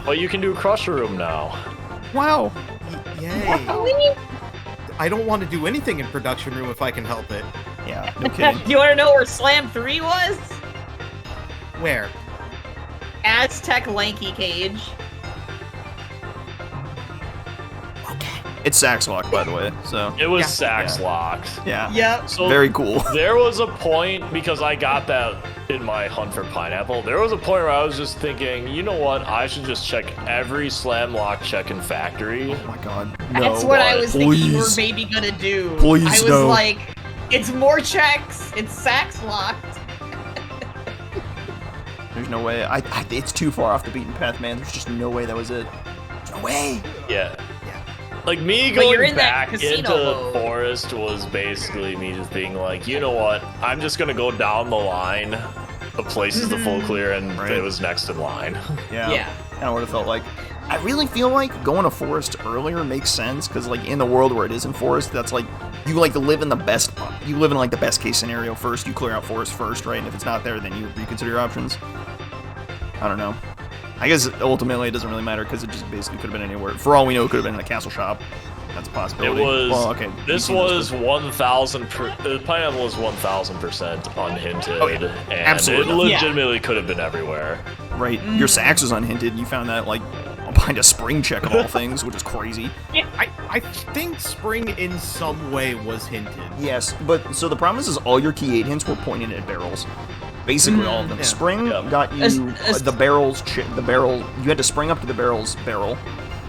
Well, you can do Crusher Room now. Wow. Yay. I don't want to do anything in production room if I can help it. Yeah, no kidding. You want to know where Slam 3 was? Where? Aztec Lanky Cage. It's Sax Lock, by the way, so. It was Sax Locked. Yeah. Yep. So Very cool. There was a point, because I got that in my hunt for pineapple, there was a point where I was just thinking, you know what, I should just check every slam lock check in factory. Oh my god. No. That's what I was thinking you were Please. maybe gonna do. Please, I was no. like, it's more checks. It's Sax locked. There's no way. It's too far off the beaten path, man. There's just no way that was it. There's no way. Yeah. Like, me But you're going in that back casino into mode. Forest was basically me just being like, you know what, I'm just gonna go down the line of places to full clear, and Right. it was next in line. Yeah. Kind of what it felt like. I really feel like going to Forest earlier makes sense, because, like, in the world where it is in Forest, that's, like, you, like, live in the best case scenario first. You clear out Forest first, right? And if it's not there, then you reconsider your options. I don't know. I guess ultimately it doesn't really matter because it just basically could have been anywhere. For all we know, it could have been in a castle shop. That's a possibility. It was. Well, okay. This was 1,000. The pineapple was 1,000% unhinted, Oh, yeah. and Absolutely. it legitimately could have been everywhere. Right. Your Sax was unhinted. And you found that like behind a spring check of all things, which is crazy. I think spring in some way was hinted. Yes, but so the problem is all your key 8 hints were pointed at barrels. Basically all of them. Yeah. Spring Yep. got you the barrels. The barrel. You had to spring up to the barrel's barrel.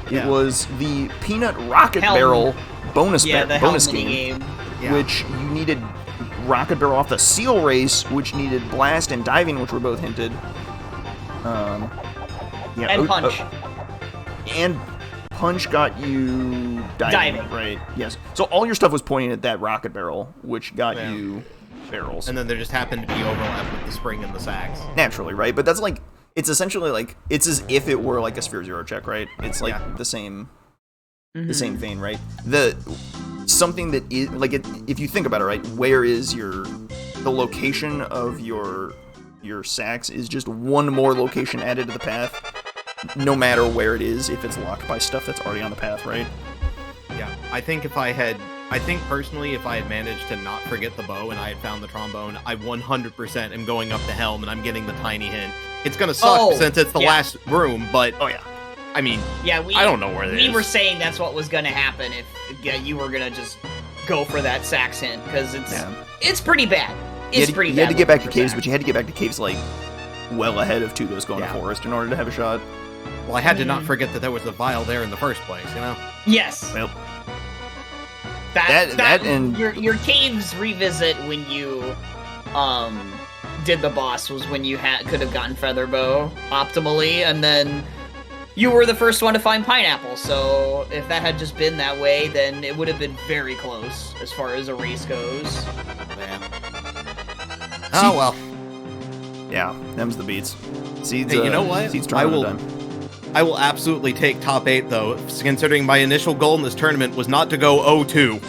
It Yeah. was the peanut rocket Helm. barrel bonus The bonus Helm game, game. Yeah. which you needed rocket barrel off the seal race, which needed blast and diving, which were both hinted. Yeah, And punch. and punch got you diving, right? Yes. So all your stuff was pointing at that rocket barrel, which got Yeah. you barrels. And then there just happened to be overlap with the spring and the sacks. Naturally, right? But that's like, it's essentially like, it's as if it were like a sphere zero check, right? It's like Yeah. the same vein, right? Something that is like, if you think about it, right? Where is the location of your sacks is just one more location added to the path, no matter where it is, if it's locked by stuff that's already on the path, right? Yeah, I think personally, if I had managed to not forget the bow and I had found the trombone, I 100% am going up the helm and I'm getting the tiny hint. It's gonna suck since it's the last room, but Oh yeah. I mean, Yeah, I don't know where it we is. were saying that's what was gonna happen if you were gonna just go for that Sax hint, because it's pretty bad. It's pretty bad. You had to get back to for caves, Sax. but you had to get back to caves like well ahead of Tugos going to Forest in order to have a shot. Well, I had to not forget that there was a vial there in the first place, you know? Yes. Well, That and your caves revisit when you did the boss was when you could have gotten Featherbow optimally, and then you were the first one to find Pineapple. So if that had just been that way, then it would have been very close as far as a race goes. Yeah. Oh well. yeah, them's the beats. Seeds. Hey, you know what? Seeds I tournament will. time. I will absolutely take top 8 though, considering my initial goal in this tournament was not to go 0-2.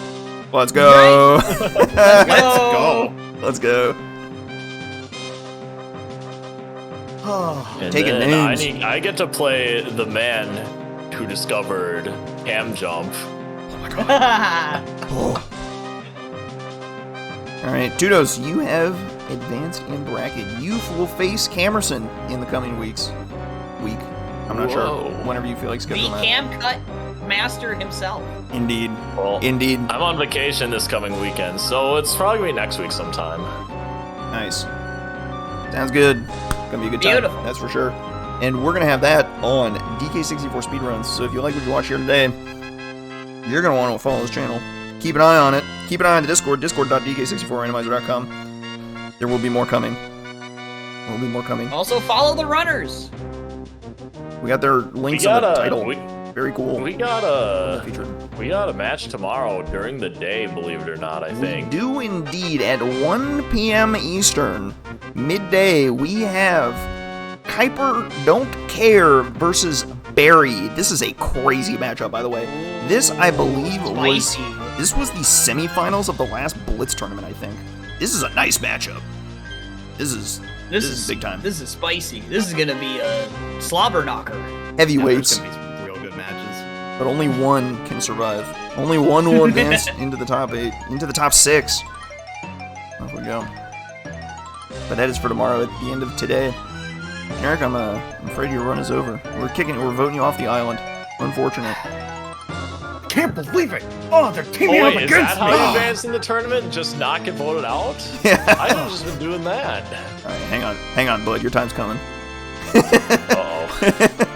Let's go. Let's go. Let's go. And Taking then names. I get to play the man who discovered cam jump. Oh. All right, Tudos, you have advanced in bracket. You will face Camerson in the coming week. I'm not sure. Whoa. Whenever you feel like The scheduling that. cam cut master himself. Indeed. Well, Indeed. I'm on vacation this coming weekend, so it's probably gonna be next week sometime. Nice. Sounds good. Gonna be a good time. Beautiful. That's for sure. And we're gonna have that on DK64 Speedruns. So if you like what you watch here today, you're gonna want to follow this channel. Keep an eye on it. Keep an eye on the Discord, discord.dk64randomizer.com. There will be more coming. There will be more coming. Also follow the runners. We got their links in the title. Very cool. We got a Featured. match tomorrow during the day, believe it or not, I We think. do indeed. At 1 p.m. Eastern, midday, we have Kuiper Don't Care versus Barry. This is a crazy matchup, by the way. This, I believe, was Spicy. the semifinals of the last Blitz tournament, I think. This is a nice matchup. This is big time. This is spicy. This is gonna be a slobber knocker. Heavyweights, There's gonna be some real good matches. but only one can survive. Only one will advance into the top 8, into the top 6. Off we go. But that is for tomorrow at the end of today. Eric, I'm afraid your run is over. We're voting you off the island. Unfortunate. Can't believe it! Oh, they're teaming Oh, up wait, is against that how me! you advance in the tournament and just not get voted out? Yeah. I've just been doing that. All right, hang on, bud. Your time's coming. Uh-oh.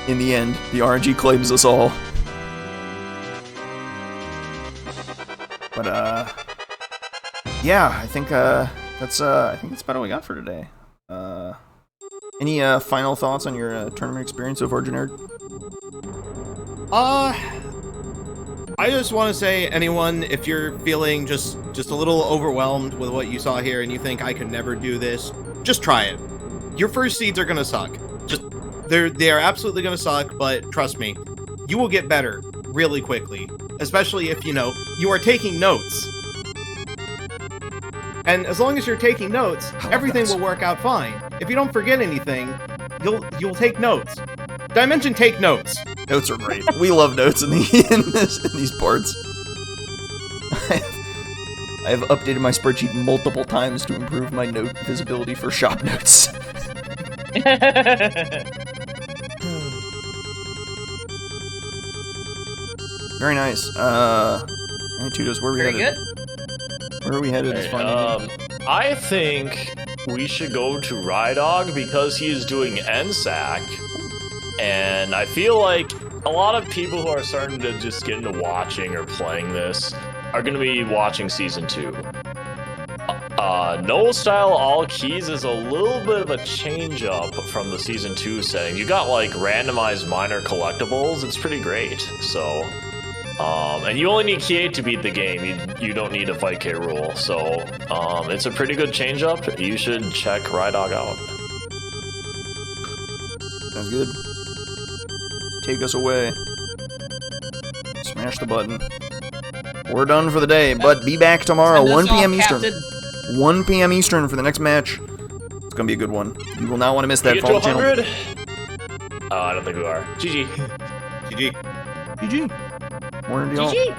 In the end, the RNG claims us all. But yeah, I think that's about all we got for today. Any final thoughts on your tournament experience so far, Generic? I just want to say, anyone, if you're feeling just a little overwhelmed with what you saw here and you think I could never do this, just try it. Your first seeds are gonna suck. They are absolutely gonna suck, but trust me, you will get better really quickly. Especially if, you are taking notes. And as long as you're taking notes, everything will work out fine. If you don't forget anything, you'll take notes. Did I mention take notes? Notes are great. We love notes in these parts. I have updated my spreadsheet multiple times to improve my note visibility for shop notes. Very nice. Alright, Tudos, where are we Very headed? good. Where are we headed this final game? I think we should go to Rydog because he's doing NSAC. And I feel like a lot of people who are starting to just get into watching or playing this are going to be watching Season 2. No Style All Keys is a little bit of a change up from the Season 2 setting. You got like randomized minor collectibles. It's pretty great. So, and you only need Key 8 to beat the game. You don't need a Fight K rule. So, it's a pretty good change up. You should check Rydog out. Sounds good. Take us away. Smash the button. We're done for the day, but be back tomorrow, Send us 1 p.m. off, Eastern. Captain. 1 p.m. Eastern for the next match. It's gonna be a good one. You will not want to miss that. Get to Follow the channel. 100? I don't think we are. GG. GG. GG. Morning to y'all. GG.